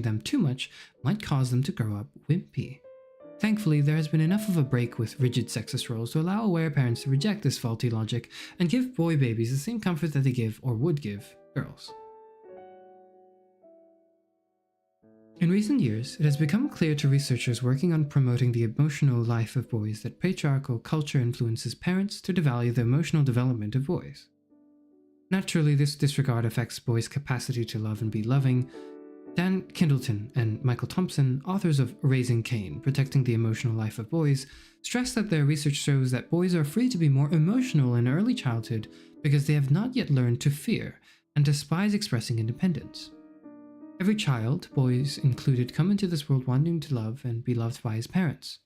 D: them too much, might cause them to grow up wimpy. Thankfully, there has been enough of a break with rigid sexist roles to allow aware parents to reject this faulty logic and give boy babies the same comfort that they give or would give girls. In recent years, it has become clear to researchers working on promoting the emotional life of boys that patriarchal culture influences parents to devalue the emotional development of boys. Naturally, this disregard affects boys' capacity to love and be loving. Dan Kindleton and Michael Thompson, authors of Raising Cain, Protecting the Emotional Life of Boys, stress that their research shows that boys are free to be more emotional in early childhood because they have not yet learned to fear and despise expressing independence. Every child, boys included, come into this world wanting to love and be loved by his parents.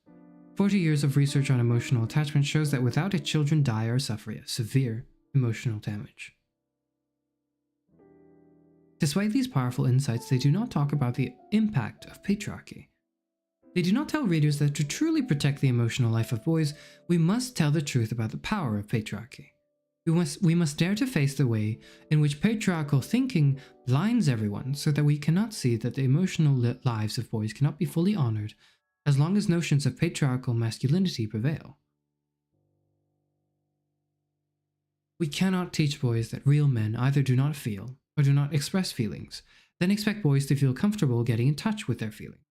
D: 40 years of research on emotional attachment shows that without it, children die or suffer severe emotional damage. Despite these powerful insights, they do not talk about the impact of patriarchy. They do not tell readers that to truly protect the emotional life of boys, we must tell the truth about the power of patriarchy. We must dare to face the way in which patriarchal thinking blinds everyone so that we cannot see that the emotional lives of boys cannot be fully honored as long as notions of patriarchal masculinity prevail. We cannot teach boys that real men either do not feel or do not express feelings, then expect boys to feel comfortable getting in touch with their feelings.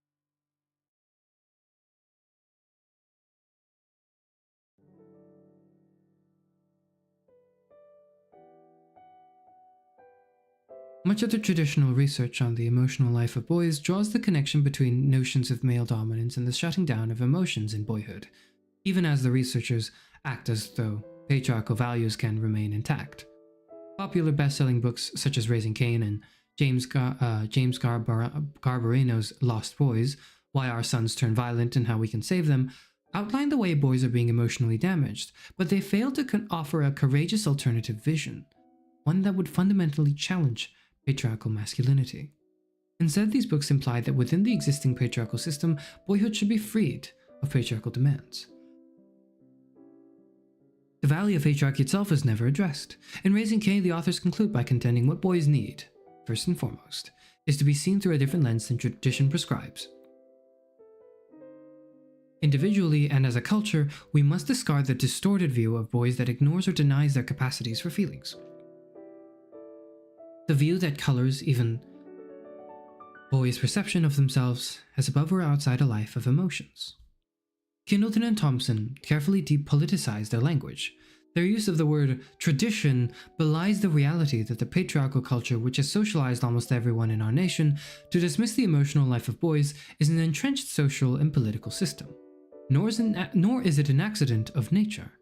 D: Much of the traditional research on the emotional life of boys draws the connection between notions of male dominance and the shutting down of emotions in boyhood, even as the researchers act as though patriarchal values can remain intact. Popular best-selling books such as Raising Cain and James Garbarino's Lost Boys, Why Our Sons Turn Violent and How We Can Save Them, outline the way boys are being emotionally damaged, but they fail to offer a courageous alternative vision, one that would fundamentally challenge patriarchal masculinity. Instead, these books imply that within the existing patriarchal system, boyhood should be freed of patriarchal demands. The value of patriarchy itself is never addressed. In Raising Cain, the authors conclude by contending what boys need, first and foremost, is to be seen through a different lens than tradition prescribes. Individually and as a culture, we must discard the distorted view of boys that ignores or denies their capacities for feelings. The view that colors even boys' perception of themselves as above or outside a life of emotions. Kindleton and Thompson carefully depoliticized their language. Their use of the word tradition belies the reality that the patriarchal culture, which has socialized almost everyone in our nation to dismiss the emotional life of boys, is an entrenched social and political system. Nor is it an accident of nature.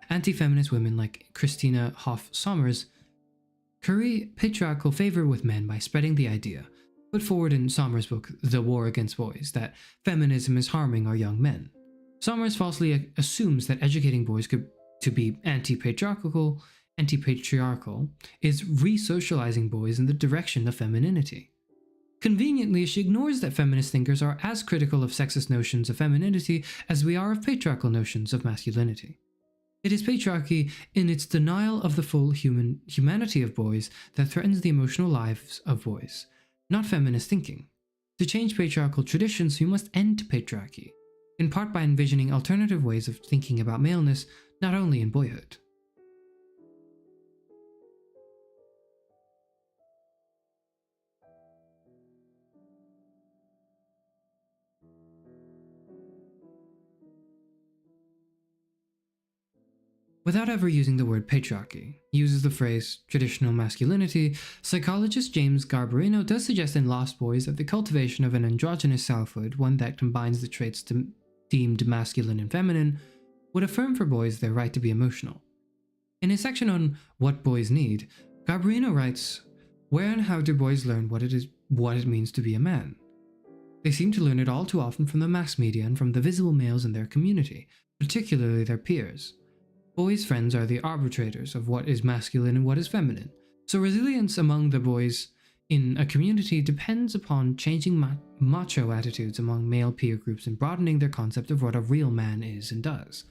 D: Anti-feminist women like Christina Hoff Sommers curry patriarchal favor with men by spreading the idea, put forward in Sommers' book The War Against Boys, that feminism is harming our young men. Sommers falsely assumes that educating boys to be anti-patriarchal is re-socializing boys in the direction of femininity. Conveniently, she ignores that feminist thinkers are as critical of sexist notions of femininity as we are of patriarchal notions of masculinity. It is patriarchy in its denial of the full humanity of boys that threatens the emotional lives of boys, not feminist thinking. To change patriarchal traditions, we must end patriarchy, in part by envisioning alternative ways of thinking about maleness, not only in boyhood. Without ever using the word patriarchy, he uses the phrase traditional masculinity. Psychologist James Garbarino does suggest in Lost Boys that the cultivation of an androgynous selfhood, one that combines the traits deemed masculine and feminine, would affirm for boys their right to be emotional. In his section on what boys need, Garbarino writes, "Where and how do boys learn what it means to be a man? They seem to learn it all too often from the mass media and from the visible males in their community, particularly their peers. Boys' friends are the arbitrators of what is masculine and what is feminine, so resilience among the boys in a community depends upon changing macho attitudes among male peer groups and broadening their concept of what a real man is and does."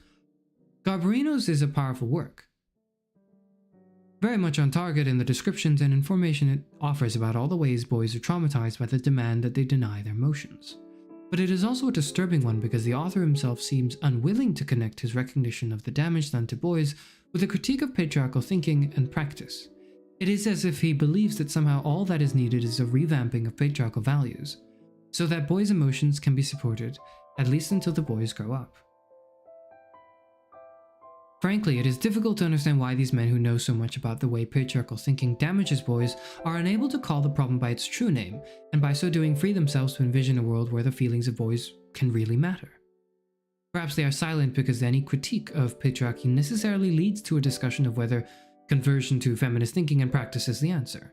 D: Garbarino's is a powerful work, very much on target in the descriptions and information it offers about all the ways boys are traumatized by the demand that they deny their emotions. But it is also a disturbing one because the author himself seems unwilling to connect his recognition of the damage done to boys with a critique of patriarchal thinking and practice. It is as if he believes that somehow all that is needed is a revamping of patriarchal values, so that boys' emotions can be supported, at least until the boys grow up. Frankly, it is difficult to understand why these men who know so much about the way patriarchal thinking damages boys are unable to call the problem by its true name, and by so doing free themselves to envision a world where the feelings of boys can really matter. Perhaps they are silent because any critique of patriarchy necessarily leads to a discussion of whether conversion to feminist thinking and practice is the answer.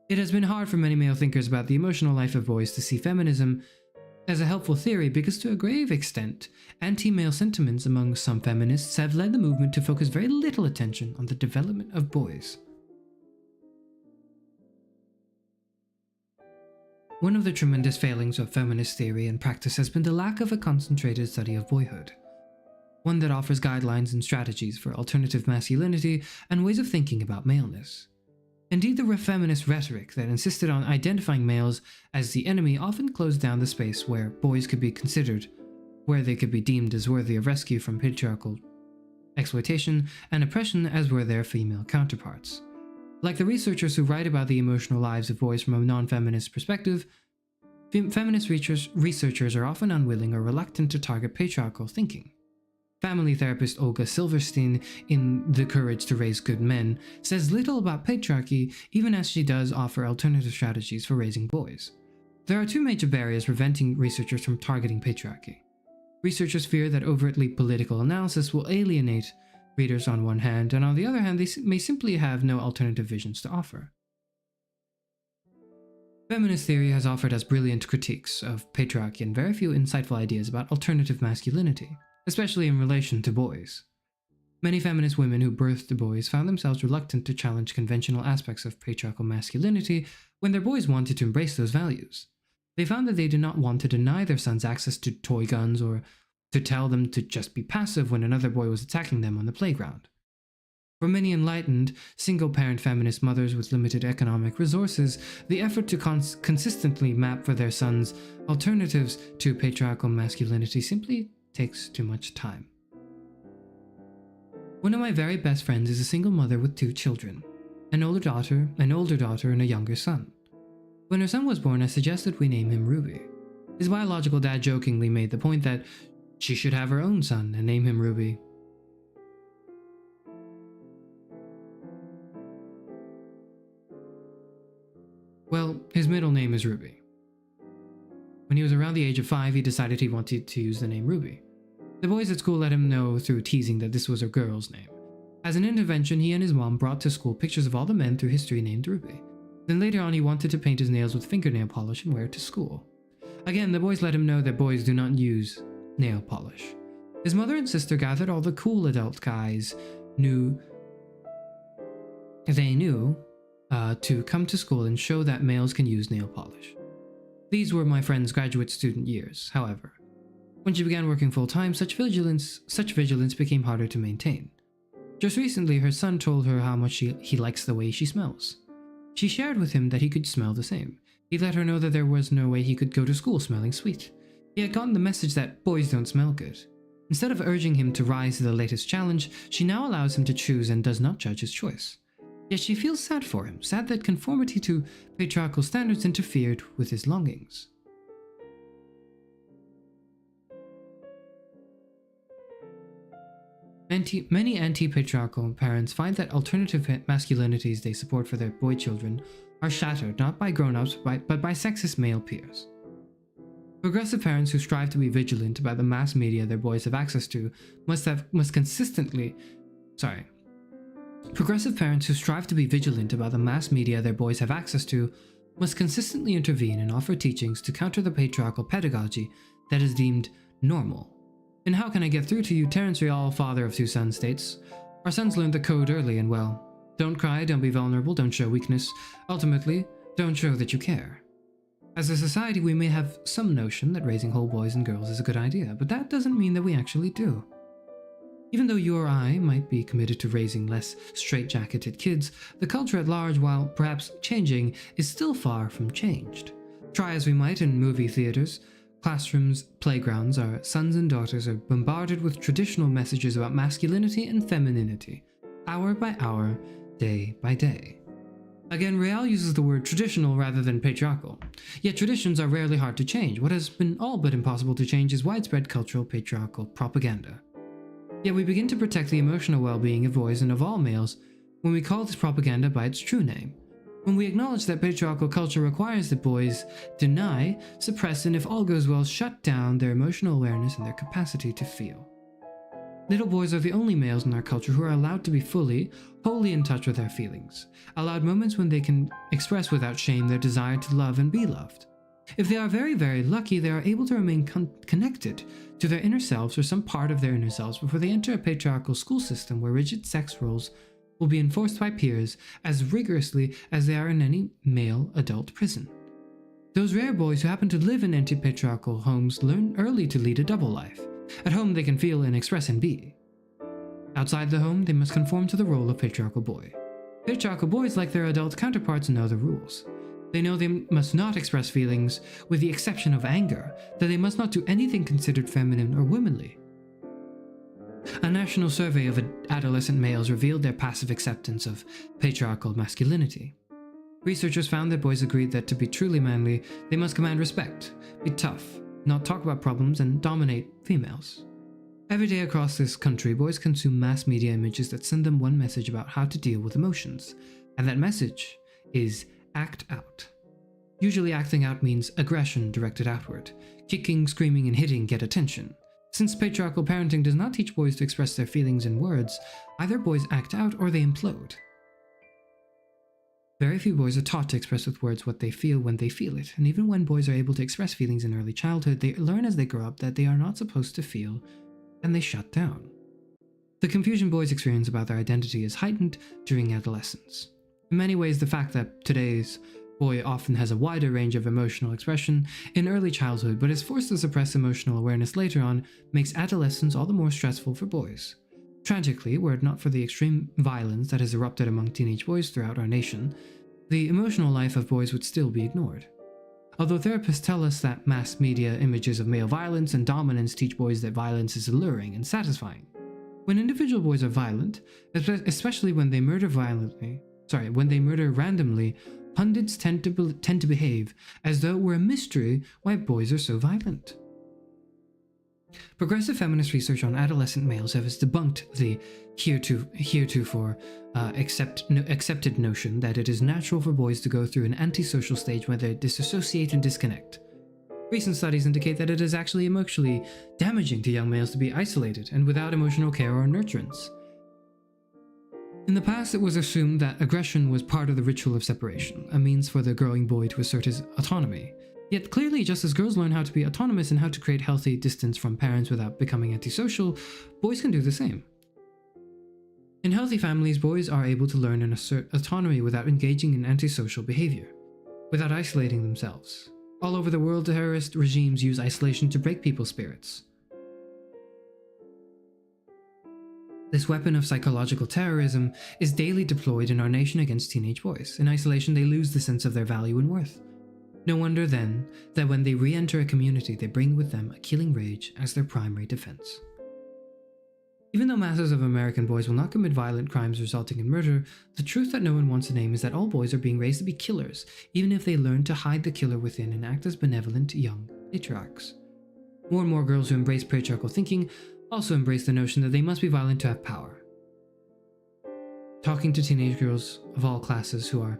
D: It has been hard for many male thinkers about the emotional life of boys to see feminism as a helpful theory because, to a grave extent, anti-male sentiments among some feminists have led the movement to focus very little attention on the development of boys. One of the tremendous failings of feminist theory and practice has been the lack of a concentrated study of boyhood, one that offers guidelines and strategies for alternative masculinity and ways of thinking about maleness. Indeed, the feminist rhetoric that insisted on identifying males as the enemy often closed down the space where boys could be considered, where they could be deemed as worthy of rescue from patriarchal exploitation and oppression as were their female counterparts. Like the researchers who write about the emotional lives of boys from a non-feminist perspective, feminist researchers are often unwilling or reluctant to target patriarchal thinking. Family therapist Olga Silverstein, in The Courage to Raise Good Men, says little about patriarchy, even as she does offer alternative strategies for raising boys. There are two major barriers preventing researchers from targeting patriarchy. Researchers fear that overtly political analysis will alienate readers on one hand, and on the other hand, they may simply have no alternative visions to offer. Feminist theory has offered us brilliant critiques of patriarchy and very few insightful ideas about alternative masculinity, especially in relation to boys. Many feminist women who birthed boys found themselves reluctant to challenge conventional aspects of patriarchal masculinity when their boys wanted to embrace those values. They found that they did not want to deny their sons access to toy guns or to tell them to just be passive when another boy was attacking them on the playground. For many enlightened, single-parent feminist mothers with limited economic resources, the effort to consistently map for their sons alternatives to patriarchal masculinity simply takes too much time. One of my very best friends is a single mother with 2 children, an older daughter, and a younger son. When her son was born, I suggested we name him Ruby. His biological dad jokingly made the point that she should have her own son and name him Ruby. Well, his middle name is Ruby. When he was around the age of 5, he decided he wanted to use the name Ruby. The boys at school let him know through teasing that this was a girl's name. As an intervention, he and his mom brought to school pictures of all the men through history named Ruby. Then later on, he wanted to paint his nails with fingernail polish and wear it to school. Again, the boys let him know that boys do not use nail polish. His mother and sister gathered all the cool adult guys knew to come to school and show that males can use nail polish. These were my friend's graduate student years, however. When she began working full-time, such vigilance became harder to maintain. Just recently, her son told her how much he likes the way she smells. She shared with him that he could smell the same. He let her know that there was no way he could go to school smelling sweet. He had gotten the message that boys don't smell good. Instead of urging him to rise to the latest challenge, she now allows him to choose and does not judge his choice. Yet she feels sad for him, sad that conformity to patriarchal standards interfered with his longings. Many anti-patriarchal parents find that alternative masculinities they support for their boy children are shattered not by grown-ups but by sexist male peers. Progressive parents who strive to be vigilant about the mass media their boys have access to Progressive parents who strive to be vigilant about the mass media their boys have access to must consistently intervene and offer teachings to counter the patriarchal pedagogy that is deemed normal. In How Can I Get Through to You, Terence Real, father of 2 sons, states, "Our sons learned the code early and well. Don't cry, don't be vulnerable, don't show weakness. Ultimately, don't show that you care." As a society, we may have some notion that raising whole boys and girls is a good idea, but that doesn't mean that we actually do. Even though you or I might be committed to raising less straight-jacketed kids, the culture at large, while perhaps changing, is still far from changed. Try as we might in movie theaters, classrooms, playgrounds, our sons and daughters are bombarded with traditional messages about masculinity and femininity, hour by hour, day by day. Again, Real uses the word traditional rather than patriarchal. Yet traditions are rarely hard to change. What has been all but impossible to change is widespread cultural patriarchal propaganda. Yet we begin to protect the emotional well-being of boys and of all males when we call this propaganda by its true name. When we acknowledge that patriarchal culture requires that boys deny, suppress, and if all goes well, shut down their emotional awareness and their capacity to feel. Little boys are the only males in our culture who are allowed to be fully, wholly in touch with their feelings, allowed moments when they can express without shame their desire to love and be loved. If they are very, very lucky, they are able to remain connected to their inner selves or some part of their inner selves before they enter a patriarchal school system where rigid sex roles will be enforced by peers as rigorously as they are in any male adult prison. Those rare boys who happen to live in anti-patriarchal homes learn early to lead a double life. At home, they can feel and express and be. Outside the home, they must conform to the role of patriarchal boy. Patriarchal boys, like their adult counterparts, know the rules. They know they must not express feelings, with the exception of anger, that they must not do anything considered feminine or womanly. A national survey of adolescent males revealed their passive acceptance of patriarchal masculinity. Researchers found that boys agreed that to be truly manly, they must command respect, be tough, not talk about problems, and dominate females. Every day across this country, boys consume mass media images that send them one message about how to deal with emotions, and that message is act out. Usually acting out means aggression directed outward. Kicking, screaming, and hitting get attention. Since patriarchal parenting does not teach boys to express their feelings in words, either boys act out or they implode. Very few boys are taught to express with words what they feel when they feel it, and even when boys are able to express feelings in early childhood, they learn as they grow up that they are not supposed to feel, and they shut down. The confusion boys experience about their identity is heightened during adolescence. In many ways, the fact that today's boy often has a wider range of emotional expression in early childhood, but is forced to suppress emotional awareness later on, makes adolescence all the more stressful for boys. Tragically, were it not for the extreme violence that has erupted among teenage boys throughout our nation, the emotional life of boys would still be ignored. Although therapists tell us that mass media images of male violence and dominance teach boys that violence is alluring and satisfying. When individual boys are violent, especially when they murder randomly, pundits tend to behave as though it were a mystery why boys are so violent. Progressive feminist research on adolescent males has debunked the heretofore accepted notion that it is natural for boys to go through an antisocial stage where they disassociate and disconnect. Recent studies indicate that it is actually emotionally damaging to young males to be isolated and without emotional care or nurturance. In the past, it was assumed that aggression was part of the ritual of separation, a means for the growing boy to assert his autonomy. Yet clearly, just as girls learn how to be autonomous and how to create healthy distance from parents without becoming antisocial, boys can do the same. In healthy families, boys are able to learn and assert autonomy without engaging in antisocial behavior, without isolating themselves. All over the world, terrorist regimes use isolation to break people's spirits. This weapon of psychological terrorism is daily deployed in our nation against teenage boys. In isolation, they lose the sense of their value and worth. No wonder then that when they re-enter a community, they bring with them a killing rage as their primary defense. Even though masses of American boys will not commit violent crimes resulting in murder, the truth that no one wants to name is that all boys are being raised to be killers, even if they learn to hide the killer within and act as benevolent young patriarchs. More and more girls who embrace patriarchal thinking also embrace the notion that they must be violent to have power. Talking to teenage girls of all classes who are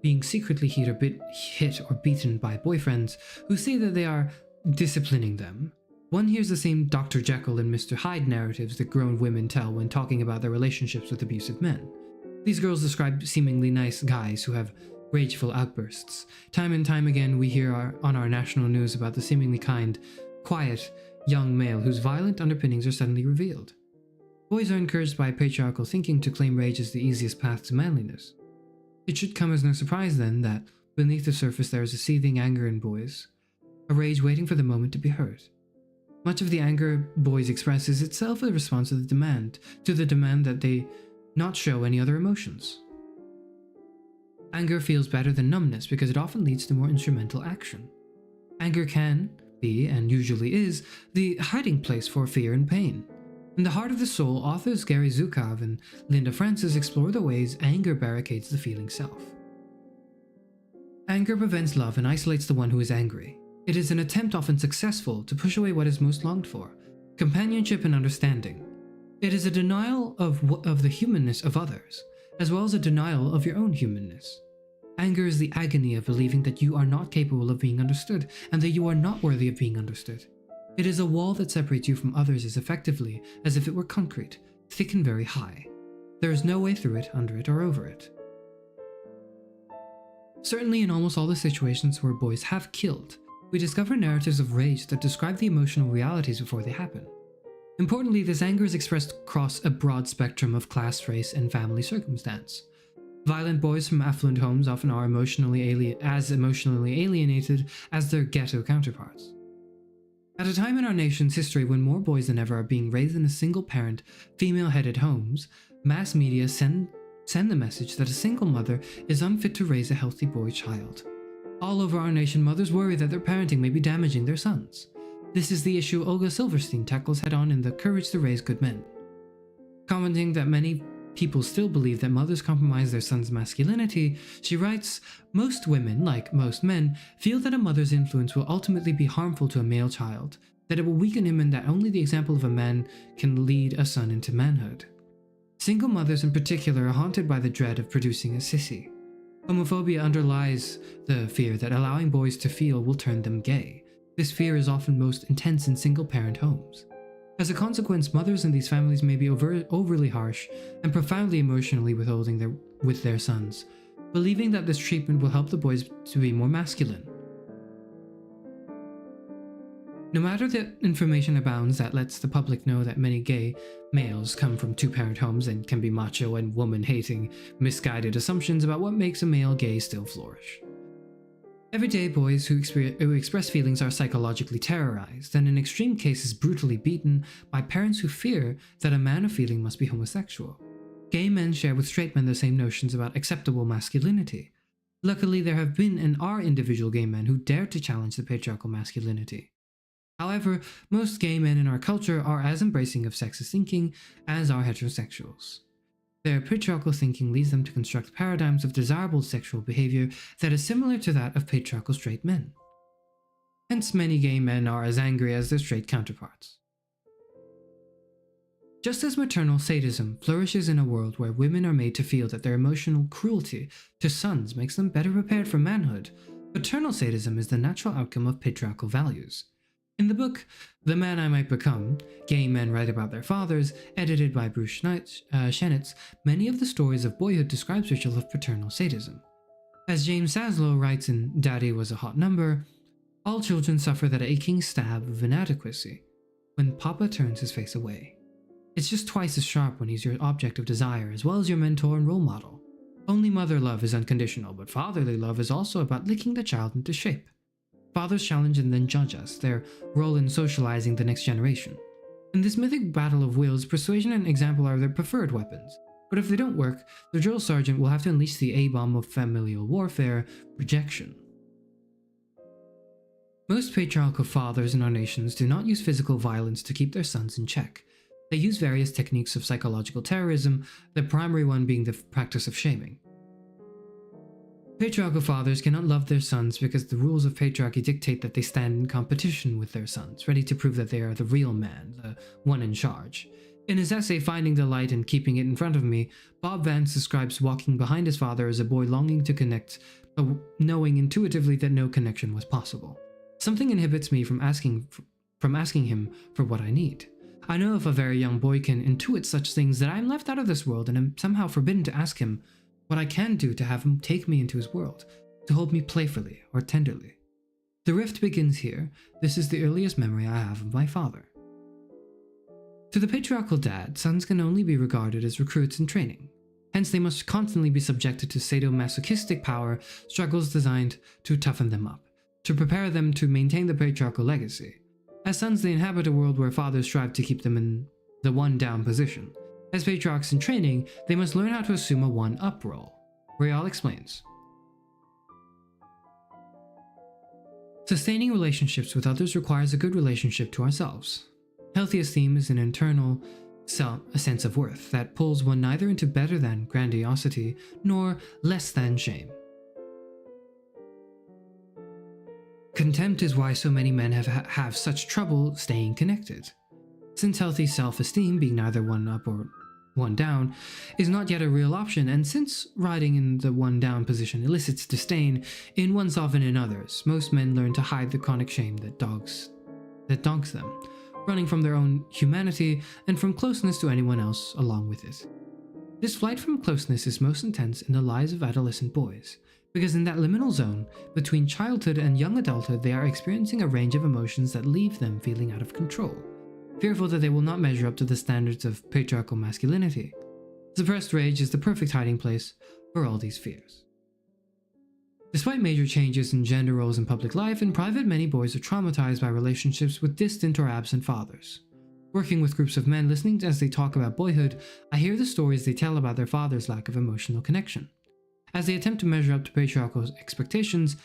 D: being secretly hit or beaten by boyfriends who say that they are disciplining them, one hears the same Dr. Jekyll and Mr. Hyde narratives that grown women tell when talking about their relationships with abusive men. These girls describe seemingly nice guys who have rageful outbursts. Time and time again, we hear on our national news about the seemingly kind, quiet, young male whose violent underpinnings are suddenly revealed. Boys are encouraged by patriarchal thinking to claim rage as the easiest path to manliness. It should come as no surprise then that beneath the surface there is a seething anger in boys, a rage waiting for the moment to be heard. Much of the anger boys express is itself a response to the demand that they not show any other emotions. Anger feels better than numbness because it often leads to more instrumental action. Anger can be, and usually is, the hiding place for fear and pain. In The Heart of the Soul, authors Gary Zukov and Linda Francis explore the ways anger barricades the feeling self. Anger prevents love and isolates the one who is angry. It is an attempt, often successful, to push away what is most longed for: companionship and understanding. It is a denial of the humanness of others, as well as a denial of your own humanness. Anger is the agony of believing that you are not capable of being understood, and that you are not worthy of being understood. It is a wall that separates you from others as effectively as if it were concrete, thick and very high. There is no way through it, under it, or over it. Certainly in almost all the situations where boys have killed, we discover narratives of rage that describe the emotional realities before they happen. Importantly, this anger is expressed across a broad spectrum of class, race, and family circumstance. Violent boys from affluent homes often are emotionally alienated as their ghetto counterparts. At a time in our nation's history when more boys than ever are being raised in a single-parent, female-headed homes, mass media send the message that a single mother is unfit to raise a healthy boy child. All over our nation, mothers worry that their parenting may be damaging their sons. This is the issue Olga Silverstein tackles head-on in The Courage to Raise Good Men. Commenting that many people still believe that mothers compromise their sons' masculinity, she writes, "Most women, like most men, feel that a mother's influence will ultimately be harmful to a male child, that it will weaken him, and that only the example of a man can lead a son into manhood. Single mothers in particular are haunted by the dread of producing a sissy. Homophobia underlies the fear that allowing boys to feel will turn them gay. This fear is often most intense in single-parent homes. As a consequence, mothers in these families may be overly harsh and profoundly emotionally withholding with their sons, believing that this treatment will help the boys to be more masculine. No matter the information abounds that lets the public know that many gay males come from two-parent homes and can be macho and woman-hating, misguided assumptions about what makes a male gay still flourish. Everyday boys who express feelings are psychologically terrorized, and in extreme cases brutally beaten by parents who fear that a man of feeling must be homosexual. Gay men share with straight men the same notions about acceptable masculinity. Luckily, there have been and are individual gay men who dare to challenge the patriarchal masculinity. However, most gay men in our culture are as embracing of sexist thinking as are heterosexuals. Their patriarchal thinking leads them to construct paradigms of desirable sexual behavior that is similar to that of patriarchal straight men. Hence, many gay men are as angry as their straight counterparts. Just as maternal sadism flourishes in a world where women are made to feel that their emotional cruelty to sons makes them better prepared for manhood, paternal sadism is the natural outcome of patriarchal values. In the book, The Man I Might Become, Gay Men Write About Their Fathers, edited by Bruce Shenitz, many of the stories of boyhood describe ritual of paternal sadism. As James Saslow writes in Daddy Was a Hot Number, all children suffer that aching stab of inadequacy when Papa turns his face away. It's just twice as sharp when he's your object of desire as well as your mentor and role model. Only mother love is unconditional, but fatherly love is also about licking the child into shape. Fathers challenge and then judge us, their role in socializing the next generation. In this mythic battle of wills, persuasion and example are their preferred weapons. But if they don't work, the drill sergeant will have to unleash the A-bomb of familial warfare, rejection. Most patriarchal fathers in our nations do not use physical violence to keep their sons in check. They use various techniques of psychological terrorism, the primary one being the practice of shaming. Patriarchal fathers cannot love their sons because the rules of patriarchy dictate that they stand in competition with their sons, ready to prove that they are the real man, the one in charge. In his essay Finding the Light and Keeping It in Front of Me, Bob Vance describes walking behind his father as a boy longing to connect, but knowing intuitively that no connection was possible. Something inhibits me from asking him for what I need. I know if a very young boy can intuit such things that I am left out of this world and am somehow forbidden to ask him what I can do to have him take me into his world, to hold me playfully or tenderly. The rift begins here. This is the earliest memory I have of my father. To the patriarchal dad, sons can only be regarded as recruits in training. Hence, they must constantly be subjected to sadomasochistic power struggles designed to toughen them up, to prepare them to maintain the patriarchal legacy. As sons, they inhabit a world where fathers strive to keep them in the one-down position. As patriarchs in training, they must learn how to assume a one-up role. Rial explains. Sustaining relationships with others requires a good relationship to ourselves. Healthy esteem is an internal a sense of worth that pulls one neither into better than grandiosity nor less than shame. Contempt is why so many men have such trouble staying connected. Since healthy self-esteem, being neither one up or one down, is not yet a real option, and since riding in the one down position elicits disdain in oneself and in others, most men learn to hide the chronic shame that dogs them, running from their own humanity and from closeness to anyone else along with it. This flight from closeness is most intense in the lives of adolescent boys, because in that liminal zone between childhood and young adulthood, they are experiencing a range of emotions that leave them feeling out of control, fearful that they will not measure up to the standards of patriarchal masculinity. Suppressed rage is the perfect hiding place for all these fears. Despite major changes in gender roles in public life, in private many boys are traumatized by relationships with distant or absent fathers. Working with groups of men, listening as they talk about boyhood, I hear the stories they tell about their father's lack of emotional connection. As they attempt to measure up to patriarchal expectations,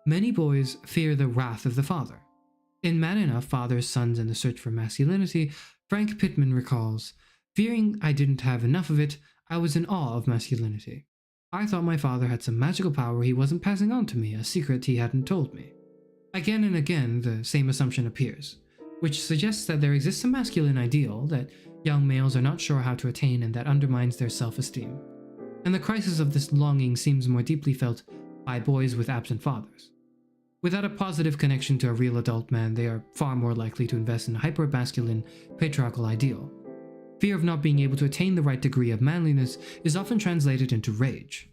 D: many boys fear the wrath of the father. In Man Enough, Fathers, Sons, and the Search for Masculinity, Frank Pittman recalls, "Fearing I didn't have enough of it, I was in awe of masculinity. I thought my father had some magical power he wasn't passing on to me, a secret he hadn't told me." Again and again, the same assumption appears, which suggests that there exists a masculine ideal that young males are not sure how to attain and that undermines their self-esteem. And the crisis of this longing seems more deeply felt by boys with absent fathers. Without a positive connection to a real adult man, they are far more likely to invest in a hyper-masculine, patriarchal ideal. Fear of not being able to attain the right degree of manliness is often translated into rage.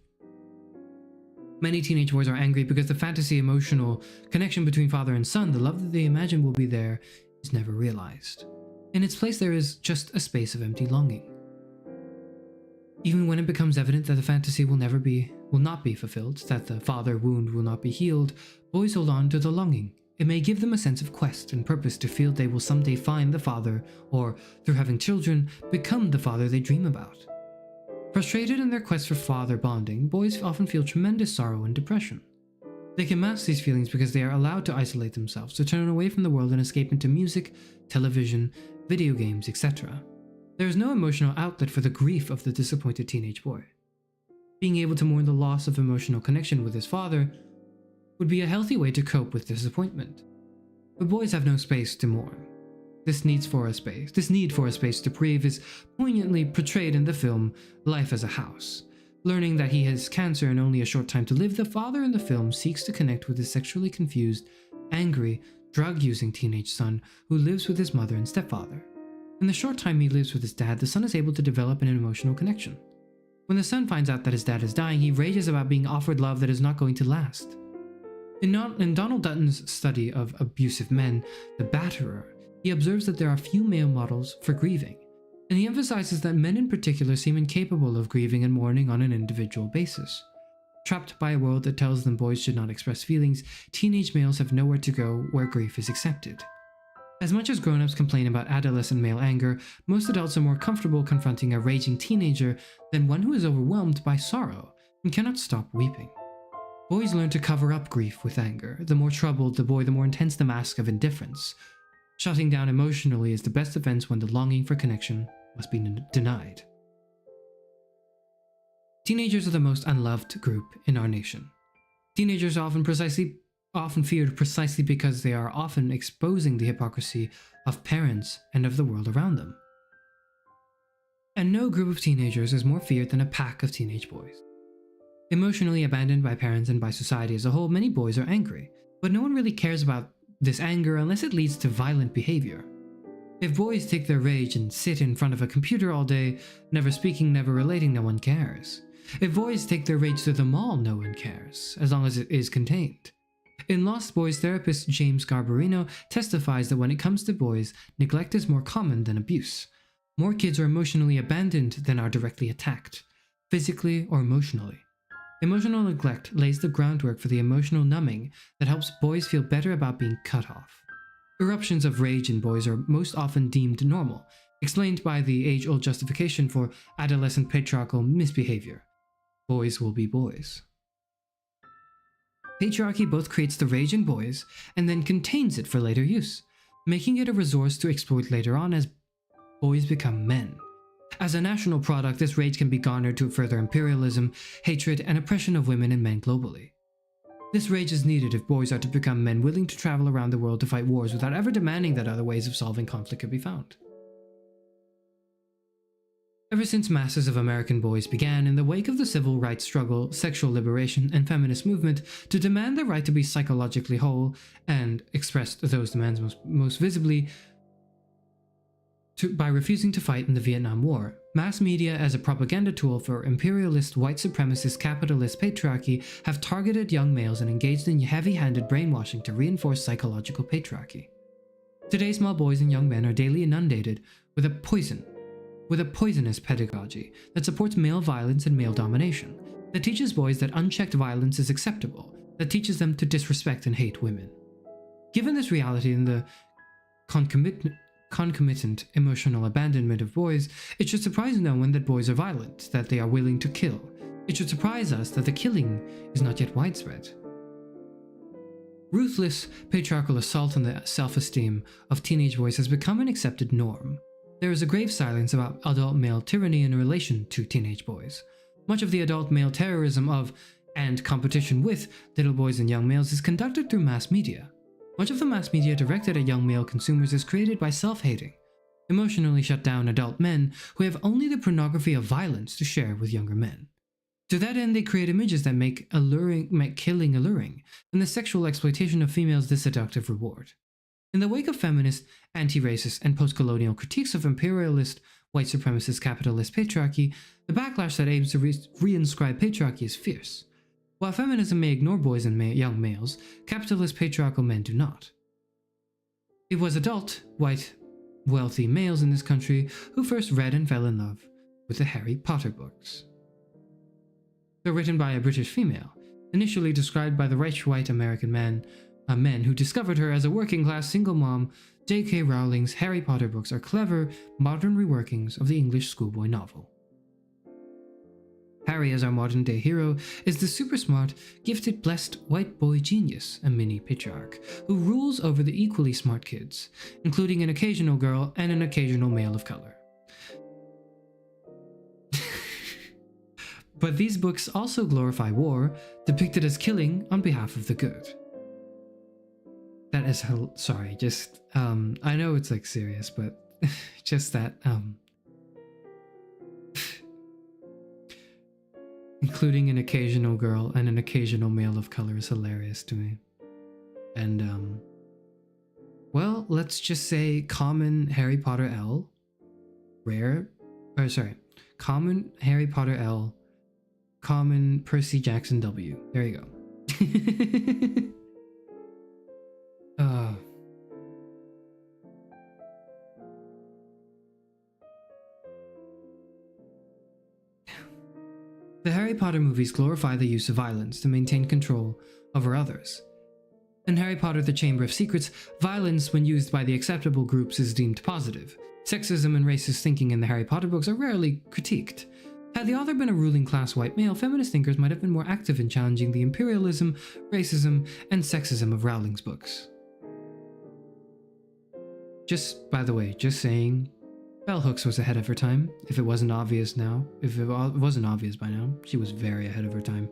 D: Many teenage boys are angry because the fantasy emotional connection between father and son, the love that they imagine will be there, is never realized. In its place, there is just a space of empty longing. Even when it becomes evident that the fantasy will never be will not be fulfilled, that the father wound will not be healed, boys hold on to the longing. It may give them a sense of quest and purpose to feel they will someday find the father, or, through having children, become the father they dream about. Frustrated in their quest for father bonding, boys often feel tremendous sorrow and depression. They can mask these feelings because they are allowed to isolate themselves, to turn away from the world and escape into music, television, video games, etc. There is no emotional outlet for the grief of the disappointed teenage boy. Being able to mourn the loss of emotional connection with his father would be a healthy way to cope with disappointment. But boys have no space to mourn. This need for a space to grieve is poignantly portrayed in the film Life as a House. Learning that he has cancer and only a short time to live, the father in the film seeks to connect with his sexually confused, angry, drug-using teenage son who lives with his mother and stepfather. In the short time he lives with his dad, the son is able to develop an emotional connection. When the son finds out that his dad is dying, he rages about being offered love that is not going to last. In Donald Dutton's study of abusive men, The Batterer, he observes that there are few male models for grieving, and he emphasizes that men in particular seem incapable of grieving and mourning on an individual basis. Trapped by a world that tells them boys should not express feelings, teenage males have nowhere to go where grief is accepted. As much as grown-ups complain about adolescent male anger, most adults are more comfortable confronting a raging teenager than one who is overwhelmed by sorrow and cannot stop weeping. Boys learn to cover up grief with anger. The more troubled the boy, the more intense the mask of indifference. Shutting down emotionally is the best defense when the longing for connection must be denied. Teenagers are the most unloved group in our nation. Teenagers are often feared precisely because they are often exposing the hypocrisy of parents and of the world around them. And no group of teenagers is more feared than a pack of teenage boys. Emotionally abandoned by parents and by society as a whole, many boys are angry, but no one really cares about this anger unless it leads to violent behavior. If boys take their rage and sit in front of a computer all day, never speaking, never relating, no one cares. If boys take their rage to the mall, no one cares, as long as it is contained. In Lost Boys, therapist James Garbarino testifies that when it comes to boys, neglect is more common than abuse. More kids are emotionally abandoned than are directly attacked, physically or emotionally. Emotional neglect lays the groundwork for the emotional numbing that helps boys feel better about being cut off. Eruptions of rage in boys are most often deemed normal, explained by the age-old justification for adolescent patriarchal misbehavior. Boys will be boys. Patriarchy both creates the rage in boys and then contains it for later use, making it a resource to exploit later on as boys become men. As a national product, this rage can be garnered to further imperialism, hatred, and oppression of women and men globally. This rage is needed if boys are to become men willing to travel around the world to fight wars without ever demanding that other ways of solving conflict could be found. Ever since masses of American boys began, in the wake of the civil rights struggle, sexual liberation, and feminist movement, to demand the right to be psychologically whole, and expressed those demands most visibly by refusing to fight in the Vietnam War, mass media as a propaganda tool for imperialist, white supremacist, capitalist patriarchy have targeted young males and engaged in heavy-handed brainwashing to reinforce psychological patriarchy. Today, small boys and young men are daily inundated with a poisonous pedagogy that supports male violence and male domination, that teaches boys that unchecked violence is acceptable, that teaches them to disrespect and hate women. Given this reality and the concomitant emotional abandonment of boys, it should surprise no one that boys are violent, that they are willing to kill. It should surprise us that the killing is not yet widespread. Ruthless, patriarchal assault on the self-esteem of teenage boys has become an accepted norm. There is a grave silence about adult male tyranny in relation to teenage boys. Much of the adult male terrorism of, and competition with, little boys and young males is conducted through mass media. Much of the mass media directed at young male consumers is created by self-hating, emotionally shut down adult men who have only the pornography of violence to share with younger men. To that end, they create images that make killing alluring, and the sexual exploitation of females the seductive reward. In the wake of feminist, anti-racist, and post-colonial critiques of imperialist, white supremacist capitalist patriarchy, the backlash that aims to reinscribe patriarchy is fierce. While feminism may ignore boys and young males, capitalist patriarchal men do not. It was adult, white, wealthy males in this country who first read and fell in love with the Harry Potter books. They're written by a British female, initially described by the rich white American men who discovered her as a working-class single mom. J.K. Rowling's Harry Potter books are clever, modern reworkings of the English schoolboy novel. Harry, as our modern-day hero, is the super-smart, gifted, blessed white boy genius, a mini patriarch, who rules over the equally smart kids, including an occasional girl and an occasional male of color. But these books also glorify war, depicted as killing on behalf of the good. That is sorry, just, I know it's like serious, but just that, including an occasional girl and an occasional male of color is hilarious to me. And, well, let's just say common Harry Potter L, common Harry Potter L, common Percy Jackson W. There you go. The Harry Potter movies glorify the use of violence to maintain control over others. In Harry Potter: The Chamber of Secrets, violence when used by the acceptable groups is deemed positive. Sexism and racist thinking in the Harry Potter books are rarely critiqued. Had the author been a ruling class white male, feminist thinkers might have been more active in challenging the imperialism, racism, and sexism of Rowling's books. Just, by the way, just saying, Bell Hooks was ahead of her time. If it wasn't obvious now, if it wasn't obvious by now, she was very ahead of her time.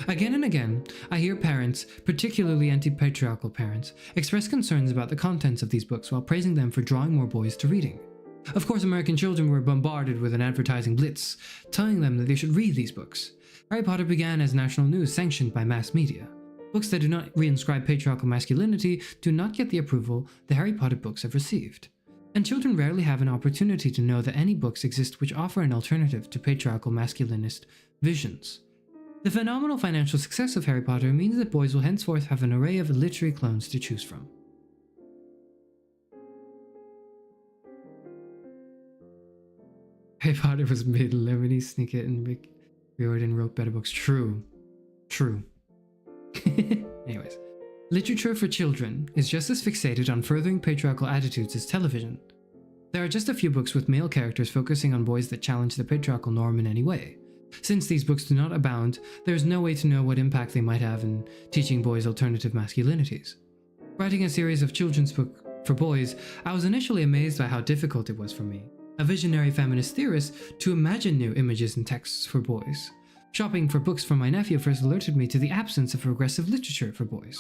D: Again and again, I hear parents, particularly anti-patriarchal parents, express concerns about the contents of these books while praising them for drawing more boys to reading. Of course, American children were bombarded with an advertising blitz, telling them that they should read these books. Harry Potter began as national news sanctioned by mass media. Books that do not reinscribe patriarchal masculinity do not get the approval the Harry Potter books have received. And children rarely have an opportunity to know that any books exist which offer an alternative to patriarchal masculinist visions. The phenomenal financial success of Harry Potter means that boys will henceforth have an array of literary clones to choose from. Harry Potter was made Lemony Snicket and Rick Riordan wrote better books. True. Anyways. Literature for children is just as fixated on furthering patriarchal attitudes as television. There are just a few books with male characters focusing on boys that challenge the patriarchal norm in any way. Since these books do not abound, there is no way to know what impact they might have in teaching boys alternative masculinities. Writing a series of children's books for boys, I was initially amazed by how difficult it was for me, a visionary feminist theorist, to imagine new images and texts for boys. Shopping for books for my nephew first alerted me to the absence of progressive literature for boys.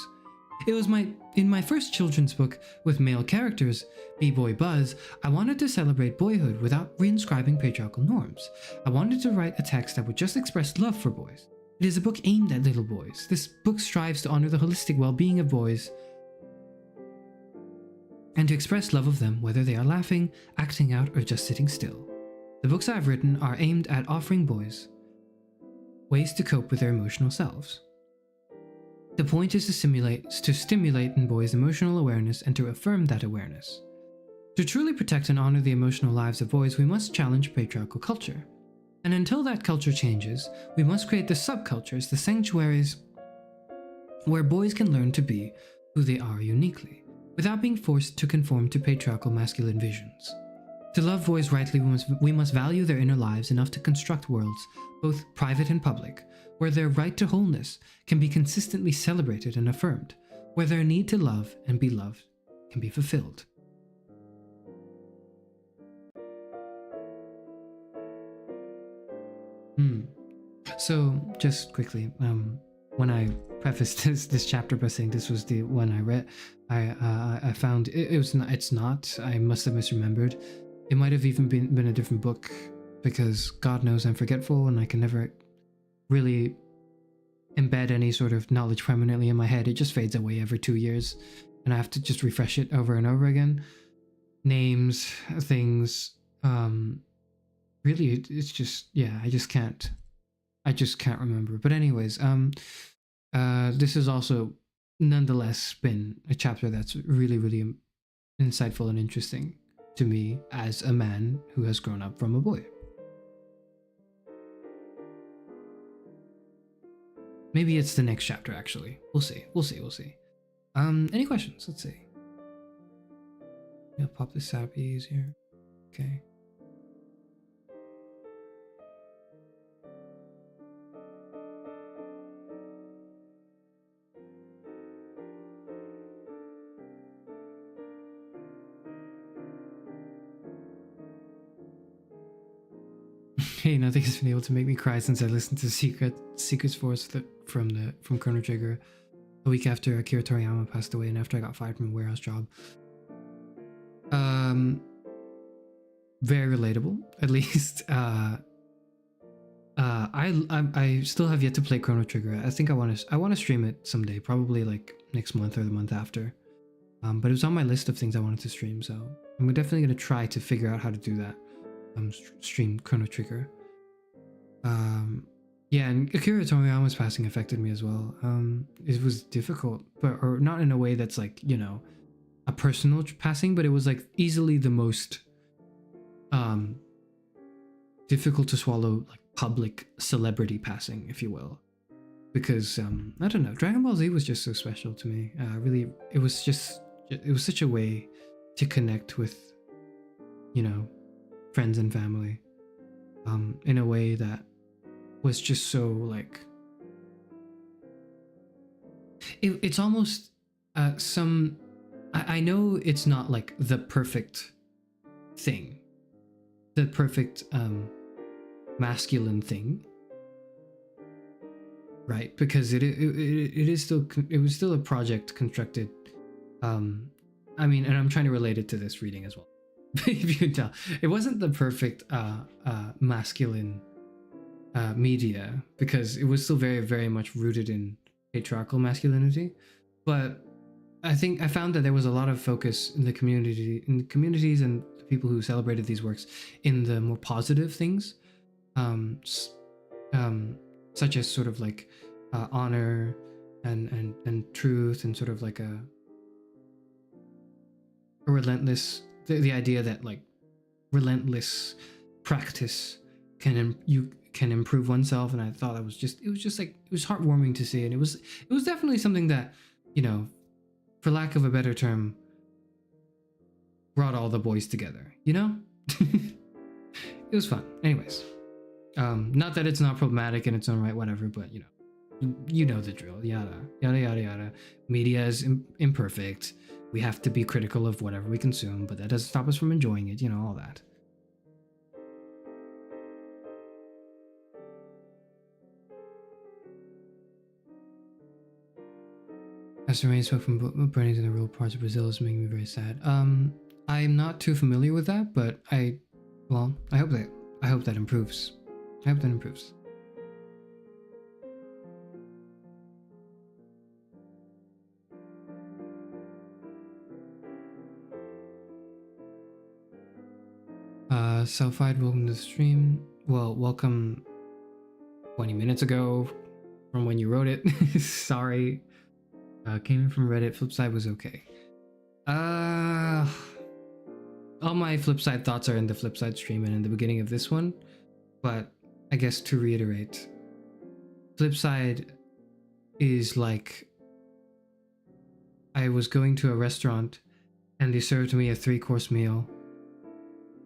D: It was in my first children's book with male characters, B-Boy Buzz, I wanted to celebrate boyhood without reinscribing patriarchal norms. I wanted to write a text that would just express love for boys. It is a book aimed at little boys. This book strives to honor the holistic well-being of boys and to express love of them whether they are laughing, acting out, or just sitting still. The books I have written are aimed at offering boys ways to cope with their emotional selves. The point is to stimulate in boys emotional awareness and to affirm that awareness. To truly protect and honor the emotional lives of boys, we must challenge patriarchal culture. And until that culture changes, we must create the subcultures, the sanctuaries, where boys can learn to be who they are uniquely, without being forced to conform to patriarchal masculine visions. To love boys rightly, we must value their inner lives enough to construct worlds, both private and public, where their right to wholeness can be consistently celebrated and affirmed, where their need to love and be loved can be fulfilled. So, just quickly, when I prefaced this chapter by saying this was the one I read, I found it's not. I must have misremembered. It might have even been a different book, because God knows I'm forgetful and I can never really embed any sort of knowledge permanently in my head. It just fades away every 2 years, and I have to just refresh it over and over again. Names, things, really, it's just, yeah, I just can't remember. But anyways, this has also nonetheless been a chapter that's really, really insightful and interesting to me as a man who has grown up from a boy. Maybe it's the next chapter, actually. We'll see. We'll see. We'll see. Any questions? Let's see. Yeah, pop this out, be easier. Okay. Hey, nothing has been able to make me cry since I listened to Secrets Force from Chrono Trigger a week after Akira Toriyama passed away and after I got fired from a warehouse job. Very relatable, at least. I still have yet to play Chrono Trigger. I think I want to stream it someday, probably like next month or the month after. But it was on my list of things I wanted to stream, so I'm definitely gonna try to figure out how to do that. Stream Chrono Trigger. Yeah, and Akira Toriyama's passing affected me as well. It was difficult, or not in a way that's like, you know, a personal passing, but it was like easily the most difficult to swallow, like public celebrity passing, if you will, because I don't know, Dragon Ball Z was just so special to me. Really, it was such a way to connect with, you know, friends and family, in a way that was just so like, it's almost I know it's not like the perfect thing, the perfect masculine thing, right? Because it was still a project constructed, I mean, and I'm trying to relate it to this reading as well. If you can tell, it wasn't the perfect masculine media, because it was still very, very much rooted in patriarchal masculinity. But I think I found that there was a lot of focus in the communities and the people who celebrated these works in the more positive things, such as sort of like honor and truth, and sort of like a relentless, the idea that like relentless practice can improve oneself. And I thought it was just like, it was heartwarming to see, and it was definitely something that, you know, for lack of a better term, brought all the boys together, you know? It was fun. Anyways, not that it's not problematic in its own right, whatever, but you know the drill. Yada yada yada yada. Media is imperfect. We have to be critical of whatever we consume, but that doesn't stop us from enjoying it, you know, all that. As the rain smoke from burnings in the rural parts of Brazil is making me very sad. I'm not too familiar with that, but I hope that improves. I hope that improves. Self-Eyed, welcome to the stream. Well, welcome 20 minutes ago from when you wrote it. Sorry. Came in from Reddit. Flipside was okay. All my Flipside thoughts are in the Flipside stream and in the beginning of this one. But I guess to reiterate, Flipside is like, I was going to a restaurant and they served me a 3-course meal.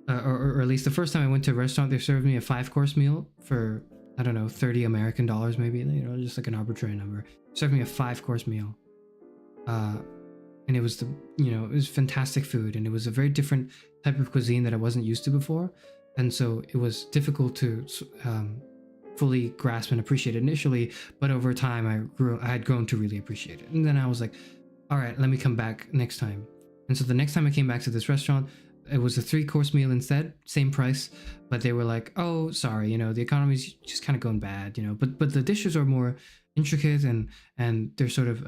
D: Or at least the first time I went to a restaurant, they served me a 5-course meal for, I don't know, 30 American dollars maybe, you know, just like an arbitrary number. Served me a 5-course meal. And it was it was fantastic food, and it was a very different type of cuisine that I wasn't used to before. And so it was difficult to fully grasp and appreciate it initially, but over time I had grown to really appreciate it. And then I was like, all right, let me come back next time. And so the next time I came back to this restaurant, it was a 3-course meal instead, same price, but they were like, oh, sorry, you know, the economy's just kind of going bad, you know, but the dishes are more intricate and they're sort of,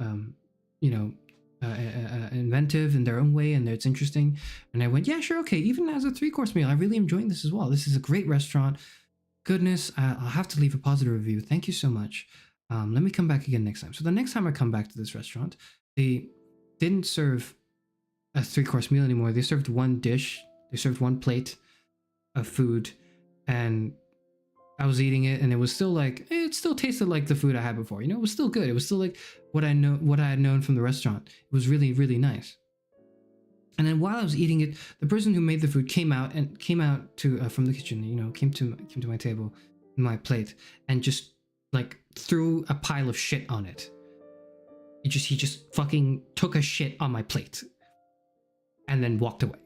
D: inventive in their own way, and it's interesting. And I went, yeah, sure, okay, even as a 3-course meal, I really enjoying this as well. This is a great restaurant. Goodness, I'll have to leave a positive review. Thank you so much. Let me come back again next time. So the next time I come back to this restaurant, they didn't serve a 3-course meal anymore. They served one dish. They served one plate of food, and I was eating it, and it was still like, it still tasted like the food I had before. You know, it was still good. It was still like what I had known from the restaurant. It was really, really nice. And then while I was eating it, the person who made the food came out to from the kitchen. You know, came to my table, my plate, and just like threw a pile of shit on it. He just fucking took a shit on my plate, and then walked away.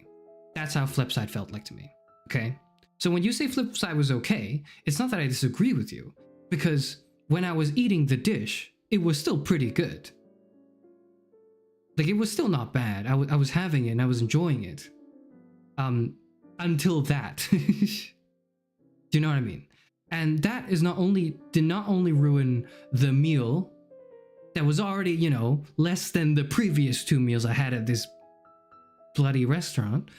D: That's how Flipside felt like to me. Okay. So when you say Flipside was okay, it's not that I disagree with you, because when I was eating the dish, it was still pretty good. Like, it was still not bad. I was having it and I was enjoying it. Until that. Do you know what I mean? And that did not only ruin the meal that was already, you know, less than the previous 2 meals I had at this bloody restaurant.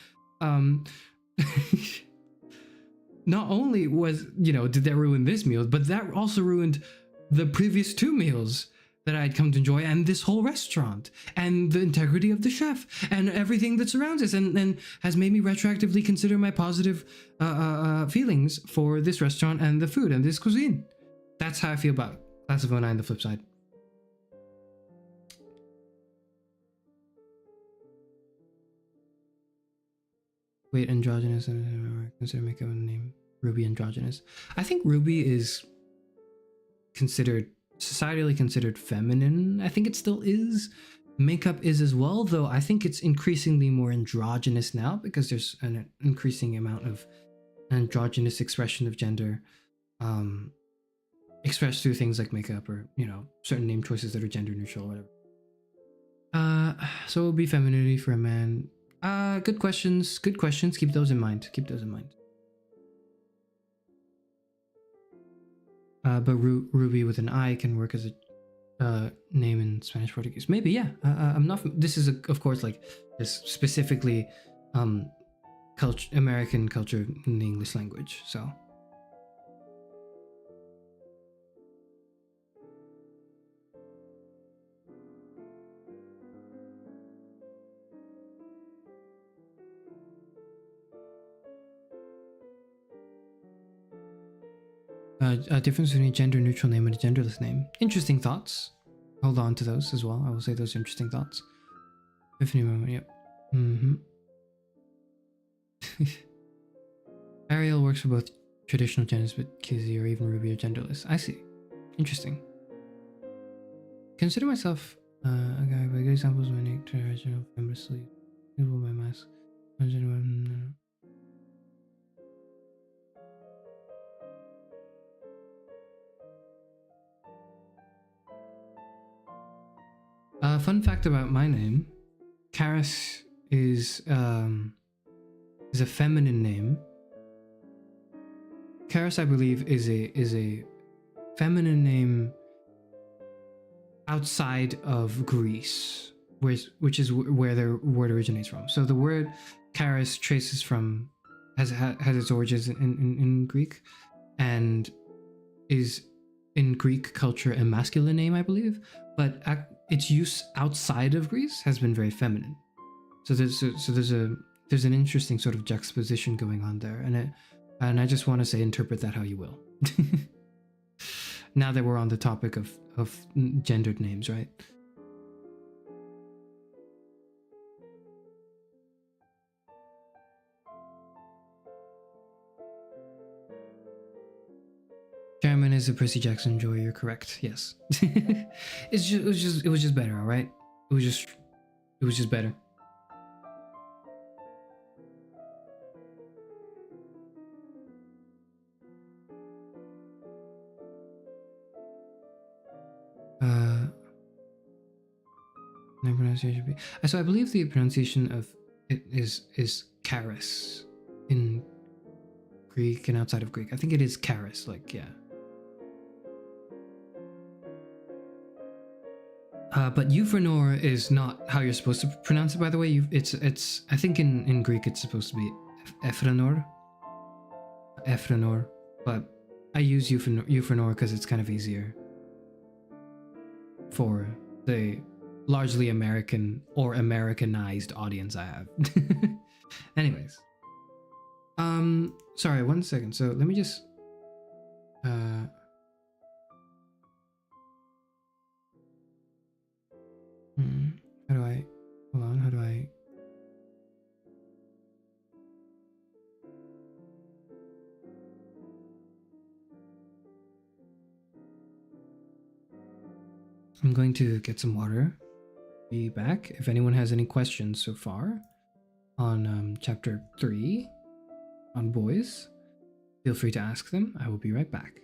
D: Not only was, you know, did that ruin this meal, but that also ruined the previous 2 meals that I'd come to enjoy, and this whole restaurant, and the integrity of the chef, and everything that surrounds us, and has made me retroactively consider my positive feelings for this restaurant and the food and this cuisine. That's how I feel about Class of 09, the flip side. Wait, androgynous, and consider makeup and name Ruby androgynous. I think Ruby is societally considered feminine. I think it still is. Makeup is as well, though I think it's increasingly more androgynous now, because there's an increasing amount of androgynous expression of gender expressed through things like makeup, or, you know, certain name choices that are gender neutral or whatever. So it would be femininity for a man. Good questions. Keep those in mind. But Ruby with an I can work as a name in Spanish Portuguese. Maybe, yeah. I'm not. This is of course like this specifically American culture in the English language. So. A difference between a gender-neutral name and a genderless name. Interesting thoughts. Hold on to those as well. I will say those are interesting thoughts. Epiphany moment, yep. Ariel works for both traditional genders, but Kizzy or even Ruby are genderless. I see. Interesting. Consider myself a guy by good examples of my nature, original, feminist, evil by mask. Fun fact about my name: Karis is a feminine name. Karis, I believe, is a feminine name outside of Greece, which is where the word originates from. So the word Karis traces from has its origins in Greek, and is in Greek culture a masculine name, I believe, but its use outside of Greece has been very feminine. So there's an interesting sort of juxtaposition going on there, and I just want to say, interpret that how you will. Now that we're on the topic of gendered names, right? Chairman is a Percy Jackson joy. You're correct. Yes. It was just better. All right. It was just better. Pronunciation. So I believe the pronunciation of it is Karis in Greek and outside of Greek. I think it is Karis. Like, yeah. But Euphenor is not how you're supposed to pronounce it, by the way. It's I think in Greek it's supposed to be Ephranor, but I use Euphenor because it's kind of easier for the largely American or Americanized audience I have. Anyways, sorry, 1 second. So let me just Uh, how do I, hold on, how do I, I'm going to get some water, be back. If anyone has any questions so far on chapter 3 on boys, feel free to ask them. I will be right back.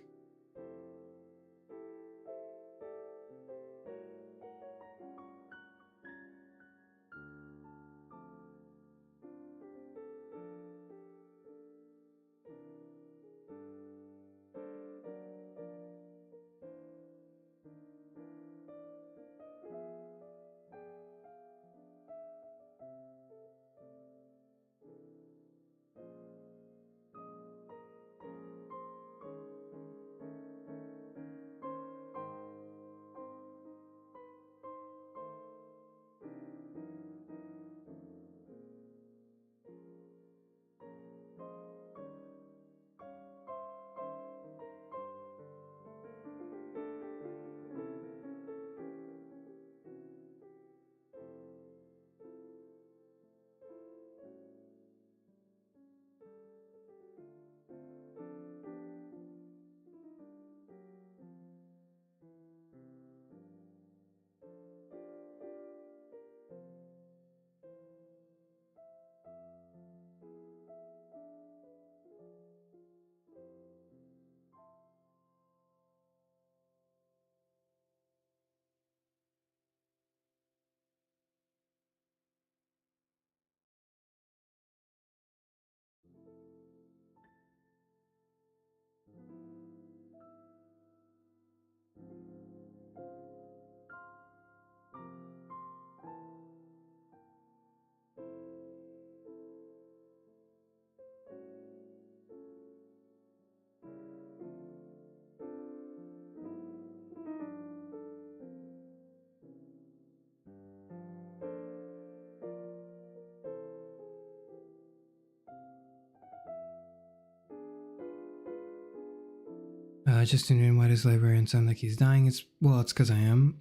D: Just tuned in. Why does librarian sound like he's dying? It's because I am.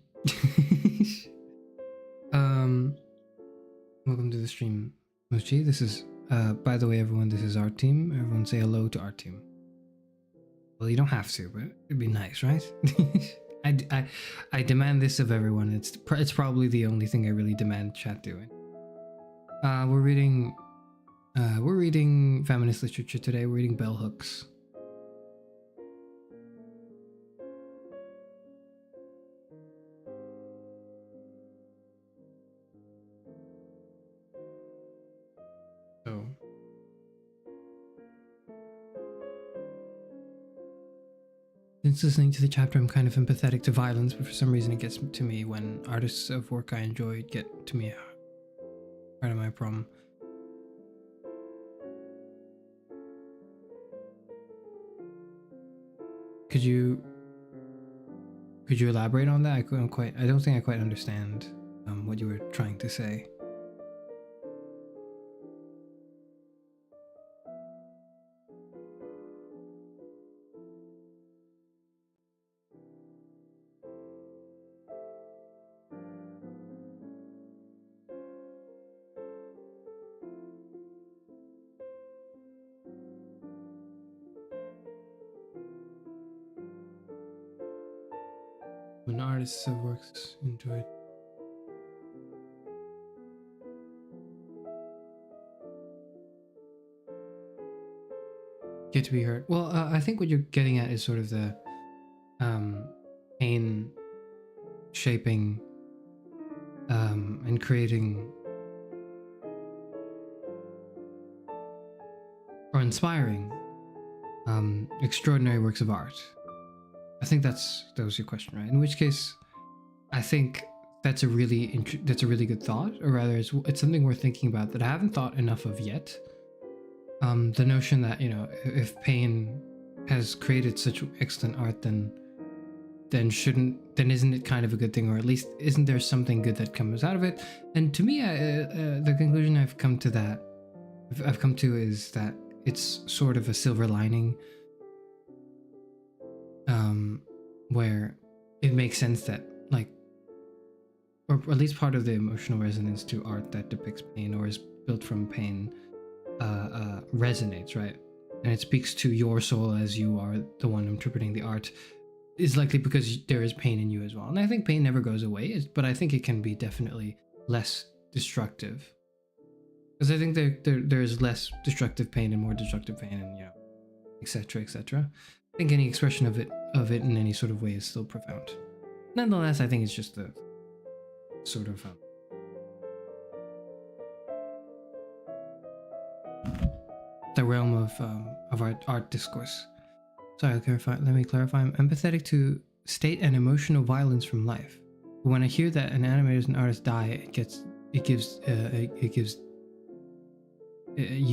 D: Welcome to the stream, Mochi. This is, by the way, everyone, this is our team. Everyone say hello to our team. Well, you don't have to, but it'd be nice, right? I demand this of everyone. It's probably the only thing I really demand chat doing. We're reading feminist literature today. We're reading bell hooks. So, since listening to the chapter, I'm kind of empathetic to violence, but for some reason it gets to me when artists of work I enjoy get to me. Part of my problem. Could you elaborate on that? I don't think I quite understand what you were trying to say. When artists of works enjoyed. Get to be heard. Well, I think what you're getting at is sort of the pain shaping and creating or inspiring extraordinary works of art. I think that was your question, right? In which case, I think that's a really good thought, or rather, it's something worth thinking about that I haven't thought enough of yet. The notion that, you know, if pain has created such excellent art, then isn't it kind of a good thing, or at least isn't there something good that comes out of it? And to me, the conclusion I've come to is that it's sort of a silver lining. where it makes sense that, like, or at least part of the emotional resonance to art that depicts pain or is built from pain resonates, right? And it speaks to your soul as you are the one interpreting the art, is likely because there is pain in you as well. And I think pain never goes away, but I think it can be definitely less destructive. Because I think there's less destructive pain and more destructive pain, and etc., etc. I think any expression of it in any sort of way is still profound. Nonetheless, I think it's just the sort of the realm of art discourse. Sorry, let me clarify. I'm empathetic to state and emotional violence from life. But when I hear that an animator and an artist die, you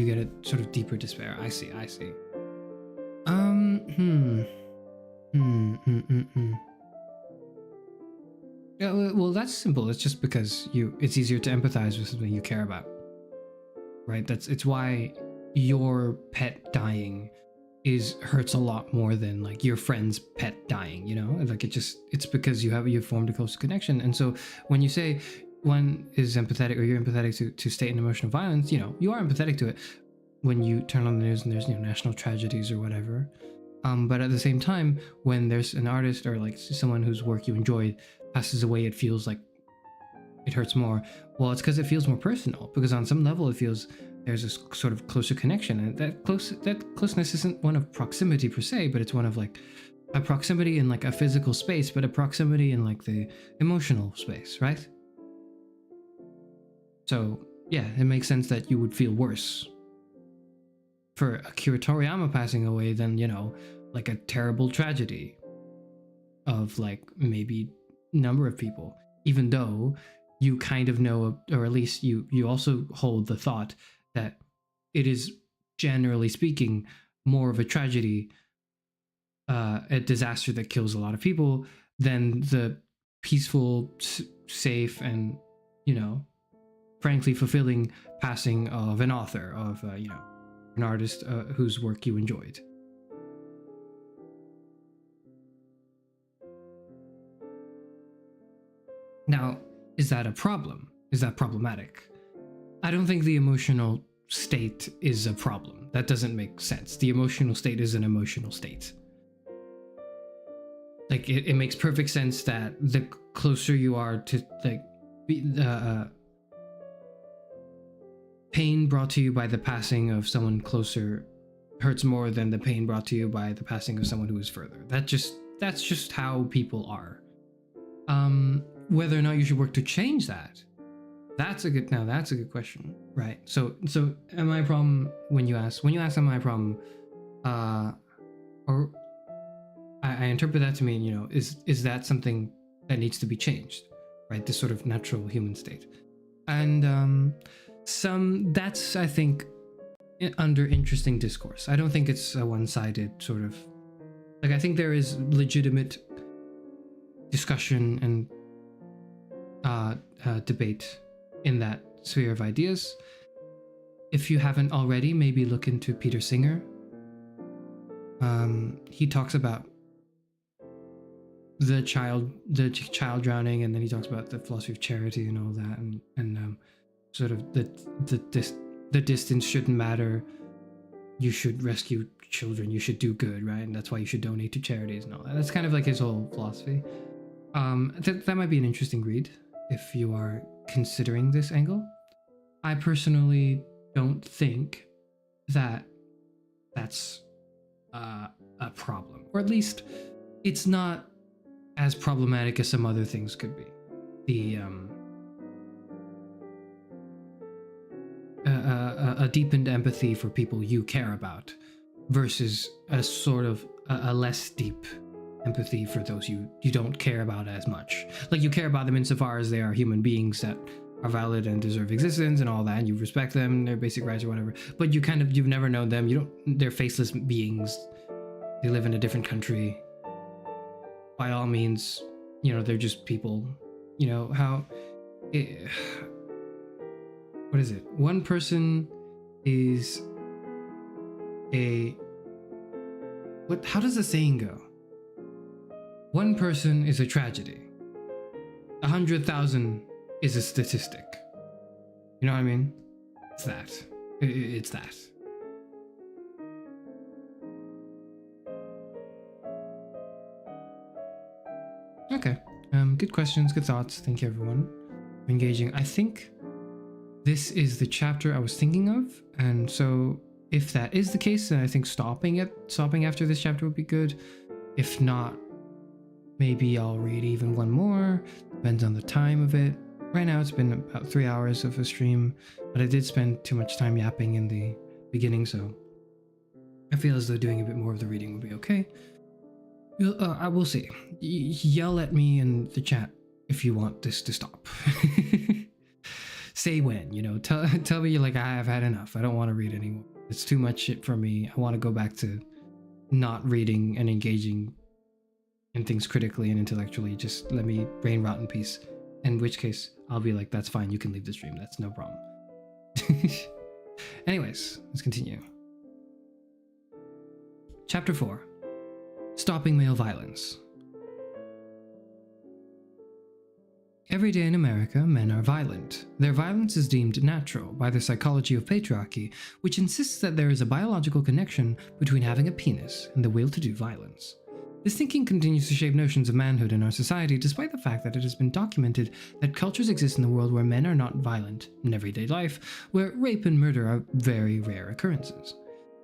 D: get a sort of deeper despair. I see. Yeah, well, that's simple. It's just because it's easier to empathize with something you care about, right? It's why your pet dying hurts a lot more than like your friend's pet dying, like it's because you've formed a close connection. And so when you say one is empathetic, or you're empathetic to state and emotional violence, you are empathetic to it when you turn on the news and there's national tragedies or whatever. But at the same time, when there's an artist or like someone whose work you enjoyed passes away, it feels like it hurts more. Well, it's because it feels more personal, because on some level it feels there's this sort of closer connection, and that closeness isn't one of proximity per se, but it's one of like a proximity in like a physical space, but a proximity in like the emotional space, right? So yeah, it makes sense that you would feel worse for Akira Toriyama passing away than, like a terrible tragedy of like maybe number of people, even though you kind of know, or at least you also hold the thought that it is, generally speaking, more of a tragedy, a disaster that kills a lot of people, than the peaceful, safe, and frankly fulfilling passing of an author, of an artist whose work you enjoyed. Now, is that a problem? Is that problematic? I don't think the emotional state is a problem. That doesn't make sense. The emotional state is an emotional state. Like, it makes perfect sense that the closer you are to, like, pain brought to you by the passing of someone closer hurts more than the pain brought to you by the passing of someone who is further. That's just how people are. Whether or not you should work to change that, that's a good question, right? So am I a problem when you ask am I a problem, or I interpret that to mean, is that something that needs to be changed, right? This sort of natural human state. And that's, I think, under interesting discourse. I don't think it's a one-sided sort of, like, I think there is legitimate discussion and debate in that sphere of ideas. If you haven't already, maybe look into Peter Singer. He talks about the child drowning, and then he talks about the philosophy of charity and all that, and sort of the distance shouldn't matter. You should rescue children. You should do good, right? And that's why you should donate to charities and all that. That's kind of like his whole philosophy. That might be an interesting read if you are considering this angle. I personally don't think that that's a problem, or at least it's not as problematic as some other things could be. A deepened empathy for people you care about versus a sort of a less deep empathy for those you don't care about as much. Like, you care about them insofar as they are human beings that are valid and deserve existence and all that, and you respect them, their basic rights or whatever, but you've never known them. They're faceless beings. They live in a different country. By all means, they're just people. What is it? One person is how does the saying go? One person is a tragedy. 100,000 is a statistic. You know what I mean? It's that. It's that. Okay. Good questions, good thoughts. Thank you, everyone. Engaging. I think this is the chapter I was thinking of, and so if that is the case, then I think stopping after this chapter would be good. If not, maybe I'll read even one more. Depends on the time of it. Right now it's been about 3 hours of a stream, but I did spend too much time yapping in the beginning, so I feel as though doing a bit more of the reading would be okay. I will see. Yell at me in the chat if you want this to stop. Say when, you know, tell me like I've had enough. I don't want to read anymore. It's too much shit for me. I want to go back to not reading and engaging in things critically and intellectually. Just let me brain rot in peace. In which case, I'll be like, that's fine. You can leave the stream. That's no problem. Anyways, let's continue. Chapter 4. Stopping Male Violence. Every day in America, men are violent. Their violence is deemed natural by the psychology of patriarchy, which insists that there is a biological connection between having a penis and the will to do violence. This thinking continues to shape notions of manhood in our society, despite the fact that it has been documented that cultures exist in the world where men are not violent in everyday life, where rape and murder are very rare occurrences.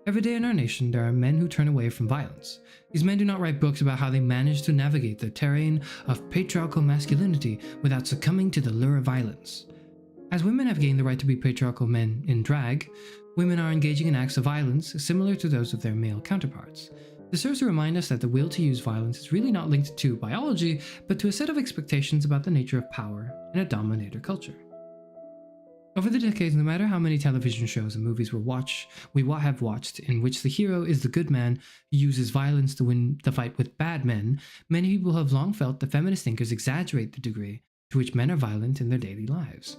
D: Every day in our nation, there are men who turn away from violence. These men do not write books about how they managed to navigate the terrain of patriarchal masculinity without succumbing to the lure of violence. As women have gained the right to be patriarchal men in drag, women are engaging in acts of violence similar to those of their male counterparts. This serves to remind us that the will to use violence is really not linked to biology, but to a set of expectations about the nature of power in a dominator culture. Over the decades, no matter how many television shows and movies we have watched in which the hero is the good man who uses violence to win the fight with bad men, many people have long felt that feminist thinkers exaggerate the degree to which men are violent in their daily lives.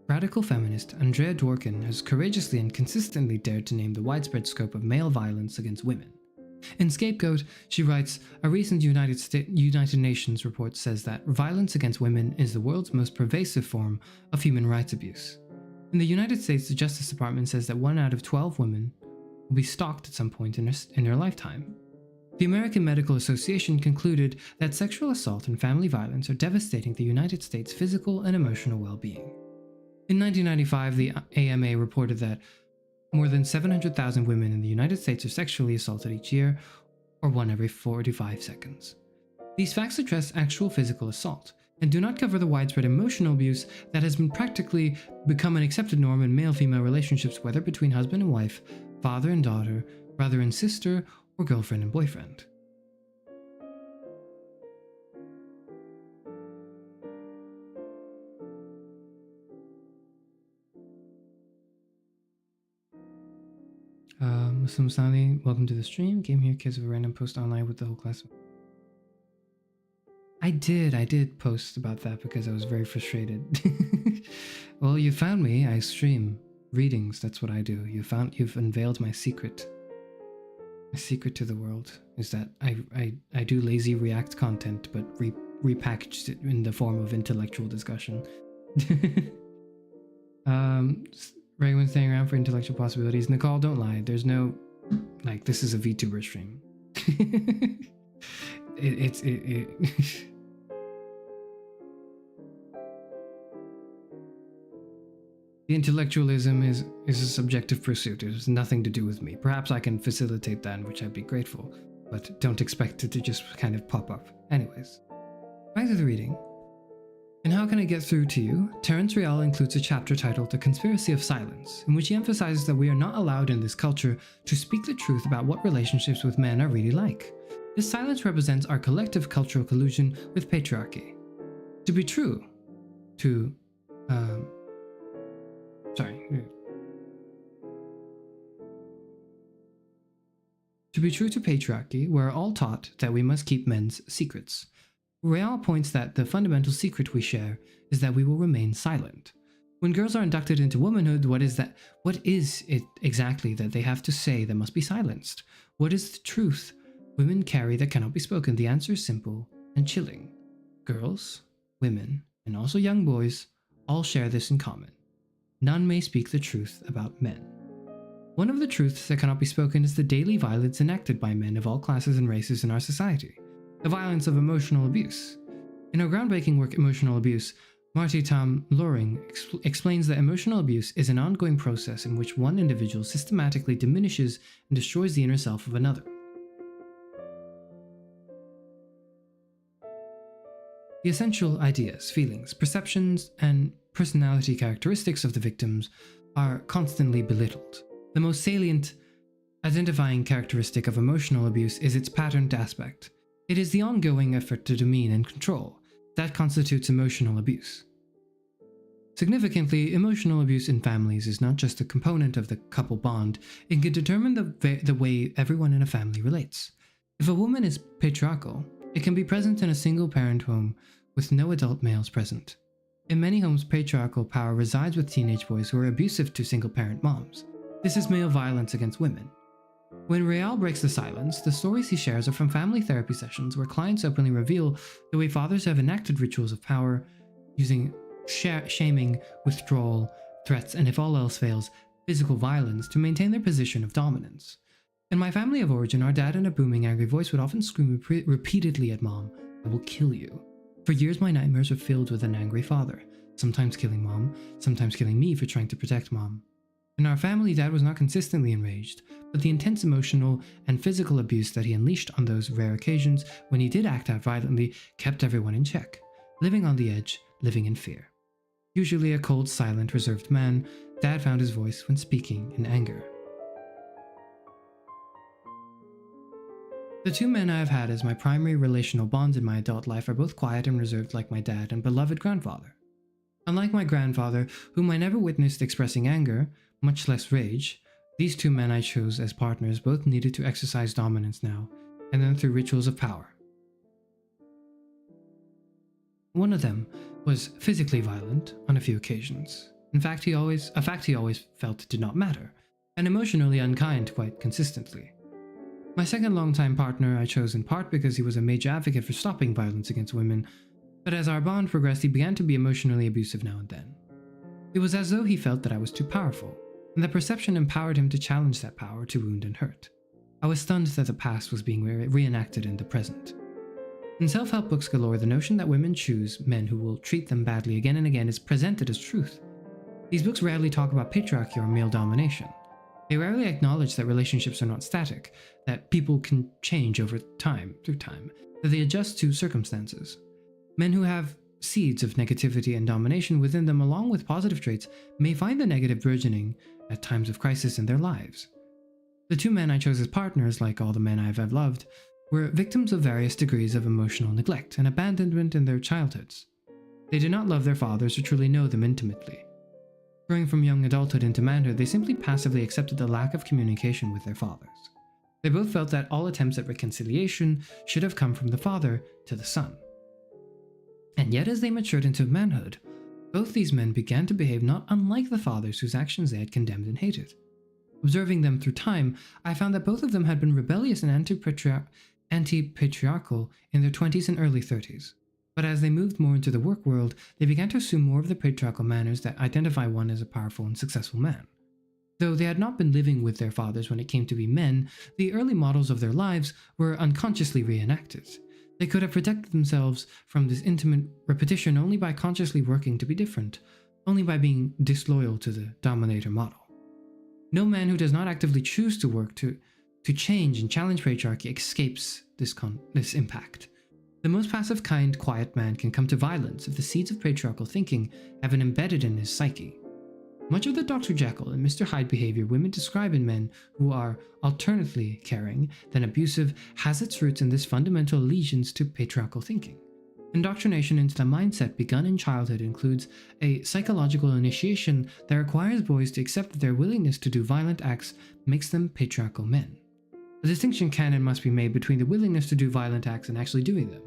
D: Radical feminist Andrea Dworkin has courageously and consistently dared to name the widespread scope of male violence against women. In Scapegoat, she writes, a recent United Nations report says that violence against women is the world's most pervasive form of human rights abuse. In the United States, the Justice Department says that 1 out of 12 women will be stalked at some point in their lifetime. The American Medical Association concluded that sexual assault and family violence are devastating the United States' physical and emotional well-being. In 1995, the AMA reported that more than 700,000 women in the United States are sexually assaulted each year, or 1 every 45 seconds. These facts address actual physical assault, and do not cover the widespread emotional abuse that has been practically become an accepted norm in male-female relationships, whether between husband and wife, father and daughter, brother and sister, or girlfriend and boyfriend. Muslim Sally, welcome to the stream. Came here because of a random post online with the whole class. I did post about that because I was very frustrated. Well, you found me. I stream readings. That's what I do. You've unveiled my secret. My secret to the world is that I do lazy React content, but repackaged it in the form of intellectual discussion. Everyone's staying around for intellectual possibilities. Nicole, don't lie. There's no, like, this is a VTuber stream. The intellectualism is a subjective pursuit. It has nothing to do with me. Perhaps I can facilitate that, in which I'd be grateful, but don't expect it to just kind of pop up. Anyways, back to the reading. And How Can I Get Through to You? Terence Real includes a chapter titled The Conspiracy of Silence, in which he emphasizes that we are not allowed in this culture to speak the truth about what relationships with men are really like. This silence represents our collective cultural collusion with patriarchy. To be true to patriarchy, we're all taught that we must keep men's secrets. Real points that the fundamental secret we share is that we will remain silent. When girls are inducted into womanhood, what is it exactly that they have to say that must be silenced? What is the truth women carry that cannot be spoken? The answer is simple and chilling. Girls, women, and also young boys all share this in common. None may speak the truth about men. One of the truths that cannot be spoken is the daily violence enacted by men of all classes and races in our society. The violence of emotional abuse. In her groundbreaking work, Emotional Abuse, Marty Tom Loring explains that emotional abuse is an ongoing process in which one individual systematically diminishes and destroys the inner self of another. The essential ideas, feelings, perceptions, and personality characteristics of the victims are constantly belittled. The most salient identifying characteristic of emotional abuse is its patterned aspect. It is the ongoing effort to demean and control that constitutes emotional abuse. Significantly, emotional abuse in families is not just a component of the couple bond, it can determine the way everyone in a family relates. If a woman is patriarchal, it can be present in a single-parent home with no adult males present. In many homes, patriarchal power resides with teenage boys who are abusive to single-parent moms. This is male violence against women. When Real breaks the silence, the stories he shares are from family therapy sessions where clients openly reveal the way fathers have enacted rituals of power, using shaming, withdrawal, threats, and if all else fails, physical violence to maintain their position of dominance. In my family of origin, our dad in a booming, angry voice would often scream repeatedly at Mom, "I will kill you." For years, my nightmares were filled with an angry father, sometimes killing Mom, sometimes killing me for trying to protect Mom. In our family, Dad was not consistently enraged, but the intense emotional and physical abuse that he unleashed on those rare occasions when he did act out violently kept everyone in check, living on the edge, living in fear. Usually a cold, silent, reserved man, Dad found his voice when speaking in anger. The two men I have had as my primary relational bonds in my adult life are both quiet and reserved like my dad and beloved grandfather. Unlike my grandfather, whom I never witnessed expressing anger, much less rage, these two men I chose as partners both needed to exercise dominance now, and then through rituals of power. One of them was physically violent on a few occasions. A fact he always felt did not matter, and emotionally unkind quite consistently. My second longtime partner I chose in part because he was a major advocate for stopping violence against women, but as our bond progressed, he began to be emotionally abusive now and then. It was as though he felt that I was too powerful, and the perception empowered him to challenge that power, to wound and hurt. I was stunned that the past was being reenacted in the present. In self-help books galore, the notion that women choose men who will treat them badly again and again is presented as truth. These books rarely talk about patriarchy or male domination. They rarely acknowledge that relationships are not static, that people can change through time, that they adjust to circumstances. Men who have seeds of negativity and domination within them, along with positive traits, may find the negative burgeoning at times of crisis in their lives. The two men I chose as partners, like all the men I have loved, were victims of various degrees of emotional neglect and abandonment in their childhoods. They did not love their fathers or truly know them intimately. Growing from young adulthood into manhood, they simply passively accepted the lack of communication with their fathers. They both felt that all attempts at reconciliation should have come from the father to the son. And yet, as they matured into manhood, both these men began to behave not unlike the fathers whose actions they had condemned and hated. Observing them through time, I found that both of them had been rebellious and anti-patriarchal in their 20s and early 30s. But as they moved more into the work world, they began to assume more of the patriarchal manners that identify one as a powerful and successful man. Though they had not been living with their fathers when it came to be men, the early models of their lives were unconsciously reenacted. They could have protected themselves from this intimate repetition only by consciously working to be different, only by being disloyal to the dominator model. No man who does not actively choose to work to change and challenge patriarchy escapes this impact. The most passive, kind, quiet man can come to violence if the seeds of patriarchal thinking have been embedded in his psyche. Much of the Dr. Jekyll and Mr. Hyde behavior women describe in men who are alternately caring than abusive has its roots in this fundamental allegiance to patriarchal thinking. Indoctrination into the mindset begun in childhood includes a psychological initiation that requires boys to accept that their willingness to do violent acts makes them patriarchal men. A distinction can and must be made between the willingness to do violent acts and actually doing them.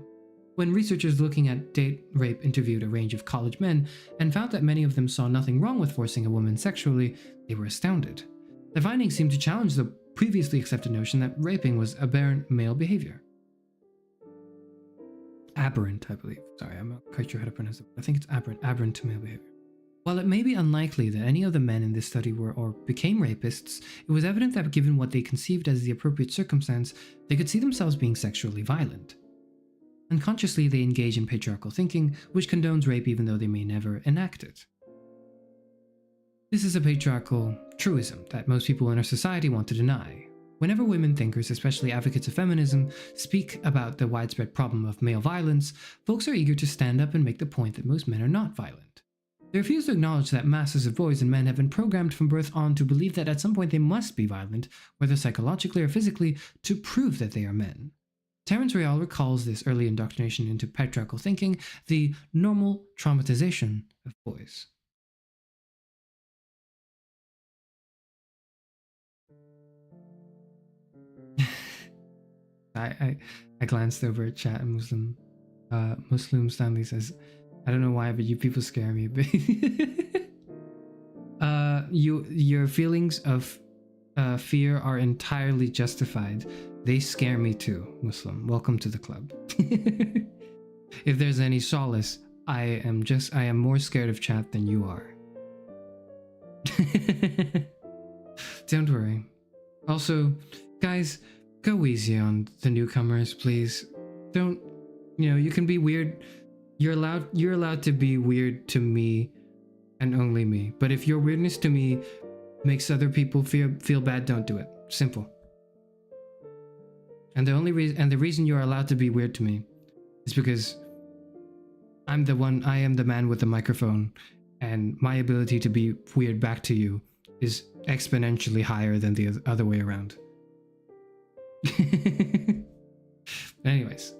D: When researchers looking at date rape interviewed a range of college men and found that many of them saw nothing wrong with forcing a woman sexually, they were astounded. The findings seemed to challenge the previously accepted notion that raping was aberrant male behavior. Aberrant, I believe. Sorry, I'm not quite sure how to pronounce it. I think it's aberrant male behavior. While it may be unlikely that any of the men in this study were or became rapists, it was evident that given what they conceived as the appropriate circumstance, they could see themselves being sexually violent. Unconsciously, they engage in patriarchal thinking, which condones rape even though they may never enact it. This is a patriarchal truism that most people in our society want to deny. Whenever women thinkers, especially advocates of feminism, speak about the widespread problem of male violence, folks are eager to stand up and make the point that most men are not violent. They refuse to acknowledge that masses of boys and men have been programmed from birth on to believe that at some point they must be violent, whether psychologically or physically, to prove that they are men. Terence Real recalls this early indoctrination into patriarchal thinking, the normal traumatization of boys. I glanced over at chat and Muslim Stanley says, I don't know why, but you people scare me a bit. Your feelings of fear are entirely justified. They scare me too, Muslim. Welcome to the club. If there's any solace, I am more scared of chat than you are. Don't worry. Also, guys, go easy on the newcomers, please. Don't, you can be weird. You're allowed to be weird to me and only me. But if your weirdness to me makes other people feel bad, don't do it. Simple. And the reason you're allowed to be weird to me is because I am the man with the microphone, and my ability to be weird back to you is exponentially higher than the other way around. Anyways.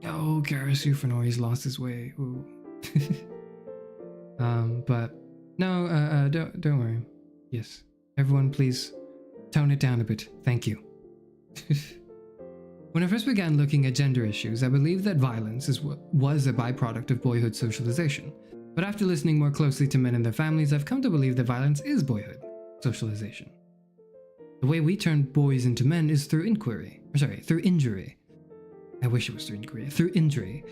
D: Oh, Karasu Fenori's lost his way. Ooh. But no, don't worry. Yes, everyone, please tone it down a bit. Thank you. When I first began looking at gender issues, I believed that violence was a byproduct of boyhood socialization. But after listening more closely to men and their families, I've come to believe that violence is boyhood socialization. The way we turn boys into men is through injury. I wish it was through injury. Through injury.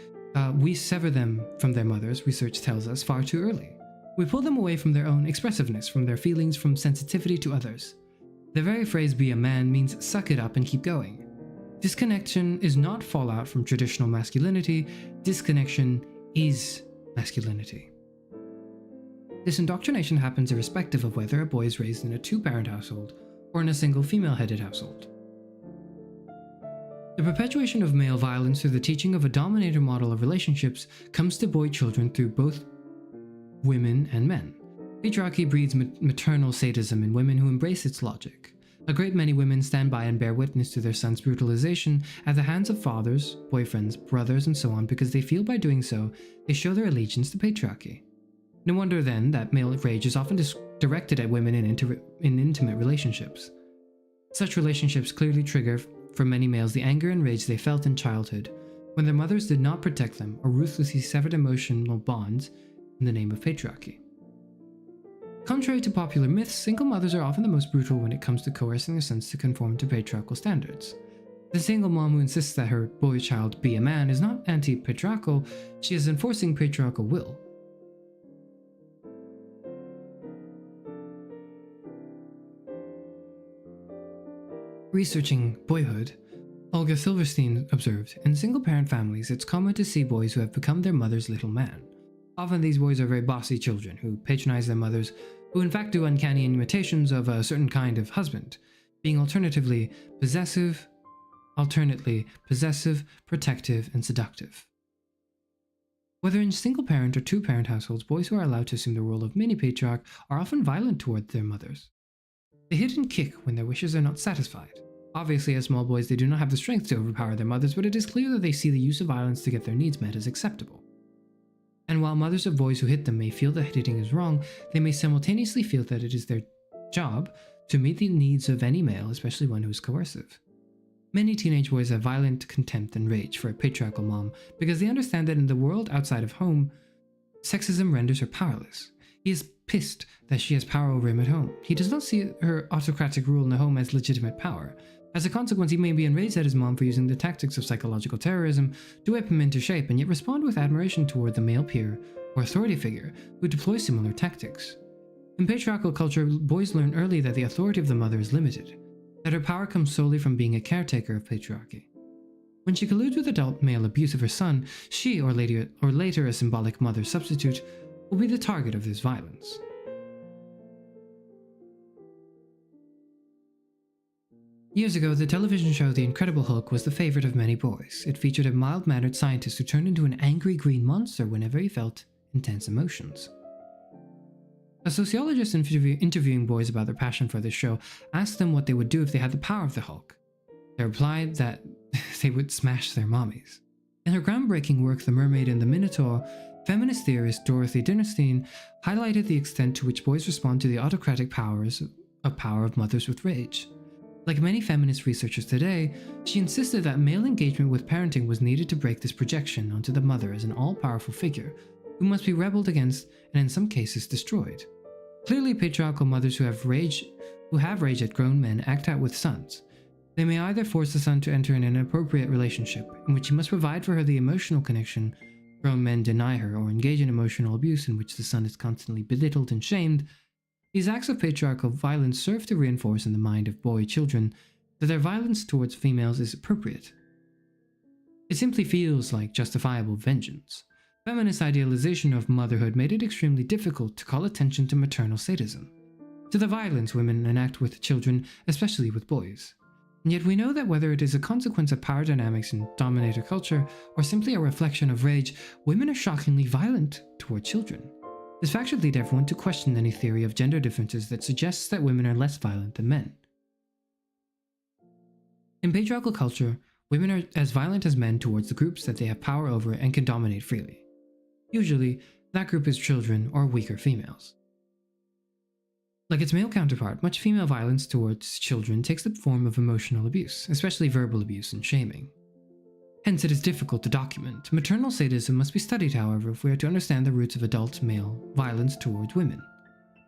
D: We sever them from their mothers, research tells us, far too early. We pull them away from their own expressiveness, from their feelings, from sensitivity to others. The very phrase "be a man" means suck it up and keep going. Disconnection is not fallout from traditional masculinity. Disconnection is masculinity. This indoctrination happens irrespective of whether a boy is raised in a two-parent household or in a single female-headed household. The perpetuation of male violence through the teaching of a dominator model of relationships comes to boy children through both women and men. Patriarchy breeds maternal sadism in women who embrace its logic. A great many women stand by and bear witness to their sons' brutalization at the hands of fathers, boyfriends, brothers, and so on because they feel by doing so they show their allegiance to patriarchy. No wonder then that male rage is often directed at women in intimate relationships. Such relationships clearly trigger for many males the anger and rage they felt in childhood when their mothers did not protect them or ruthlessly severed emotional bonds in the name of patriarchy. Contrary to popular myths, single mothers are often the most brutal when it comes to coercing their sons to conform to patriarchal standards. The single mom who insists that her boy child be a man is not anti-patriarchal, she is enforcing patriarchal will. Researching boyhood, Olga Silverstein observed, in single-parent families it's common to see boys who have become their mother's little man. Often these boys are very bossy children who patronize their mothers, who in fact do uncanny imitations of a certain kind of husband, being alternately possessive, protective, and seductive. Whether in single-parent or two-parent households, boys who are allowed to assume the role of mini-patriarch are often violent toward their mothers. They hit and kick when their wishes are not satisfied. Obviously, as small boys, they do not have the strength to overpower their mothers, but it is clear that they see the use of violence to get their needs met as acceptable. And while mothers of boys who hit them may feel that hitting is wrong, they may simultaneously feel that it is their job to meet the needs of any male, especially one who is coercive. Many teenage boys have violent contempt and rage for a patriarchal mom because they understand that in the world outside of home, sexism renders her powerless. He is pissed that she has power over him at home. He does not see her autocratic rule in the home as legitimate power. As a consequence, he may be enraged at his mom for using the tactics of psychological terrorism to whip him into shape, and yet respond with admiration toward the male peer or authority figure who deploys similar tactics. In patriarchal culture, boys learn early that the authority of the mother is limited, that her power comes solely from being a caretaker of patriarchy. When she colludes with adult male abuse of her son, she, or later a symbolic mother substitute, will be the target of this violence. Years ago, the television show The Incredible Hulk was the favorite of many boys. It featured a mild-mannered scientist who turned into an angry green monster whenever he felt intense emotions. A sociologist interviewing boys about their passion for this show asked them what they would do if they had the power of the Hulk. They replied that they would smash their mommies. In her groundbreaking work The Mermaid and the Minotaur, feminist theorist Dorothy Dinnerstein highlighted the extent to which boys respond to the autocratic power of mothers with rage. Like many feminist researchers today, she insisted that male engagement with parenting was needed to break this projection onto the mother as an all-powerful figure who must be rebelled against and in some cases destroyed. Clearly, patriarchal mothers who have rage at grown men act out with sons. They may either force the son to enter in an inappropriate relationship, in which he must provide for her the emotional connection grown men deny her, or engage in emotional abuse in which the son is constantly belittled and shamed. These acts of patriarchal violence serve to reinforce in the mind of boy children that their violence towards females is appropriate. It simply feels like justifiable vengeance. Feminist idealization of motherhood made it extremely difficult to call attention to maternal sadism, to the violence women enact with children, especially with boys. And yet we know that whether it is a consequence of power dynamics in dominator culture or simply a reflection of rage, women are shockingly violent toward children. This fact should lead everyone to question any theory of gender differences that suggests that women are less violent than men. In patriarchal culture, women are as violent as men towards the groups that they have power over and can dominate freely. Usually, that group is children or weaker females. Like its male counterpart, much female violence towards children takes the form of emotional abuse, especially verbal abuse and shaming. Hence, it is difficult to document. Maternal sadism must be studied, however, if we are to understand the roots of adult male violence towards women.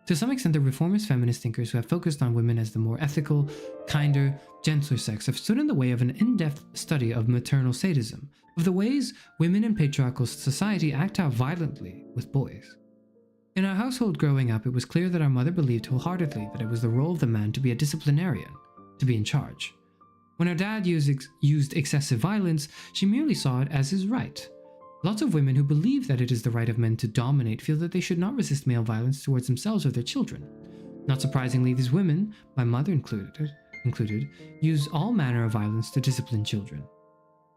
D: To some extent, the reformist feminist thinkers who have focused on women as the more ethical, kinder, gentler sex have stood in the way of an in-depth study of maternal sadism, of the ways women in patriarchal society act out violently with boys. In our household growing up, it was clear that our mother believed wholeheartedly that it was the role of the man to be a disciplinarian, to be in charge. When our dad used excessive violence, she merely saw it as his right. Lots of women who believe that it is the right of men to dominate feel that they should not resist male violence towards themselves or their children. Not surprisingly, these women, my mother included, use all manner of violence to discipline children.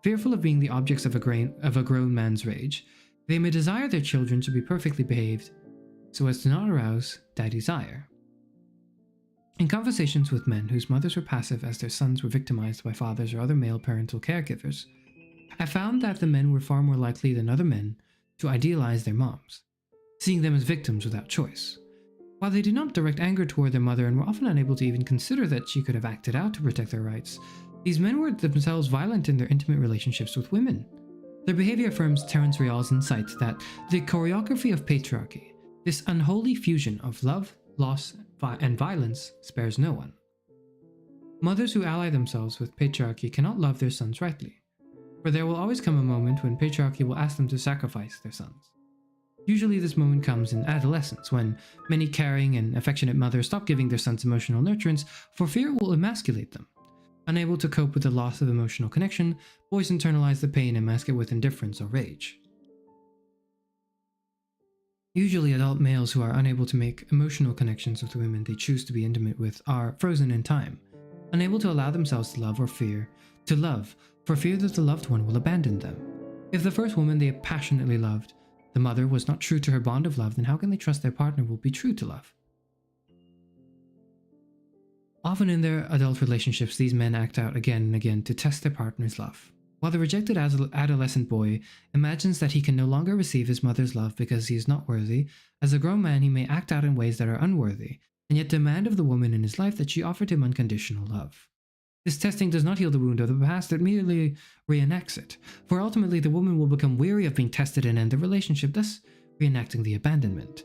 D: Fearful of being the objects of a grown man's rage, they may desire their children to be perfectly behaved so as to not arouse daddy's ire. In conversations with men whose mothers were passive as their sons were victimized by fathers or other male parental caregivers, I found that the men were far more likely than other men to idealize their moms, seeing them as victims without choice. While they did not direct anger toward their mother and were often unable to even consider that she could have acted out to protect their rights, these men were themselves violent in their intimate relationships with women. Their behavior affirms Terence Real's insight that the choreography of patriarchy, this unholy fusion of love, loss, and violence, spares no one. Mothers who ally themselves with patriarchy cannot love their sons rightly, for there will always come a moment when patriarchy will ask them to sacrifice their sons. Usually this moment comes in adolescence, when many caring and affectionate mothers stop giving their sons emotional nurturance for fear it will emasculate them. Unable to cope with the loss of emotional connection, boys internalize the pain and mask it with indifference or rage. Usually adult males who are unable to make emotional connections with women they choose to be intimate with are frozen in time, unable to allow themselves to love for fear that the loved one will abandon them. If the first woman they passionately loved, the mother, was not true to her bond of love, then how can they trust their partner will be true to love? Often in their adult relationships, these men act out again and again to test their partner's love. While the rejected adolescent boy imagines that he can no longer receive his mother's love because he is not worthy, as a grown man he may act out in ways that are unworthy, and yet demand of the woman in his life that she offered him unconditional love. This testing does not heal the wound of the past, it merely reenacts it, for ultimately the woman will become weary of being tested and end the relationship, thus reenacting the abandonment.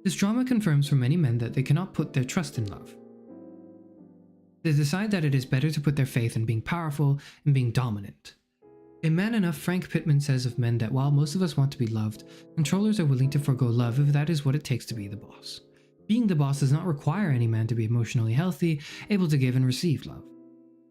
D: This drama confirms for many men that they cannot put their trust in love. They decide that it is better to put their faith in being powerful and being dominant. In Man Enough, Frank Pittman says of men that while most of us want to be loved, controllers are willing to forego love if that is what it takes to be the boss. Being the boss does not require any man to be emotionally healthy, able to give and receive love.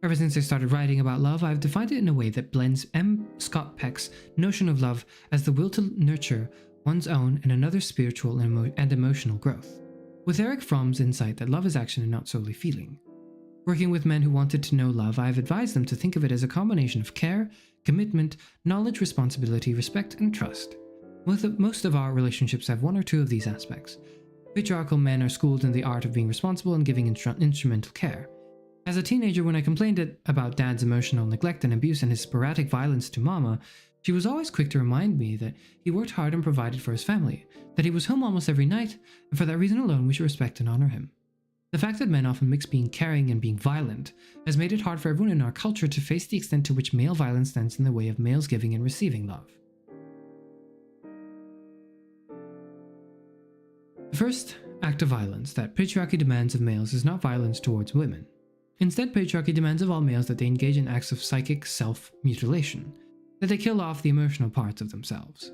D: Ever since I started writing about love, I've defined it in a way that blends M. Scott Peck's notion of love as the will to nurture one's own and another's spiritual and emotional growth, with Eric Fromm's insight that love is action and not solely feeling. Working with men who wanted to know love, I have advised them to think of it as a combination of care, commitment, knowledge, responsibility, respect, and trust. Most of our relationships have one or two of these aspects. Patriarchal men are schooled in the art of being responsible and giving instrumental care. As a teenager, when I complained about Dad's emotional neglect and abuse and his sporadic violence to Mama, she was always quick to remind me that he worked hard and provided for his family, that he was home almost every night, and for that reason alone we should respect and honor him. The fact that men often mix being caring and being violent has made it hard for everyone in our culture to face the extent to which male violence stands in the way of males giving and receiving love. The first act of violence that patriarchy demands of males is not violence towards women. Instead, patriarchy demands of all males that they engage in acts of psychic self-mutilation, that they kill off the emotional parts of themselves.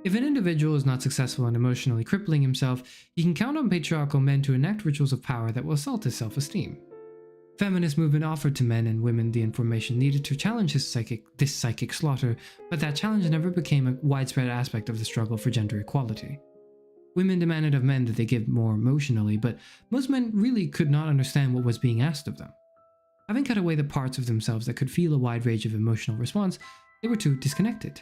D: If an individual is not successful in emotionally crippling himself, he can count on patriarchal men to enact rituals of power that will assault his self-esteem. Feminist movement offered to men and women the information needed to challenge this psychic slaughter, but that challenge never became a widespread aspect of the struggle for gender equality. Women demanded of men that they give more emotionally, but most men really could not understand what was being asked of them. Having cut away the parts of themselves that could feel a wide range of emotional response, they were too disconnected.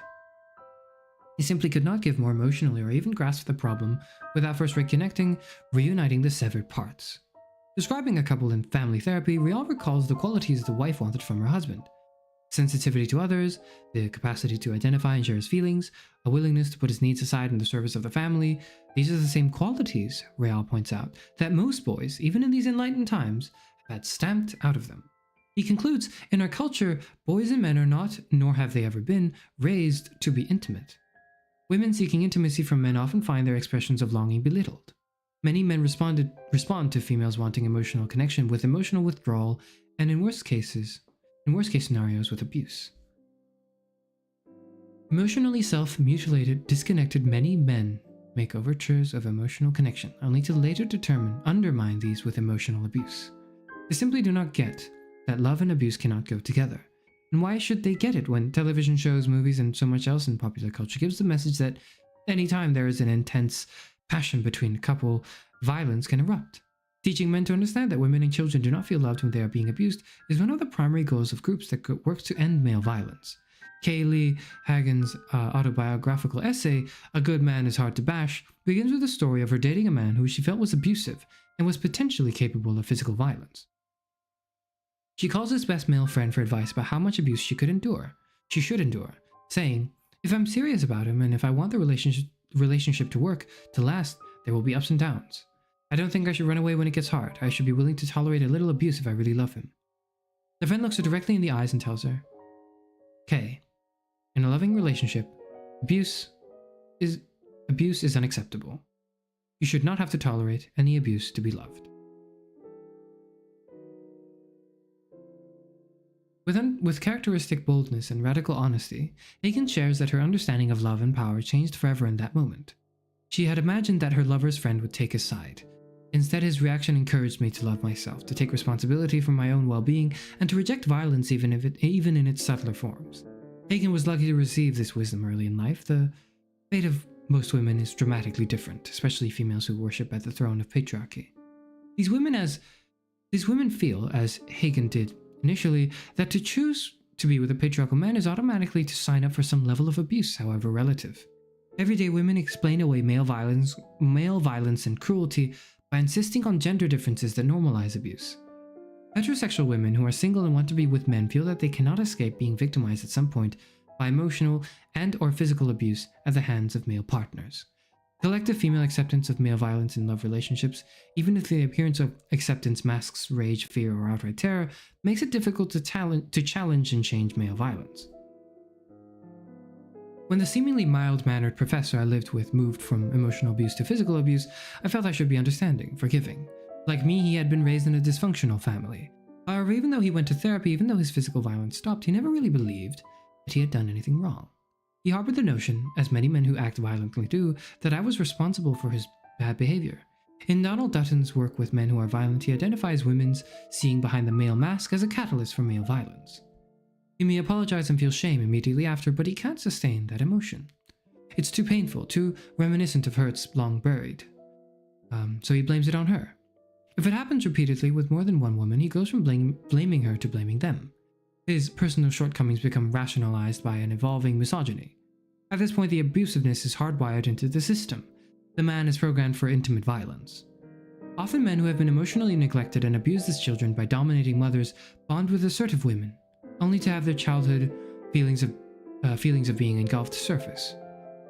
D: They simply could not give more emotionally or even grasp the problem without first reconnecting, reuniting the severed parts. Describing a couple in family therapy, Rial recalls the qualities the wife wanted from her husband: sensitivity to others, the capacity to identify and share his feelings, a willingness to put his needs aside in the service of the family. These are the same qualities, Rial points out, that most boys, even in these enlightened times, have had stamped out of them. He concludes, in our culture, boys and men are not, nor have they ever been, raised to be intimate. Women seeking intimacy from men often find their expressions of longing belittled. Many men respond to females wanting emotional connection with emotional withdrawal, and in worst case scenarios, with abuse. Emotionally self-mutilated, disconnected many men make overtures of emotional connection, only to later undermine these with emotional abuse. They simply do not get that love and abuse cannot go together. And why should they get it when television shows, movies, and so much else in popular culture gives the message that anytime there is an intense passion between a couple, violence can erupt? Teaching men to understand that women and children do not feel loved when they are being abused is one of the primary goals of groups that work to end male violence. Kaylee Hagan's autobiographical essay, A Good Man is Hard to Bash, begins with a story of her dating a man who she felt was abusive and was potentially capable of physical violence. She calls his best male friend for advice about how much abuse she should endure, saying, "If I'm serious about him and if I want the relationship to work, to last, there will be ups and downs. I don't think I should run away when it gets hard. I should be willing to tolerate a little abuse if I really love him." The friend looks her directly in the eyes and tells her, "Kay, in a loving relationship, abuse is unacceptable. You should not have to tolerate any abuse to be loved." With characteristic boldness and radical honesty, Hagan shares that her understanding of love and power changed forever in that moment. She had imagined that her lover's friend would take his side. Instead, his reaction encouraged me to love myself, to take responsibility for my own well-being, and to reject violence even in its subtler forms. Hagan was lucky to receive this wisdom early in life. The fate of most women is dramatically different, especially females who worship at the throne of patriarchy. These women feel, as Hagan did initially, that to choose to be with a patriarchal man is automatically to sign up for some level of abuse, however relative. Everyday women explain away male violence and cruelty by insisting on gender differences that normalize abuse. Heterosexual women who are single and want to be with men feel that they cannot escape being victimized at some point by emotional and/or physical abuse at the hands of male partners. Collective female acceptance of male violence in love relationships, even if the appearance of acceptance masks rage, fear, or outright terror, makes it difficult to challenge and change male violence. When the seemingly mild-mannered professor I lived with moved from emotional abuse to physical abuse, I felt I should be understanding, forgiving. Like me, he had been raised in a dysfunctional family. However, even though he went to therapy, even though his physical violence stopped, he never really believed that he had done anything wrong. He harbored the notion, as many men who act violently do, that I was responsible for his bad behavior. In Donald Dutton's work with men who are violent, he identifies women's seeing behind the male mask as a catalyst for male violence. He may apologize and feel shame immediately after, but he can't sustain that emotion. It's too painful, too reminiscent of hurts long buried. So he blames it on her. If it happens repeatedly with more than one woman, he goes from blaming her to blaming them. His personal shortcomings become rationalized by an evolving misogyny. At this point, the abusiveness is hardwired into the system. The man is programmed for intimate violence. Often men who have been emotionally neglected and abused as children by dominating mothers bond with assertive women, only to have their childhood feelings of being engulfed surface.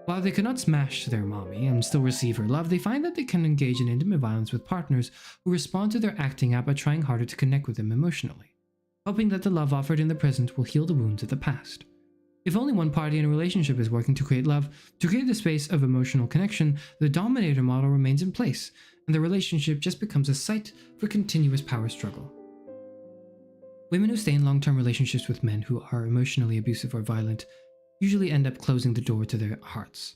D: While they cannot smash their mommy and still receive her love, they find that they can engage in intimate violence with partners who respond to their acting out by trying harder to connect with them emotionally, hoping that the love offered in the present will heal the wounds of the past. If only one party in a relationship is working to create love, to create the space of emotional connection, the dominator model remains in place, and the relationship just becomes a site for continuous power struggle. Women who stay in long-term relationships with men who are emotionally abusive or violent usually end up closing the door to their hearts.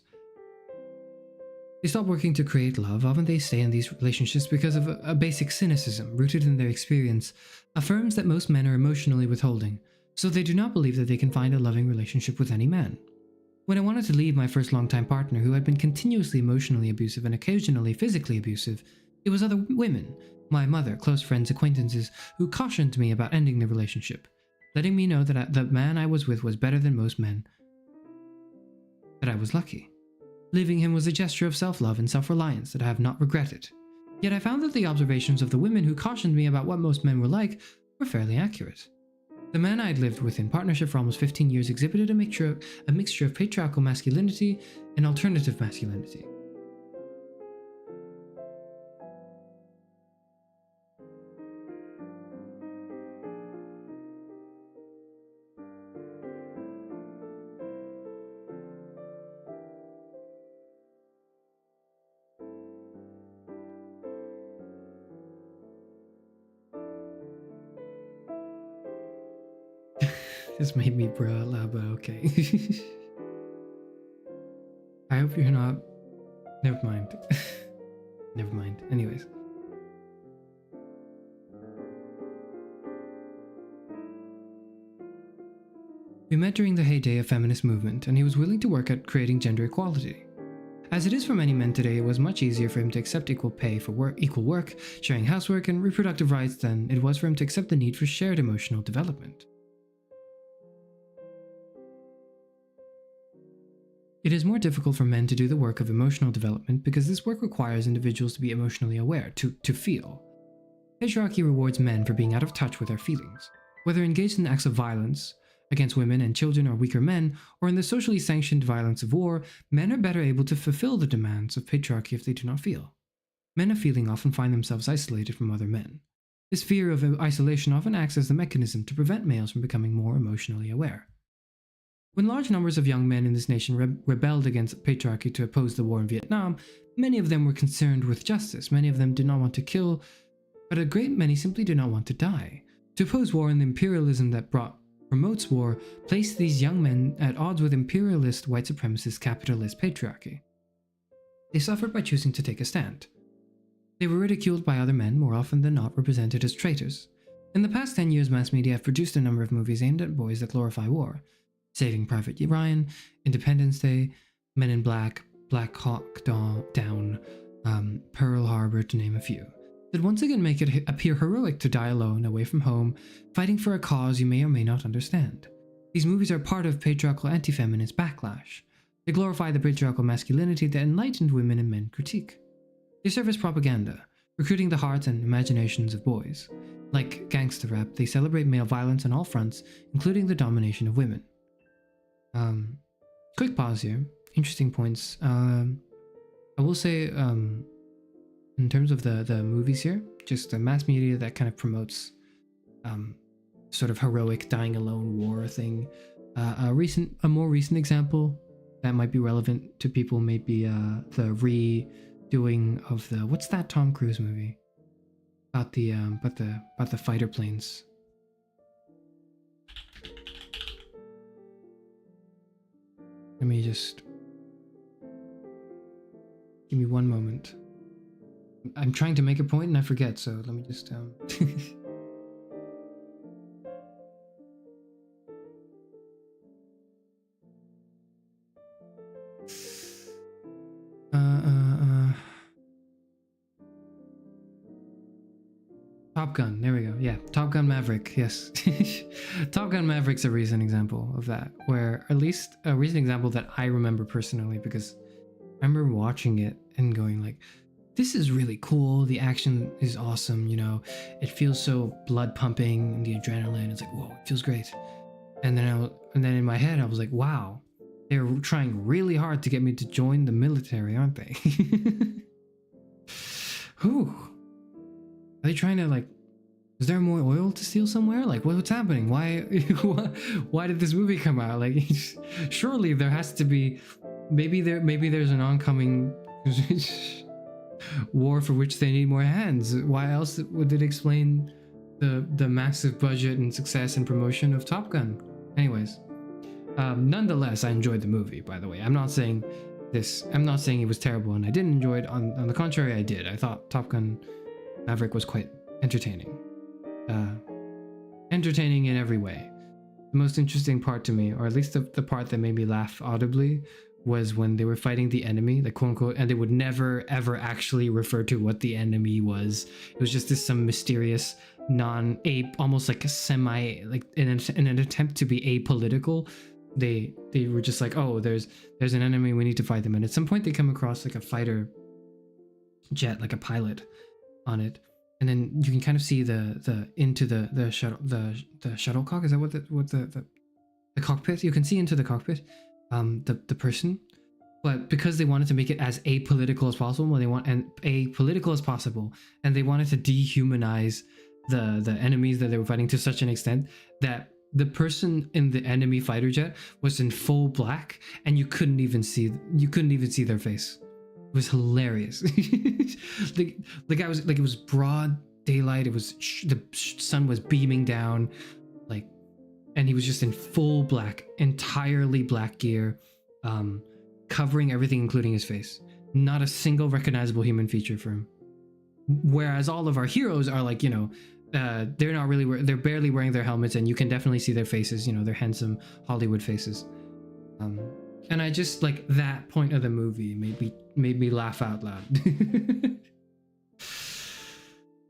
D: They stop working to create love. Often they stay in these relationships because of a basic cynicism rooted in their experience affirms that most men are emotionally withholding, so they do not believe that they can find a loving relationship with any man. When I wanted to leave my first longtime partner, who had been continuously emotionally abusive and occasionally physically abusive, it was other women, my mother, close friends, acquaintances, who cautioned me about ending the relationship, letting me know that the man I was with was better than most men, that I was lucky. Leaving him was a gesture of self-love and self-reliance that I have not regretted. Yet I found that the observations of the women who cautioned me about what most men were like were fairly accurate. The man I had lived with in partnership for almost 15 years exhibited a mixture of patriarchal masculinity and alternative masculinity. This made me bro out loud, but okay. I hope you're not... Never mind. Never mind. Anyways. We met during the heyday of feminist movement, and he was willing to work at creating gender equality. As it is for many men today, it was much easier for him to accept equal pay for equal work, sharing housework, and reproductive rights than it was for him to accept the need for shared emotional development. It is more difficult for men to do the work of emotional development because this work requires individuals to be emotionally aware, to feel. Patriarchy rewards men for being out of touch with their feelings. Whether engaged in acts of violence against women and children or weaker men, or in the socially sanctioned violence of war, men are better able to fulfill the demands of patriarchy if they do not feel. Men of feeling often find themselves isolated from other men. This fear of isolation often acts as the mechanism to prevent males from becoming more emotionally aware. When large numbers of young men in this nation rebelled against patriarchy to oppose the war in Vietnam, many of them were concerned with justice. Many of them did not want to kill, but a great many simply did not want to die. To oppose war and the imperialism that promotes war placed these young men at odds with imperialist, white supremacist, capitalist patriarchy. They suffered by choosing to take a stand. They were ridiculed by other men, more often than not represented as traitors. In the past 10 years, mass media have produced a number of movies aimed at boys that glorify war. Saving Private Ryan, Independence Day, Men in Black, Black Hawk Down, Pearl Harbor, to name a few, that once again make it appear heroic to die alone, away from home, fighting for a cause you may or may not understand. These movies are part of patriarchal anti-feminist backlash. They glorify the patriarchal masculinity that enlightened women and men critique. They serve as propaganda, recruiting the hearts and imaginations of boys. Like gangster rap, they celebrate male violence on all fronts, including the domination of women. Quick pause here. Interesting points. I will say, in terms of the movies here, just the mass media that kind of promotes sort of heroic dying alone war thing. A more recent example that might be relevant to people may be the redoing of the, what's that Tom Cruise movie about the fighter planes. Let me just give me one moment. I'm trying to make a point and I forget, so let me just Top Gun, there we go. Yeah, Top Gun Maverick, yes. Top Gun Maverick's a recent example of that, where at least a recent example that I remember personally, because I remember watching it and going like, this is really cool, the action is awesome, you know, it feels so blood pumping and the adrenaline, it's like, whoa, it feels great. And then in my head I was like, wow, they're trying really hard to get me to join the military, aren't they? Whew. Are they trying to, like, is there more oil to steal somewhere? Like, what's happening? Why did this movie come out? Like, surely there has to be, maybe there's an oncoming war for which they need more hands. Why else would it explain the massive budget and success and promotion of Top Gun? Anyways, nonetheless, I enjoyed the movie, by the way. I'm not saying it was terrible and I didn't enjoy it. On the contrary, I did. I thought Top Gun Maverick was quite entertaining. Entertaining in every way. The most interesting part to me, or at least the part that made me laugh audibly, was when they were fighting the enemy, like quote unquote, and they would never ever actually refer to what the enemy was. It was just some mysterious non-ape, almost like a semi, like in an attempt to be apolitical. They were just like, oh, there's an enemy, we need to fight them. And at some point they come across like a fighter jet, like a pilot on it, and then you can kind of see the into the shuttle, the shuttlecock. Is that what the cockpit? You can see into the cockpit, the person. But because they wanted to make it as apolitical as possible, they wanted to dehumanize the enemies that they were fighting to such an extent that the person in the enemy fighter jet was in full black, and you couldn't even see their face. It was hilarious. the guy was like, it was broad daylight. It was the sun was beaming down, like, and he was just in full black, entirely black gear, covering everything, including his face. Not a single recognizable human feature for him. Whereas all of our heroes are like, you know, they're barely wearing their helmets, and you can definitely see their faces. You know, their handsome Hollywood faces. And I just, like, that point of the movie made me laugh out loud.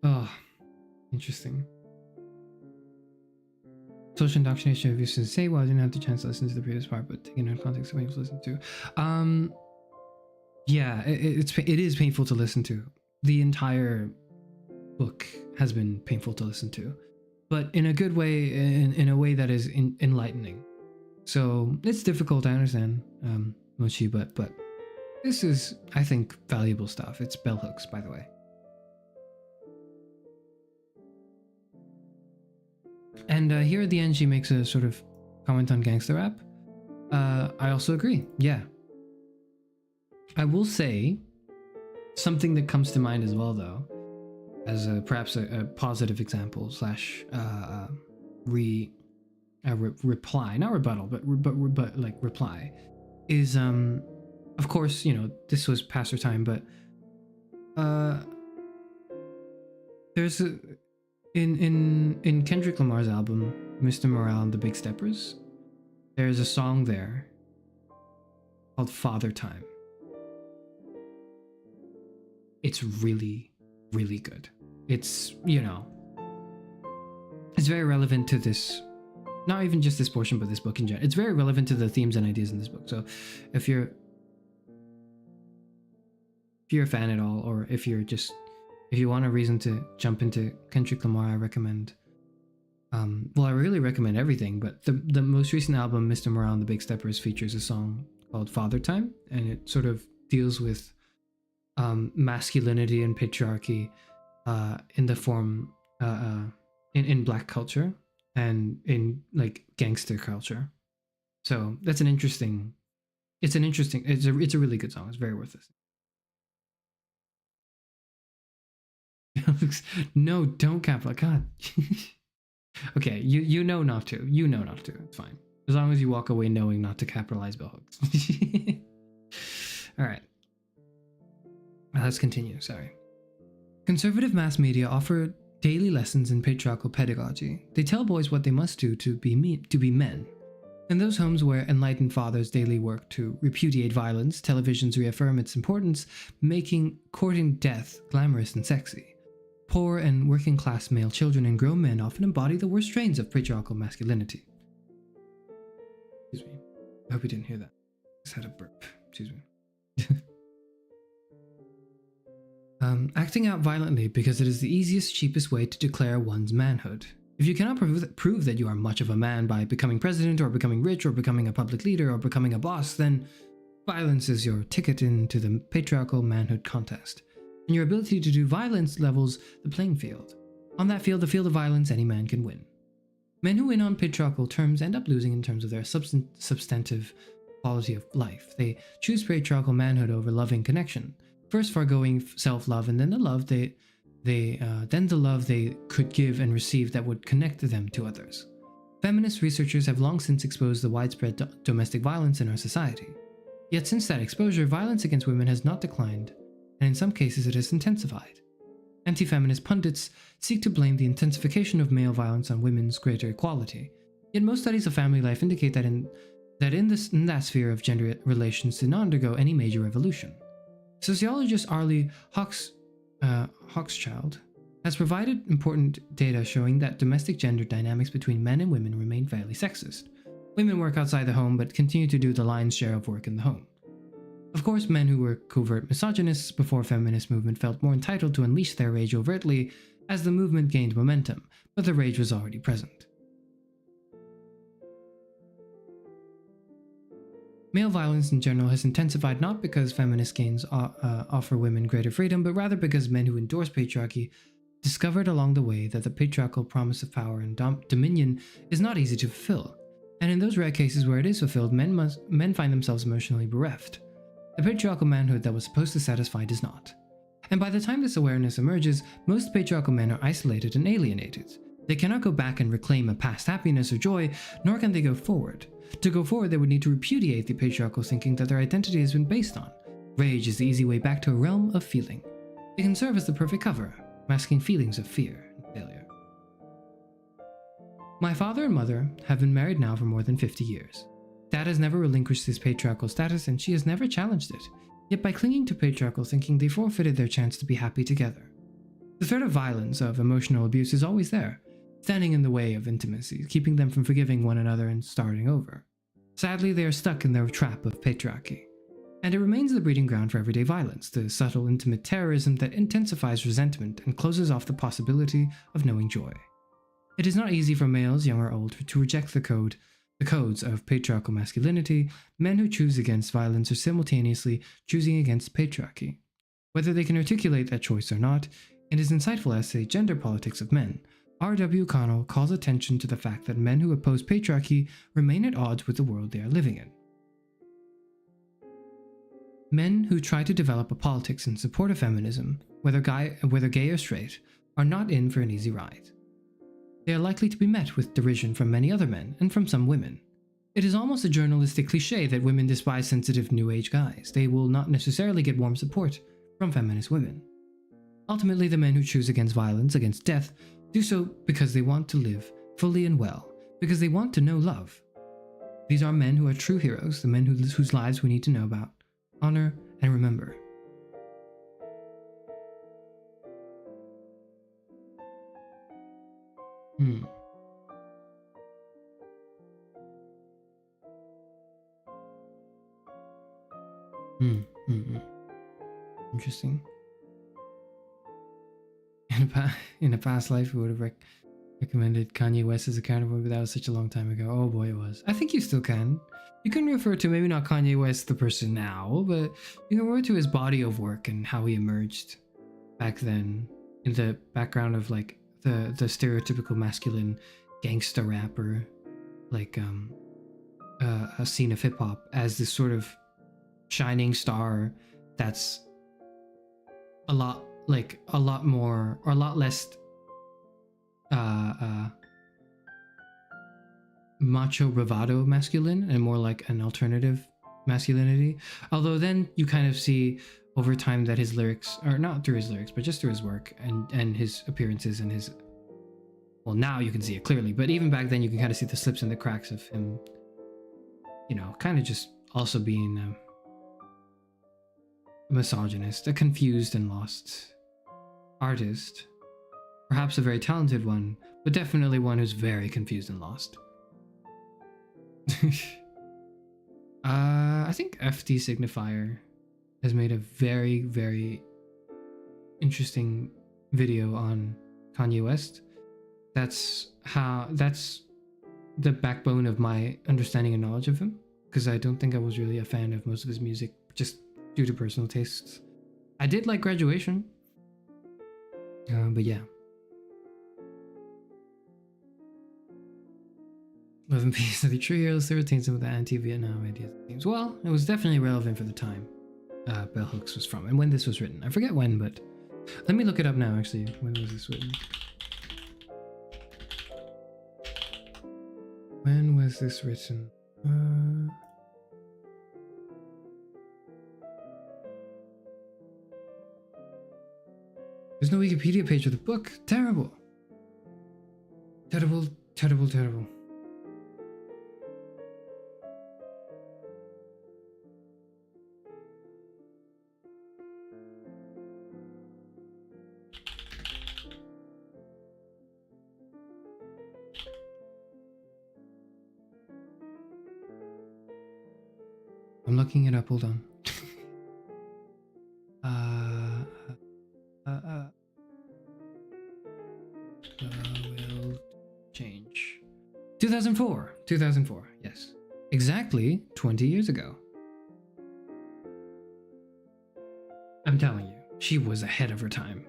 D: Oh, interesting. Social indoctrination of used to say, well, I didn't have the chance to listen to the previous part, but taking into context of what you listen to. Yeah, it is painful to listen to. The entire book has been painful to listen to, but in a good way, in a way that is enlightening. So it's difficult, I understand, Mochi, but this is, I think, valuable stuff. It's bell hooks, by the way. And here at the end, she makes a sort of comment on gangster rap. I also agree, yeah. I will say something that comes to mind as well, though, as perhaps a positive example slash reply, not rebuttal, but like reply, is of course, you know, this was past her time, but there's in Kendrick Lamar's album Mr. Morale and the Big Steppers, there's a song there called Father Time. It's really, really good. It's, you know, it's very relevant to this, not even just this portion, but this book in general. It's very relevant to the themes and ideas in this book. So if you're a fan at all, or if you want a reason to jump into Kendrick Lamar, I recommend, well, I really recommend everything, but the most recent album, Mr. Morale and the Big Steppers, features a song called Father Time, and it sort of deals with masculinity and patriarchy in the form in black culture and in like gangster culture. So that's an interesting. It's a really good song. It's very worth listening. No, don't capitalize. God. Okay, you know not to. You know not to. It's fine. As long as you walk away knowing not to capitalize bell hooks. All right. Let's continue. Sorry. Conservative mass media offer daily lessons in patriarchal pedagogy. They tell boys what they must do to be men. In those homes where enlightened fathers daily work to repudiate violence, televisions reaffirm its importance, making courting death glamorous and sexy. Poor and working class male children and grown men often embody the worst strains of patriarchal masculinity. Excuse me. I hope you didn't hear that. I just had a burp. Excuse me. Acting out violently because it is the easiest, cheapest way to declare one's manhood. If you cannot prove that you are much of a man by becoming president or becoming rich or becoming a public leader or becoming a boss, then violence is your ticket into the patriarchal manhood contest. And your ability to do violence levels the playing field. On that field, the field of violence, any man can win. Men who win on patriarchal terms end up losing in terms of their substantive quality of life. They choose patriarchal manhood over loving connection. First foregoing self-love, and then the love they could give and receive that would connect them to others. Feminist researchers have long since exposed the widespread domestic violence in our society. Yet since that exposure, violence against women has not declined, and in some cases it has intensified. Anti-feminist pundits seek to blame the intensification of male violence on women's greater equality. Yet most studies of family life indicate that in that sphere of gender relations did not undergo any major revolution. Sociologist Arlie Hochschild has provided important data showing that domestic gender dynamics between men and women remain fairly sexist. Women work outside the home but continue to do the lion's share of work in the home. Of course, men who were covert misogynists before feminist movement felt more entitled to unleash their rage overtly as the movement gained momentum, but the rage was already present. Male violence in general has intensified not because feminist gains offer women greater freedom, but rather because men who endorse patriarchy discovered along the way that the patriarchal promise of power and dominion is not easy to fulfill, and in those rare cases where it is fulfilled, men find themselves emotionally bereft. The patriarchal manhood that was supposed to satisfy does not. And by the time this awareness emerges, most patriarchal men are isolated and alienated. They cannot go back and reclaim a past happiness or joy, nor can they go forward. To go forward, they would need to repudiate the patriarchal thinking that their identity has been based on. Rage is the easy way back to a realm of feeling. It can serve as the perfect cover, masking feelings of fear and failure. My father and mother have been married now for more than 50 years. Dad has never relinquished his patriarchal status, and she has never challenged it. Yet by clinging to patriarchal thinking, they forfeited their chance to be happy together. The threat of violence, of emotional abuse, is always there, standing in the way of intimacy, keeping them from forgiving one another and starting over. Sadly, they are stuck in their trap of patriarchy. And it remains the breeding ground for everyday violence, the subtle, intimate terrorism that intensifies resentment and closes off the possibility of knowing joy. It is not easy for males, young or old, to reject the codes of patriarchal masculinity. Men who choose against violence are simultaneously choosing against patriarchy. Whether they can articulate that choice or not, in his insightful essay, Gender Politics of Men, R.W. Connell calls attention to the fact that men who oppose patriarchy remain at odds with the world they are living in. Men who try to develop a politics in support of feminism, whether gay or straight, are not in for an easy ride. They are likely to be met with derision from many other men and from some women. It is almost a journalistic cliché that women despise sensitive new age guys. They will not necessarily get warm support from feminist women. Ultimately, the men who choose against violence, against death, do so because they want to live fully and well, because they want to know love. These are men who are true heroes, the men whose lives we need to know about, honor, and remember. Interesting. In a past life, we would have recommended Kanye West as a counterpoint, but that was such a long time ago. Oh boy, it was. I think you still can. You can refer to maybe not Kanye West, the person now, but you can refer to his body of work and how he emerged back then in the background of like the stereotypical masculine gangsta rapper, like a scene of hip hop as this sort of shining star that's a lot more or a lot less macho bravado masculine and more like an alternative masculinity. Although then you kind of see over time that his lyrics, or not through his lyrics, but just through his work and his appearances and his, well, now you can see it clearly, but even back then you can kind of see the slips and the cracks of him, you know, kind of just also being a misogynist, a confused and lost artist, perhaps a very talented one, but definitely one who's very confused and lost. I think FD Signifier has made a very, very interesting video on Kanye West. That's the backbone of my understanding and knowledge of him, because I don't think I was really a fan of most of his music, just due to personal tastes. I did like Graduation, but yeah. Love and Peace of the True Heroes still retains some of the anti-Vietnam ideas and themes. Well, it was definitely relevant for the time Bell Hooks was from, and when this was written. I forget when, but let me look it up now, actually. When was this written? When was this written? There's no Wikipedia page for the book. Terrible. Terrible, terrible, terrible. I'm looking it up, hold on. Will change. 2004, yes. Exactly 20 years ago. I'm telling you, she was ahead of her time.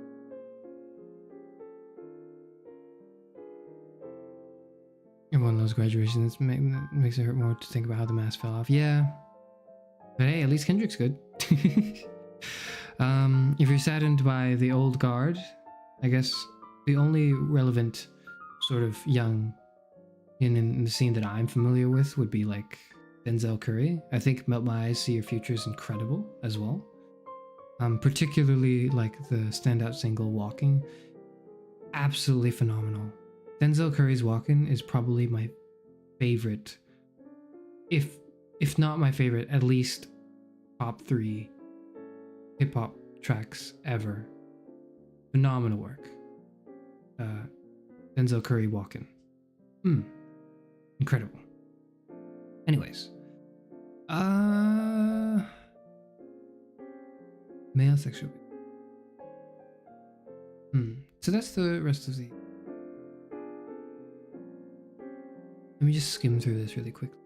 D: Everyone knows Graduation. This makes it hurt more to think about how the mask fell off. Yeah. But hey, at least Kendrick's good. If you're saddened by the old guard, I guess the only relevant sort of young in the scene that I'm familiar with would be like Denzel Curry. I think Melt My Eyes, See Your Future is incredible as well. Particularly like the standout single Walking. Absolutely phenomenal. Denzel Curry's Walking is probably my favorite, if not my favorite, at least top 3 hip-hop tracks ever. Phenomenal work. Denzel Curry Walkin'. Incredible. Anyways. Male sexual. So that's the rest of the... Let me just skim through this really quickly.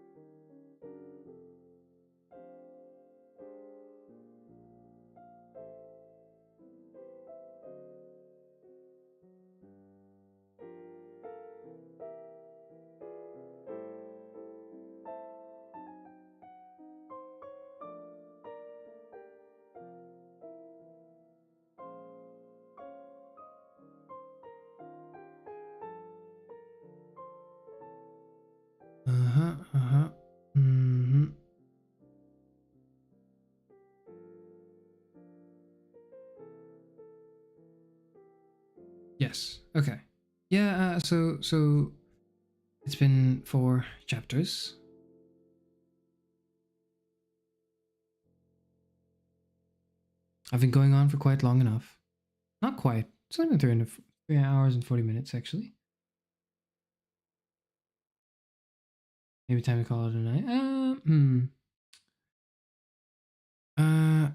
D: Yes. Okay. Yeah. So it's been 4 chapters. I've been going on for quite long enough. Not quite. It's only been 3 hours and 40 minutes, actually. Maybe time to call it a night.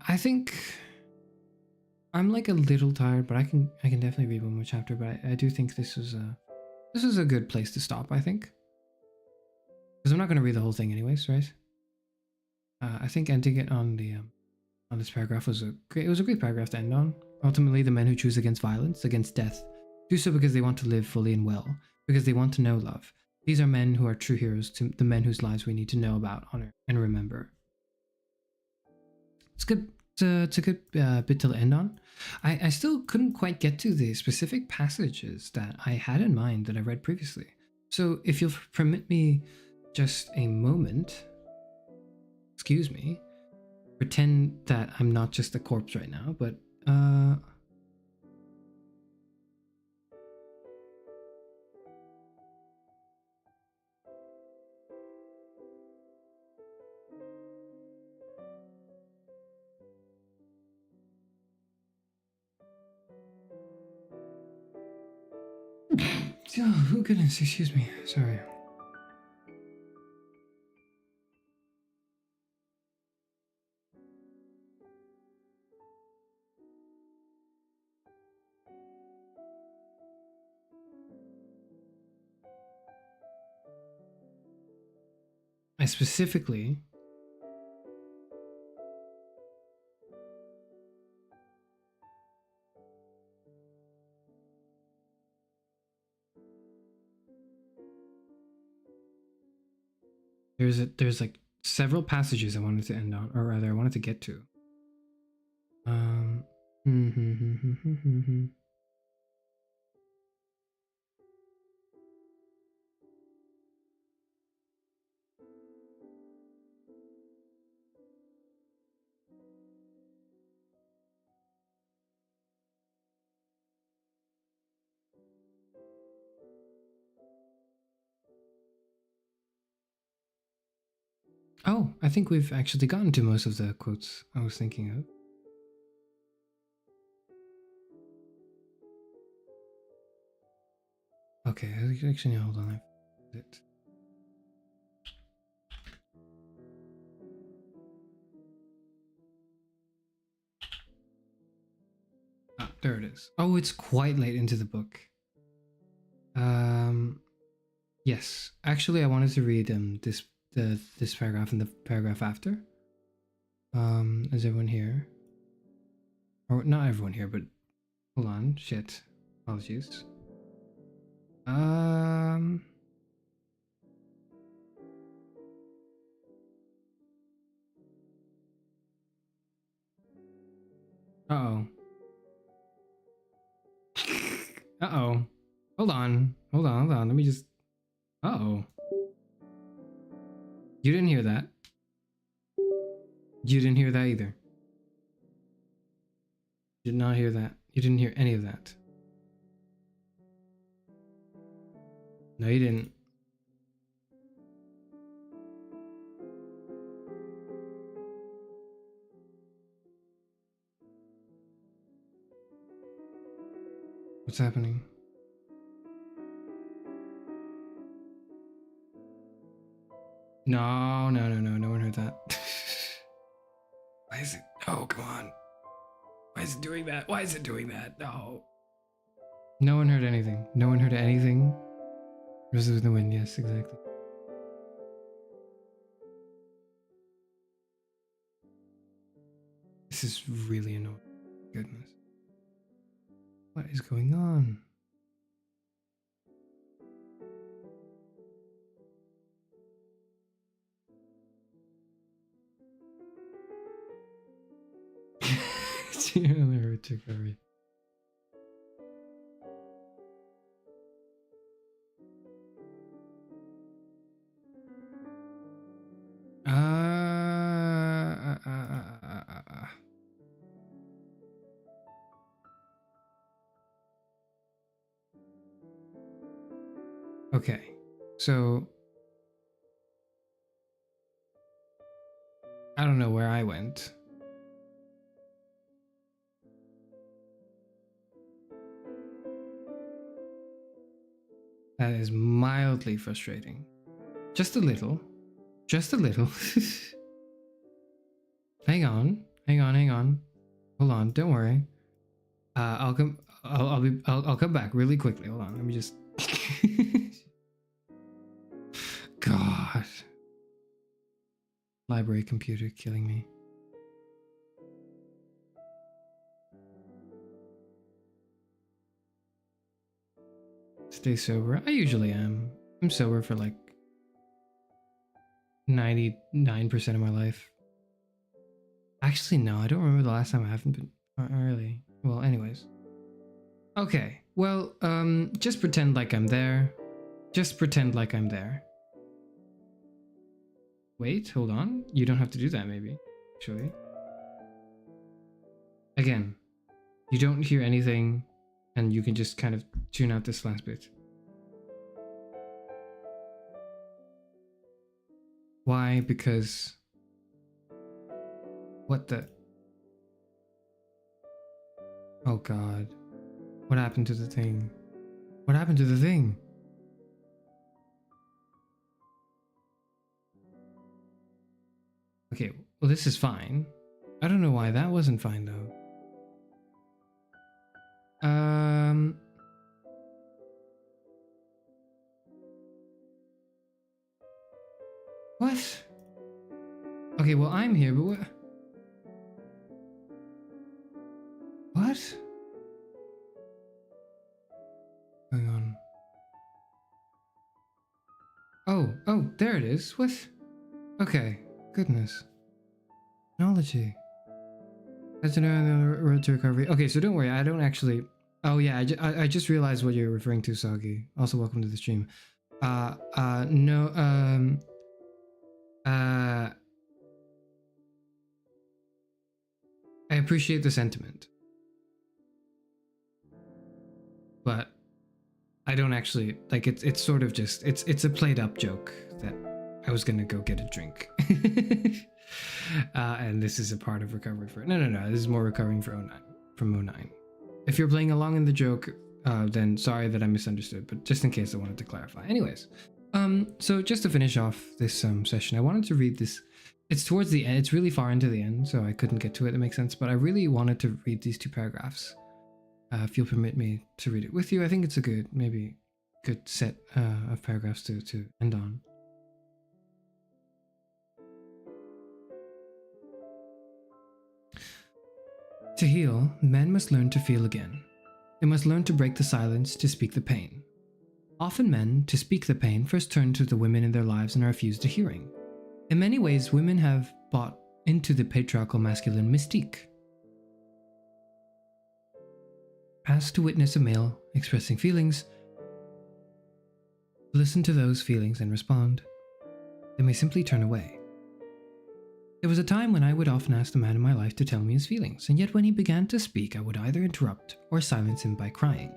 D: I think I'm like a little tired, but I can definitely read one more chapter. But I do think this was this is a good place to stop, I think. Because I'm not going to read the whole thing anyways, right? I think ending it on the on this paragraph was a great paragraph to end on. Ultimately, the men who choose against violence, against death, do so because they want to live fully and well, because they want to know love. These are men who are true heroes, to the men whose lives we need to know about, honor, and remember. It's good. It's a good bit to end on. I still couldn't quite get to the specific passages that I had in mind that I read previously. So if you'll permit me just a moment, excuse me, pretend that I'm not just a corpse right now, but oh goodness, excuse me, sorry. I specifically there's like several passages I wanted to end on, or rather I wanted to get to. Oh, I think we've actually gotten to most of the quotes I was thinking of. Okay, actually, hold on. It. Ah, there it is. Oh, it's quite late into the book. Yes. Actually, I wanted to read this paragraph and the paragraph after. Is everyone here? Or not everyone here, but hold on. Shit. Apologies. Uh-oh. Uh-oh. Hold on. Let me just... Uh-oh. You didn't hear that. You didn't hear that either. You did not hear that. You didn't hear any of that. No, you didn't. What's happening? No, no one heard that. Why is it? Oh, come on. Why is it doing that? No. No one heard anything. No one heard anything. Roses in the wind, yes, exactly. This is really annoying. Goodness. What is going on? Yeah, never took every. Okay, so I don't know where I went. That is mildly frustrating. Just a little. Just a little. Hang on. Hold on, don't worry. I'll come back really quickly. Hold on, let me just Library computer killing me. Stay sober. I usually am. I'm sober for like 99% of my life. Actually, no, I don't remember the last time I haven't been early. Well, anyways. Okay, well, just pretend like I'm there. Just pretend like I'm there. Wait, hold on. You don't have to do that, maybe. Actually. Again, you don't hear anything, and you can just kind of tune out this last bit. Why? Because... What the... Oh god. What happened to the thing? What happened to the thing? Okay, well this is fine. I don't know why that wasn't fine though. What? Okay, well I'm here, but what? What? Hang on. Oh, there it is. What? Okay, goodness. Technology. That's another road to recovery. Okay, so don't worry, I don't actually... Oh yeah, I just realized what you're referring to, Soggy. Also, welcome to the stream. No, I appreciate the sentiment. But I don't actually, like, it's sort of just, it's a played up joke that I was gonna go get a drink. And this is a part of recovery for, no, this is more recovering for 09, from 09. If you're playing along in the joke, then sorry that I misunderstood, but just in case I wanted to clarify. Anyways, so just to finish off this session, I wanted to read this. It's towards the end, it's really far into the end, so I couldn't get to it, that makes sense, but I really wanted to read these two paragraphs. If you'll permit me to read it with you, I think it's a good, maybe good set of paragraphs to end on. To heal, men must learn to feel again. They must learn to break the silence, to speak the pain. Often men, to speak the pain, first turn to the women in their lives and are refused a hearing. In many ways, women have bought into the patriarchal masculine mystique. Asked to witness a male expressing feelings, listen to those feelings and respond. They may simply turn away. There was a time when I would often ask the man in my life to tell me his feelings, and yet when he began to speak, I would either interrupt or silence him by crying,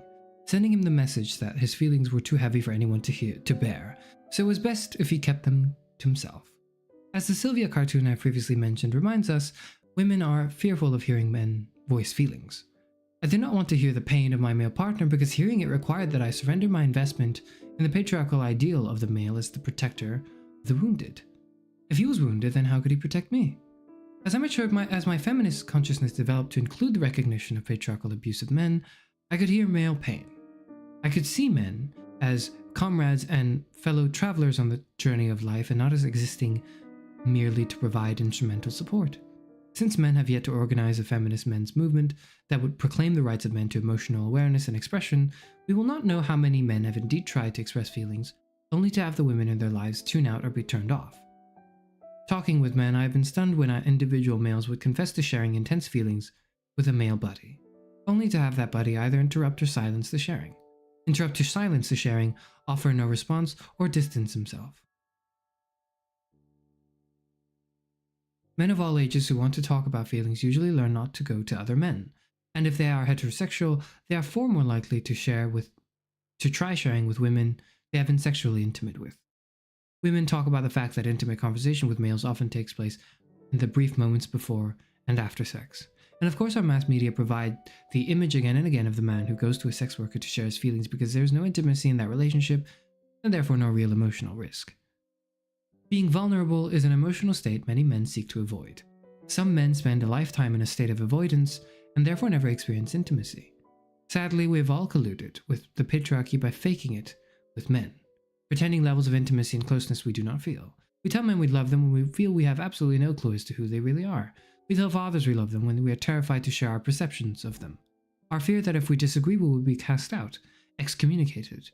D: sending him the message that his feelings were too heavy for anyone to bear, so it was best if he kept them to himself. As the Sylvia cartoon I previously mentioned reminds us, women are fearful of hearing men voice feelings. I did not want to hear the pain of my male partner because hearing it required that I surrender my investment in the patriarchal ideal of the male as the protector of the wounded. If he was wounded, then how could he protect me? As I matured, as my feminist consciousness developed to include the recognition of patriarchal abuse of men, I could hear male pain. I could see men as comrades and fellow travelers on the journey of life and not as existing merely to provide instrumental support. Since men have yet to organize a feminist men's movement that would proclaim the rights of men to emotional awareness and expression, we will not know how many men have indeed tried to express feelings, only to have the women in their lives tune out or be turned off. Talking with men, I have been stunned when individual males would confess to sharing intense feelings with a male buddy, only to have that buddy either interrupt or silence the sharing. Interrupt or silence the sharing, offer no response, or distance himself. Men of all ages who want to talk about feelings usually learn not to go to other men, and if they are heterosexual, they are far more likely to try sharing with women they have been sexually intimate with. Women talk about the fact that intimate conversation with males often takes place in the brief moments before and after sex. And of course our mass media provide the image again and again of the man who goes to a sex worker to share his feelings because there is no intimacy in that relationship and therefore no real emotional risk. Being vulnerable is an emotional state many men seek to avoid. Some men spend a lifetime in a state of avoidance and therefore never experience intimacy. Sadly, we have all colluded with the patriarchy by faking it with men, pretending levels of intimacy and closeness we do not feel. We tell men we love them when we feel we have absolutely no clue as to who they really are. We tell fathers we love them when we are terrified to share our perceptions of them. Our fear that if we disagree we will be cast out, excommunicated.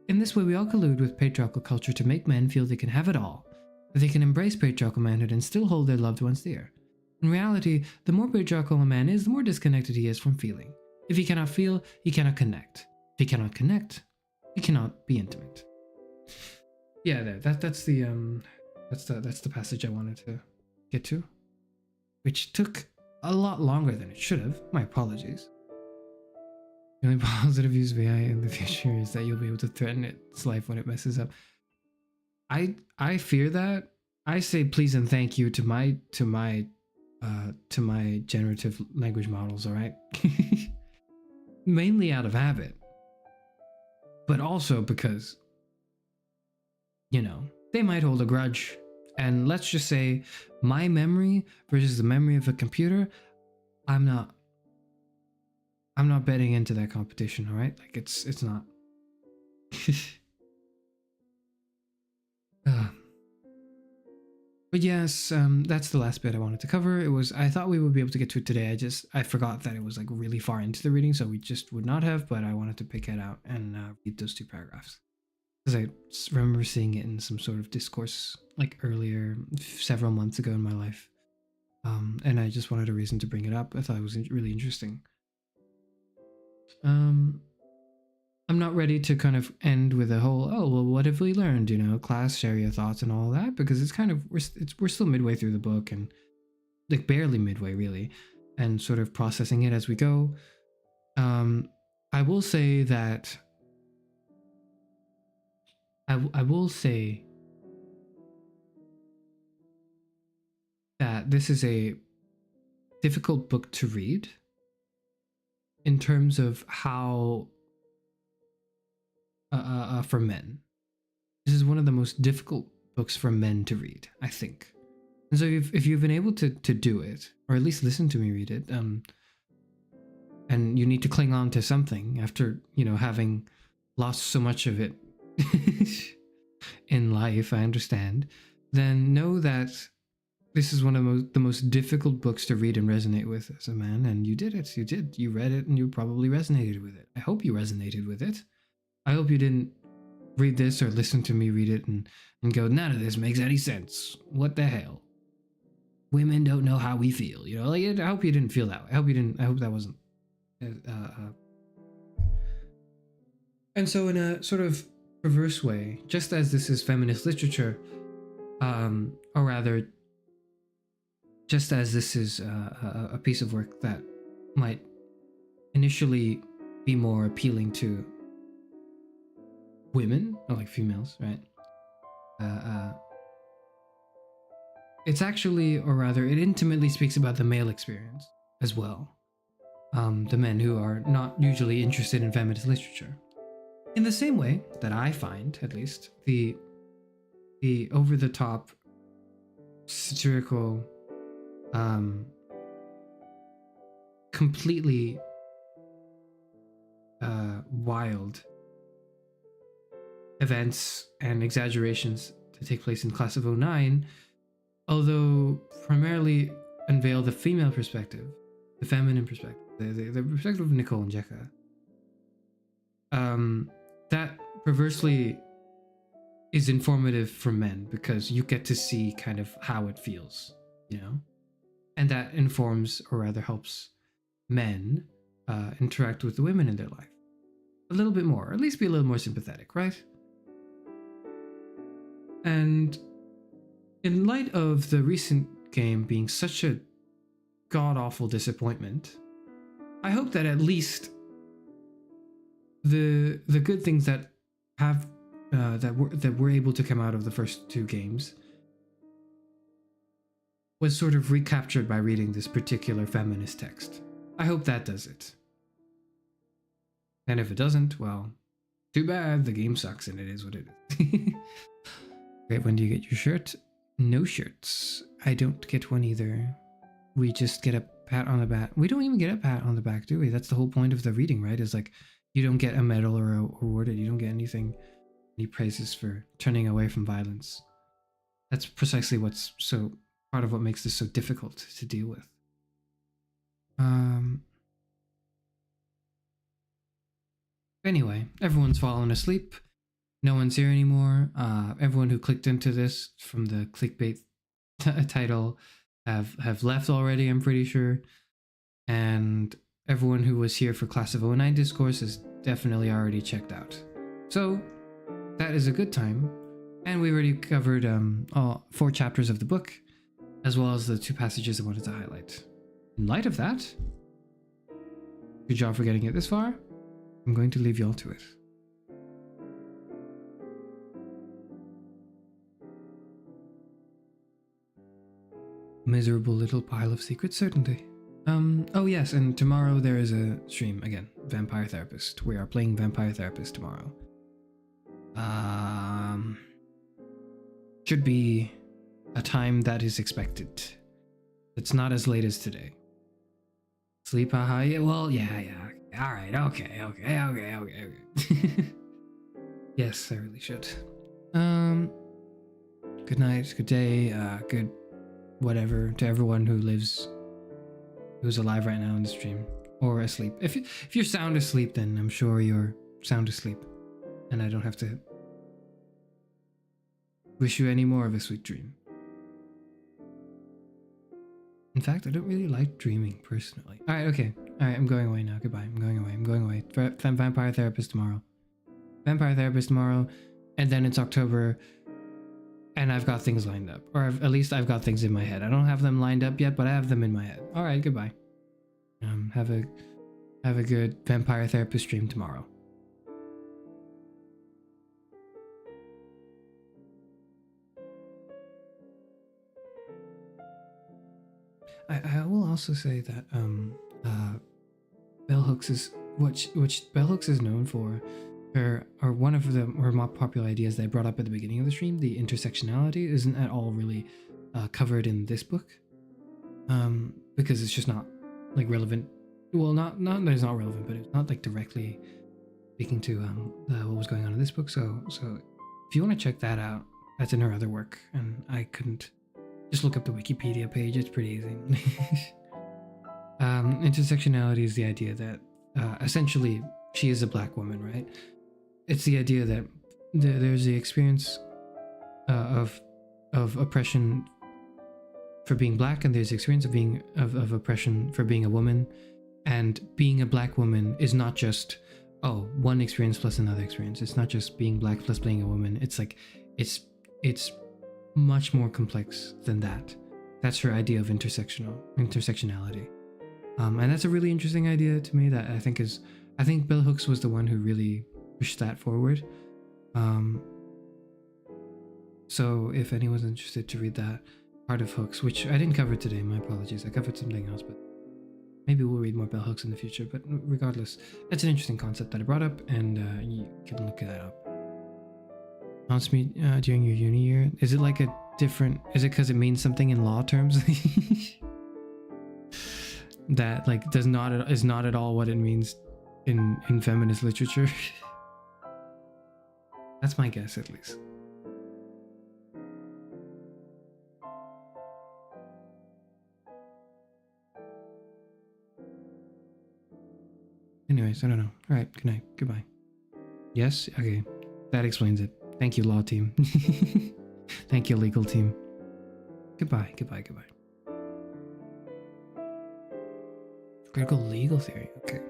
D: In this way we all collude with patriarchal culture to make men feel they can have it all, that they can embrace patriarchal manhood and still hold their loved ones dear. In reality, the more patriarchal a man is, the more disconnected he is from feeling. If he cannot feel, he cannot connect. If he cannot connect, he cannot be intimate. Yeah, that's the passage I wanted to get to, which took a lot longer than it should have. My apologies. The only positive use of AI in the future is that you'll be able to threaten its life when it messes up. I fear that. I say please and thank you to my generative language models, all right? Mainly out of habit, but also because, you know, they might hold a grudge. And let's just say my memory versus the memory of a computer, I'm not betting into that competition, all right? Like it's not. But yes, that's the last bit I wanted to cover. I thought we would be able to get to it today. I forgot that it was like really far into the reading, so we just would not have, but I wanted to pick it out and read those 2 paragraphs. Because I remember seeing it in some sort of discourse like earlier, several months ago in my life. And I just wanted a reason to bring it up. I thought it was really interesting. I'm not ready to kind of end with a whole, oh, well, what have we learned? You know, class, share your thoughts and all that, because it's kind of, we're still midway through the book and like barely midway really, and sort of processing it as we go. I will say that I will say that this is a difficult book to read in terms of how for men. This is one of the most difficult books for men to read, I think. And so if you've been able to do it, or at least listen to me read it, and you need to cling on to something after, you know, having lost so much of it in life, I understand, then know that this is one of the most difficult books to read and resonate with as a man, and you did it. You read it and you probably resonated with it. I hope you resonated with it. I hope you didn't read this or listen to me read it and go, none of this makes any sense. What the hell? Women don't know how we feel. You know, like, I hope you didn't feel that way. I hope that wasn't. And so in a sort of reverse way, just as this is feminist literature, or rather, just as this is a piece of work that might initially be more appealing to women, or like females, right? It's actually, or rather, it intimately speaks about the male experience as well. The men who are not usually interested in feminist literature. In the same way that I find, at least, the over-the-top satirical, completely wild events and exaggerations that take place in Class of 09, although primarily unveil the female perspective, the feminine perspective, the perspective of Nicole and Jekka, that perversely is informative for men because you get to see kind of how it feels, you know? And that informs, or rather helps, men interact with the women in their life a little bit more, or at least be a little more sympathetic, right? And in light of the recent game being such a god-awful disappointment, I hope that at least the good things that have that were able to come out of the first 2 games was sort of recaptured by reading this particular feminist text. I hope that does it. And if it doesn't, well, too bad. The game sucks and it is what it is. Great, when do you get your shirt? No shirts. I don't get one either. We just get a pat on the back. We don't even get a pat on the back, do we? That's the whole point of the reading, right? Is like, you don't get a medal or awarded. You don't get anything, any praises for turning away from violence. That's precisely what's so part of what makes this so difficult to deal with. Anyway, everyone's fallen asleep. No one's here anymore. Everyone who clicked into this from the clickbait title have left already, I'm pretty sure. And everyone who was here for Class of 09 discourse is definitely already checked out. So that is a good time. And we already covered all 4 chapters of the book, as well as the 2 passages I wanted to highlight. In light of that, good job for getting it this far. I'm going to leave you all to it. Miserable little pile of secret certainty. Oh yes, and tomorrow there is a stream again. Vampire Therapist. We are playing Vampire Therapist tomorrow. Should be a time that is expected. It's not as late as today. Sleep, haha. Yeah, well, yeah. Alright, okay. Yes, I really should. Good night, good day, good whatever to everyone who's alive right now in the stream. Or asleep. If you're sound asleep, then I'm sure you're sound asleep. And I don't have to wish you any more of a sweet dream. In fact, I don't really like dreaming personally. Alright, okay. Alright, I'm going away now. Goodbye. I'm going away. Vampire Therapist tomorrow. Vampire Therapist tomorrow. And then it's October. And I've got things lined up. Or at least I've got things in my head. I don't have them lined up yet, but I have them in my head. Alright, goodbye. Have a good Vampire Therapist stream tomorrow. I will also say that bell hooks is which bell hooks is known for, or one of the more popular ideas that I brought up at the beginning of the stream. The intersectionality isn't at all really covered in this book, because it's just not like relevant. Well, not that it's not relevant, but it's not like directly speaking to what was going on in this book. So if you want to check that out, that's in her other work, and I couldn't. Just look up the Wikipedia page, it's pretty easy. Intersectionality is the idea that essentially she is a black woman, right? It's the idea that there's the experience of oppression for being black, and there's the experience of oppression for being a woman. And being a black woman is not just, one experience plus another experience. It's not just being black plus being a woman. It's like, it's much more complex than that. That's her idea of intersectionality. And that's a really interesting idea to me that I think Bell Hooks was the one who really pushed that forward. So if anyone's interested to read that part of Hooks, which I didn't cover today, my apologies, I covered something else, but maybe we'll read more Bell Hooks in the future. But regardless, it's an interesting concept that I brought up, and you can look that up. Haunts me during your uni year. Is it like a different? Is it because it means something in law terms? That like is not at all what it means in feminist literature. That's my guess, at least. Anyways, I don't know. All right, good night, goodbye. Yes, okay, that explains it. Thank you, law team. Thank you, legal team. Goodbye. Critical legal theory. Okay.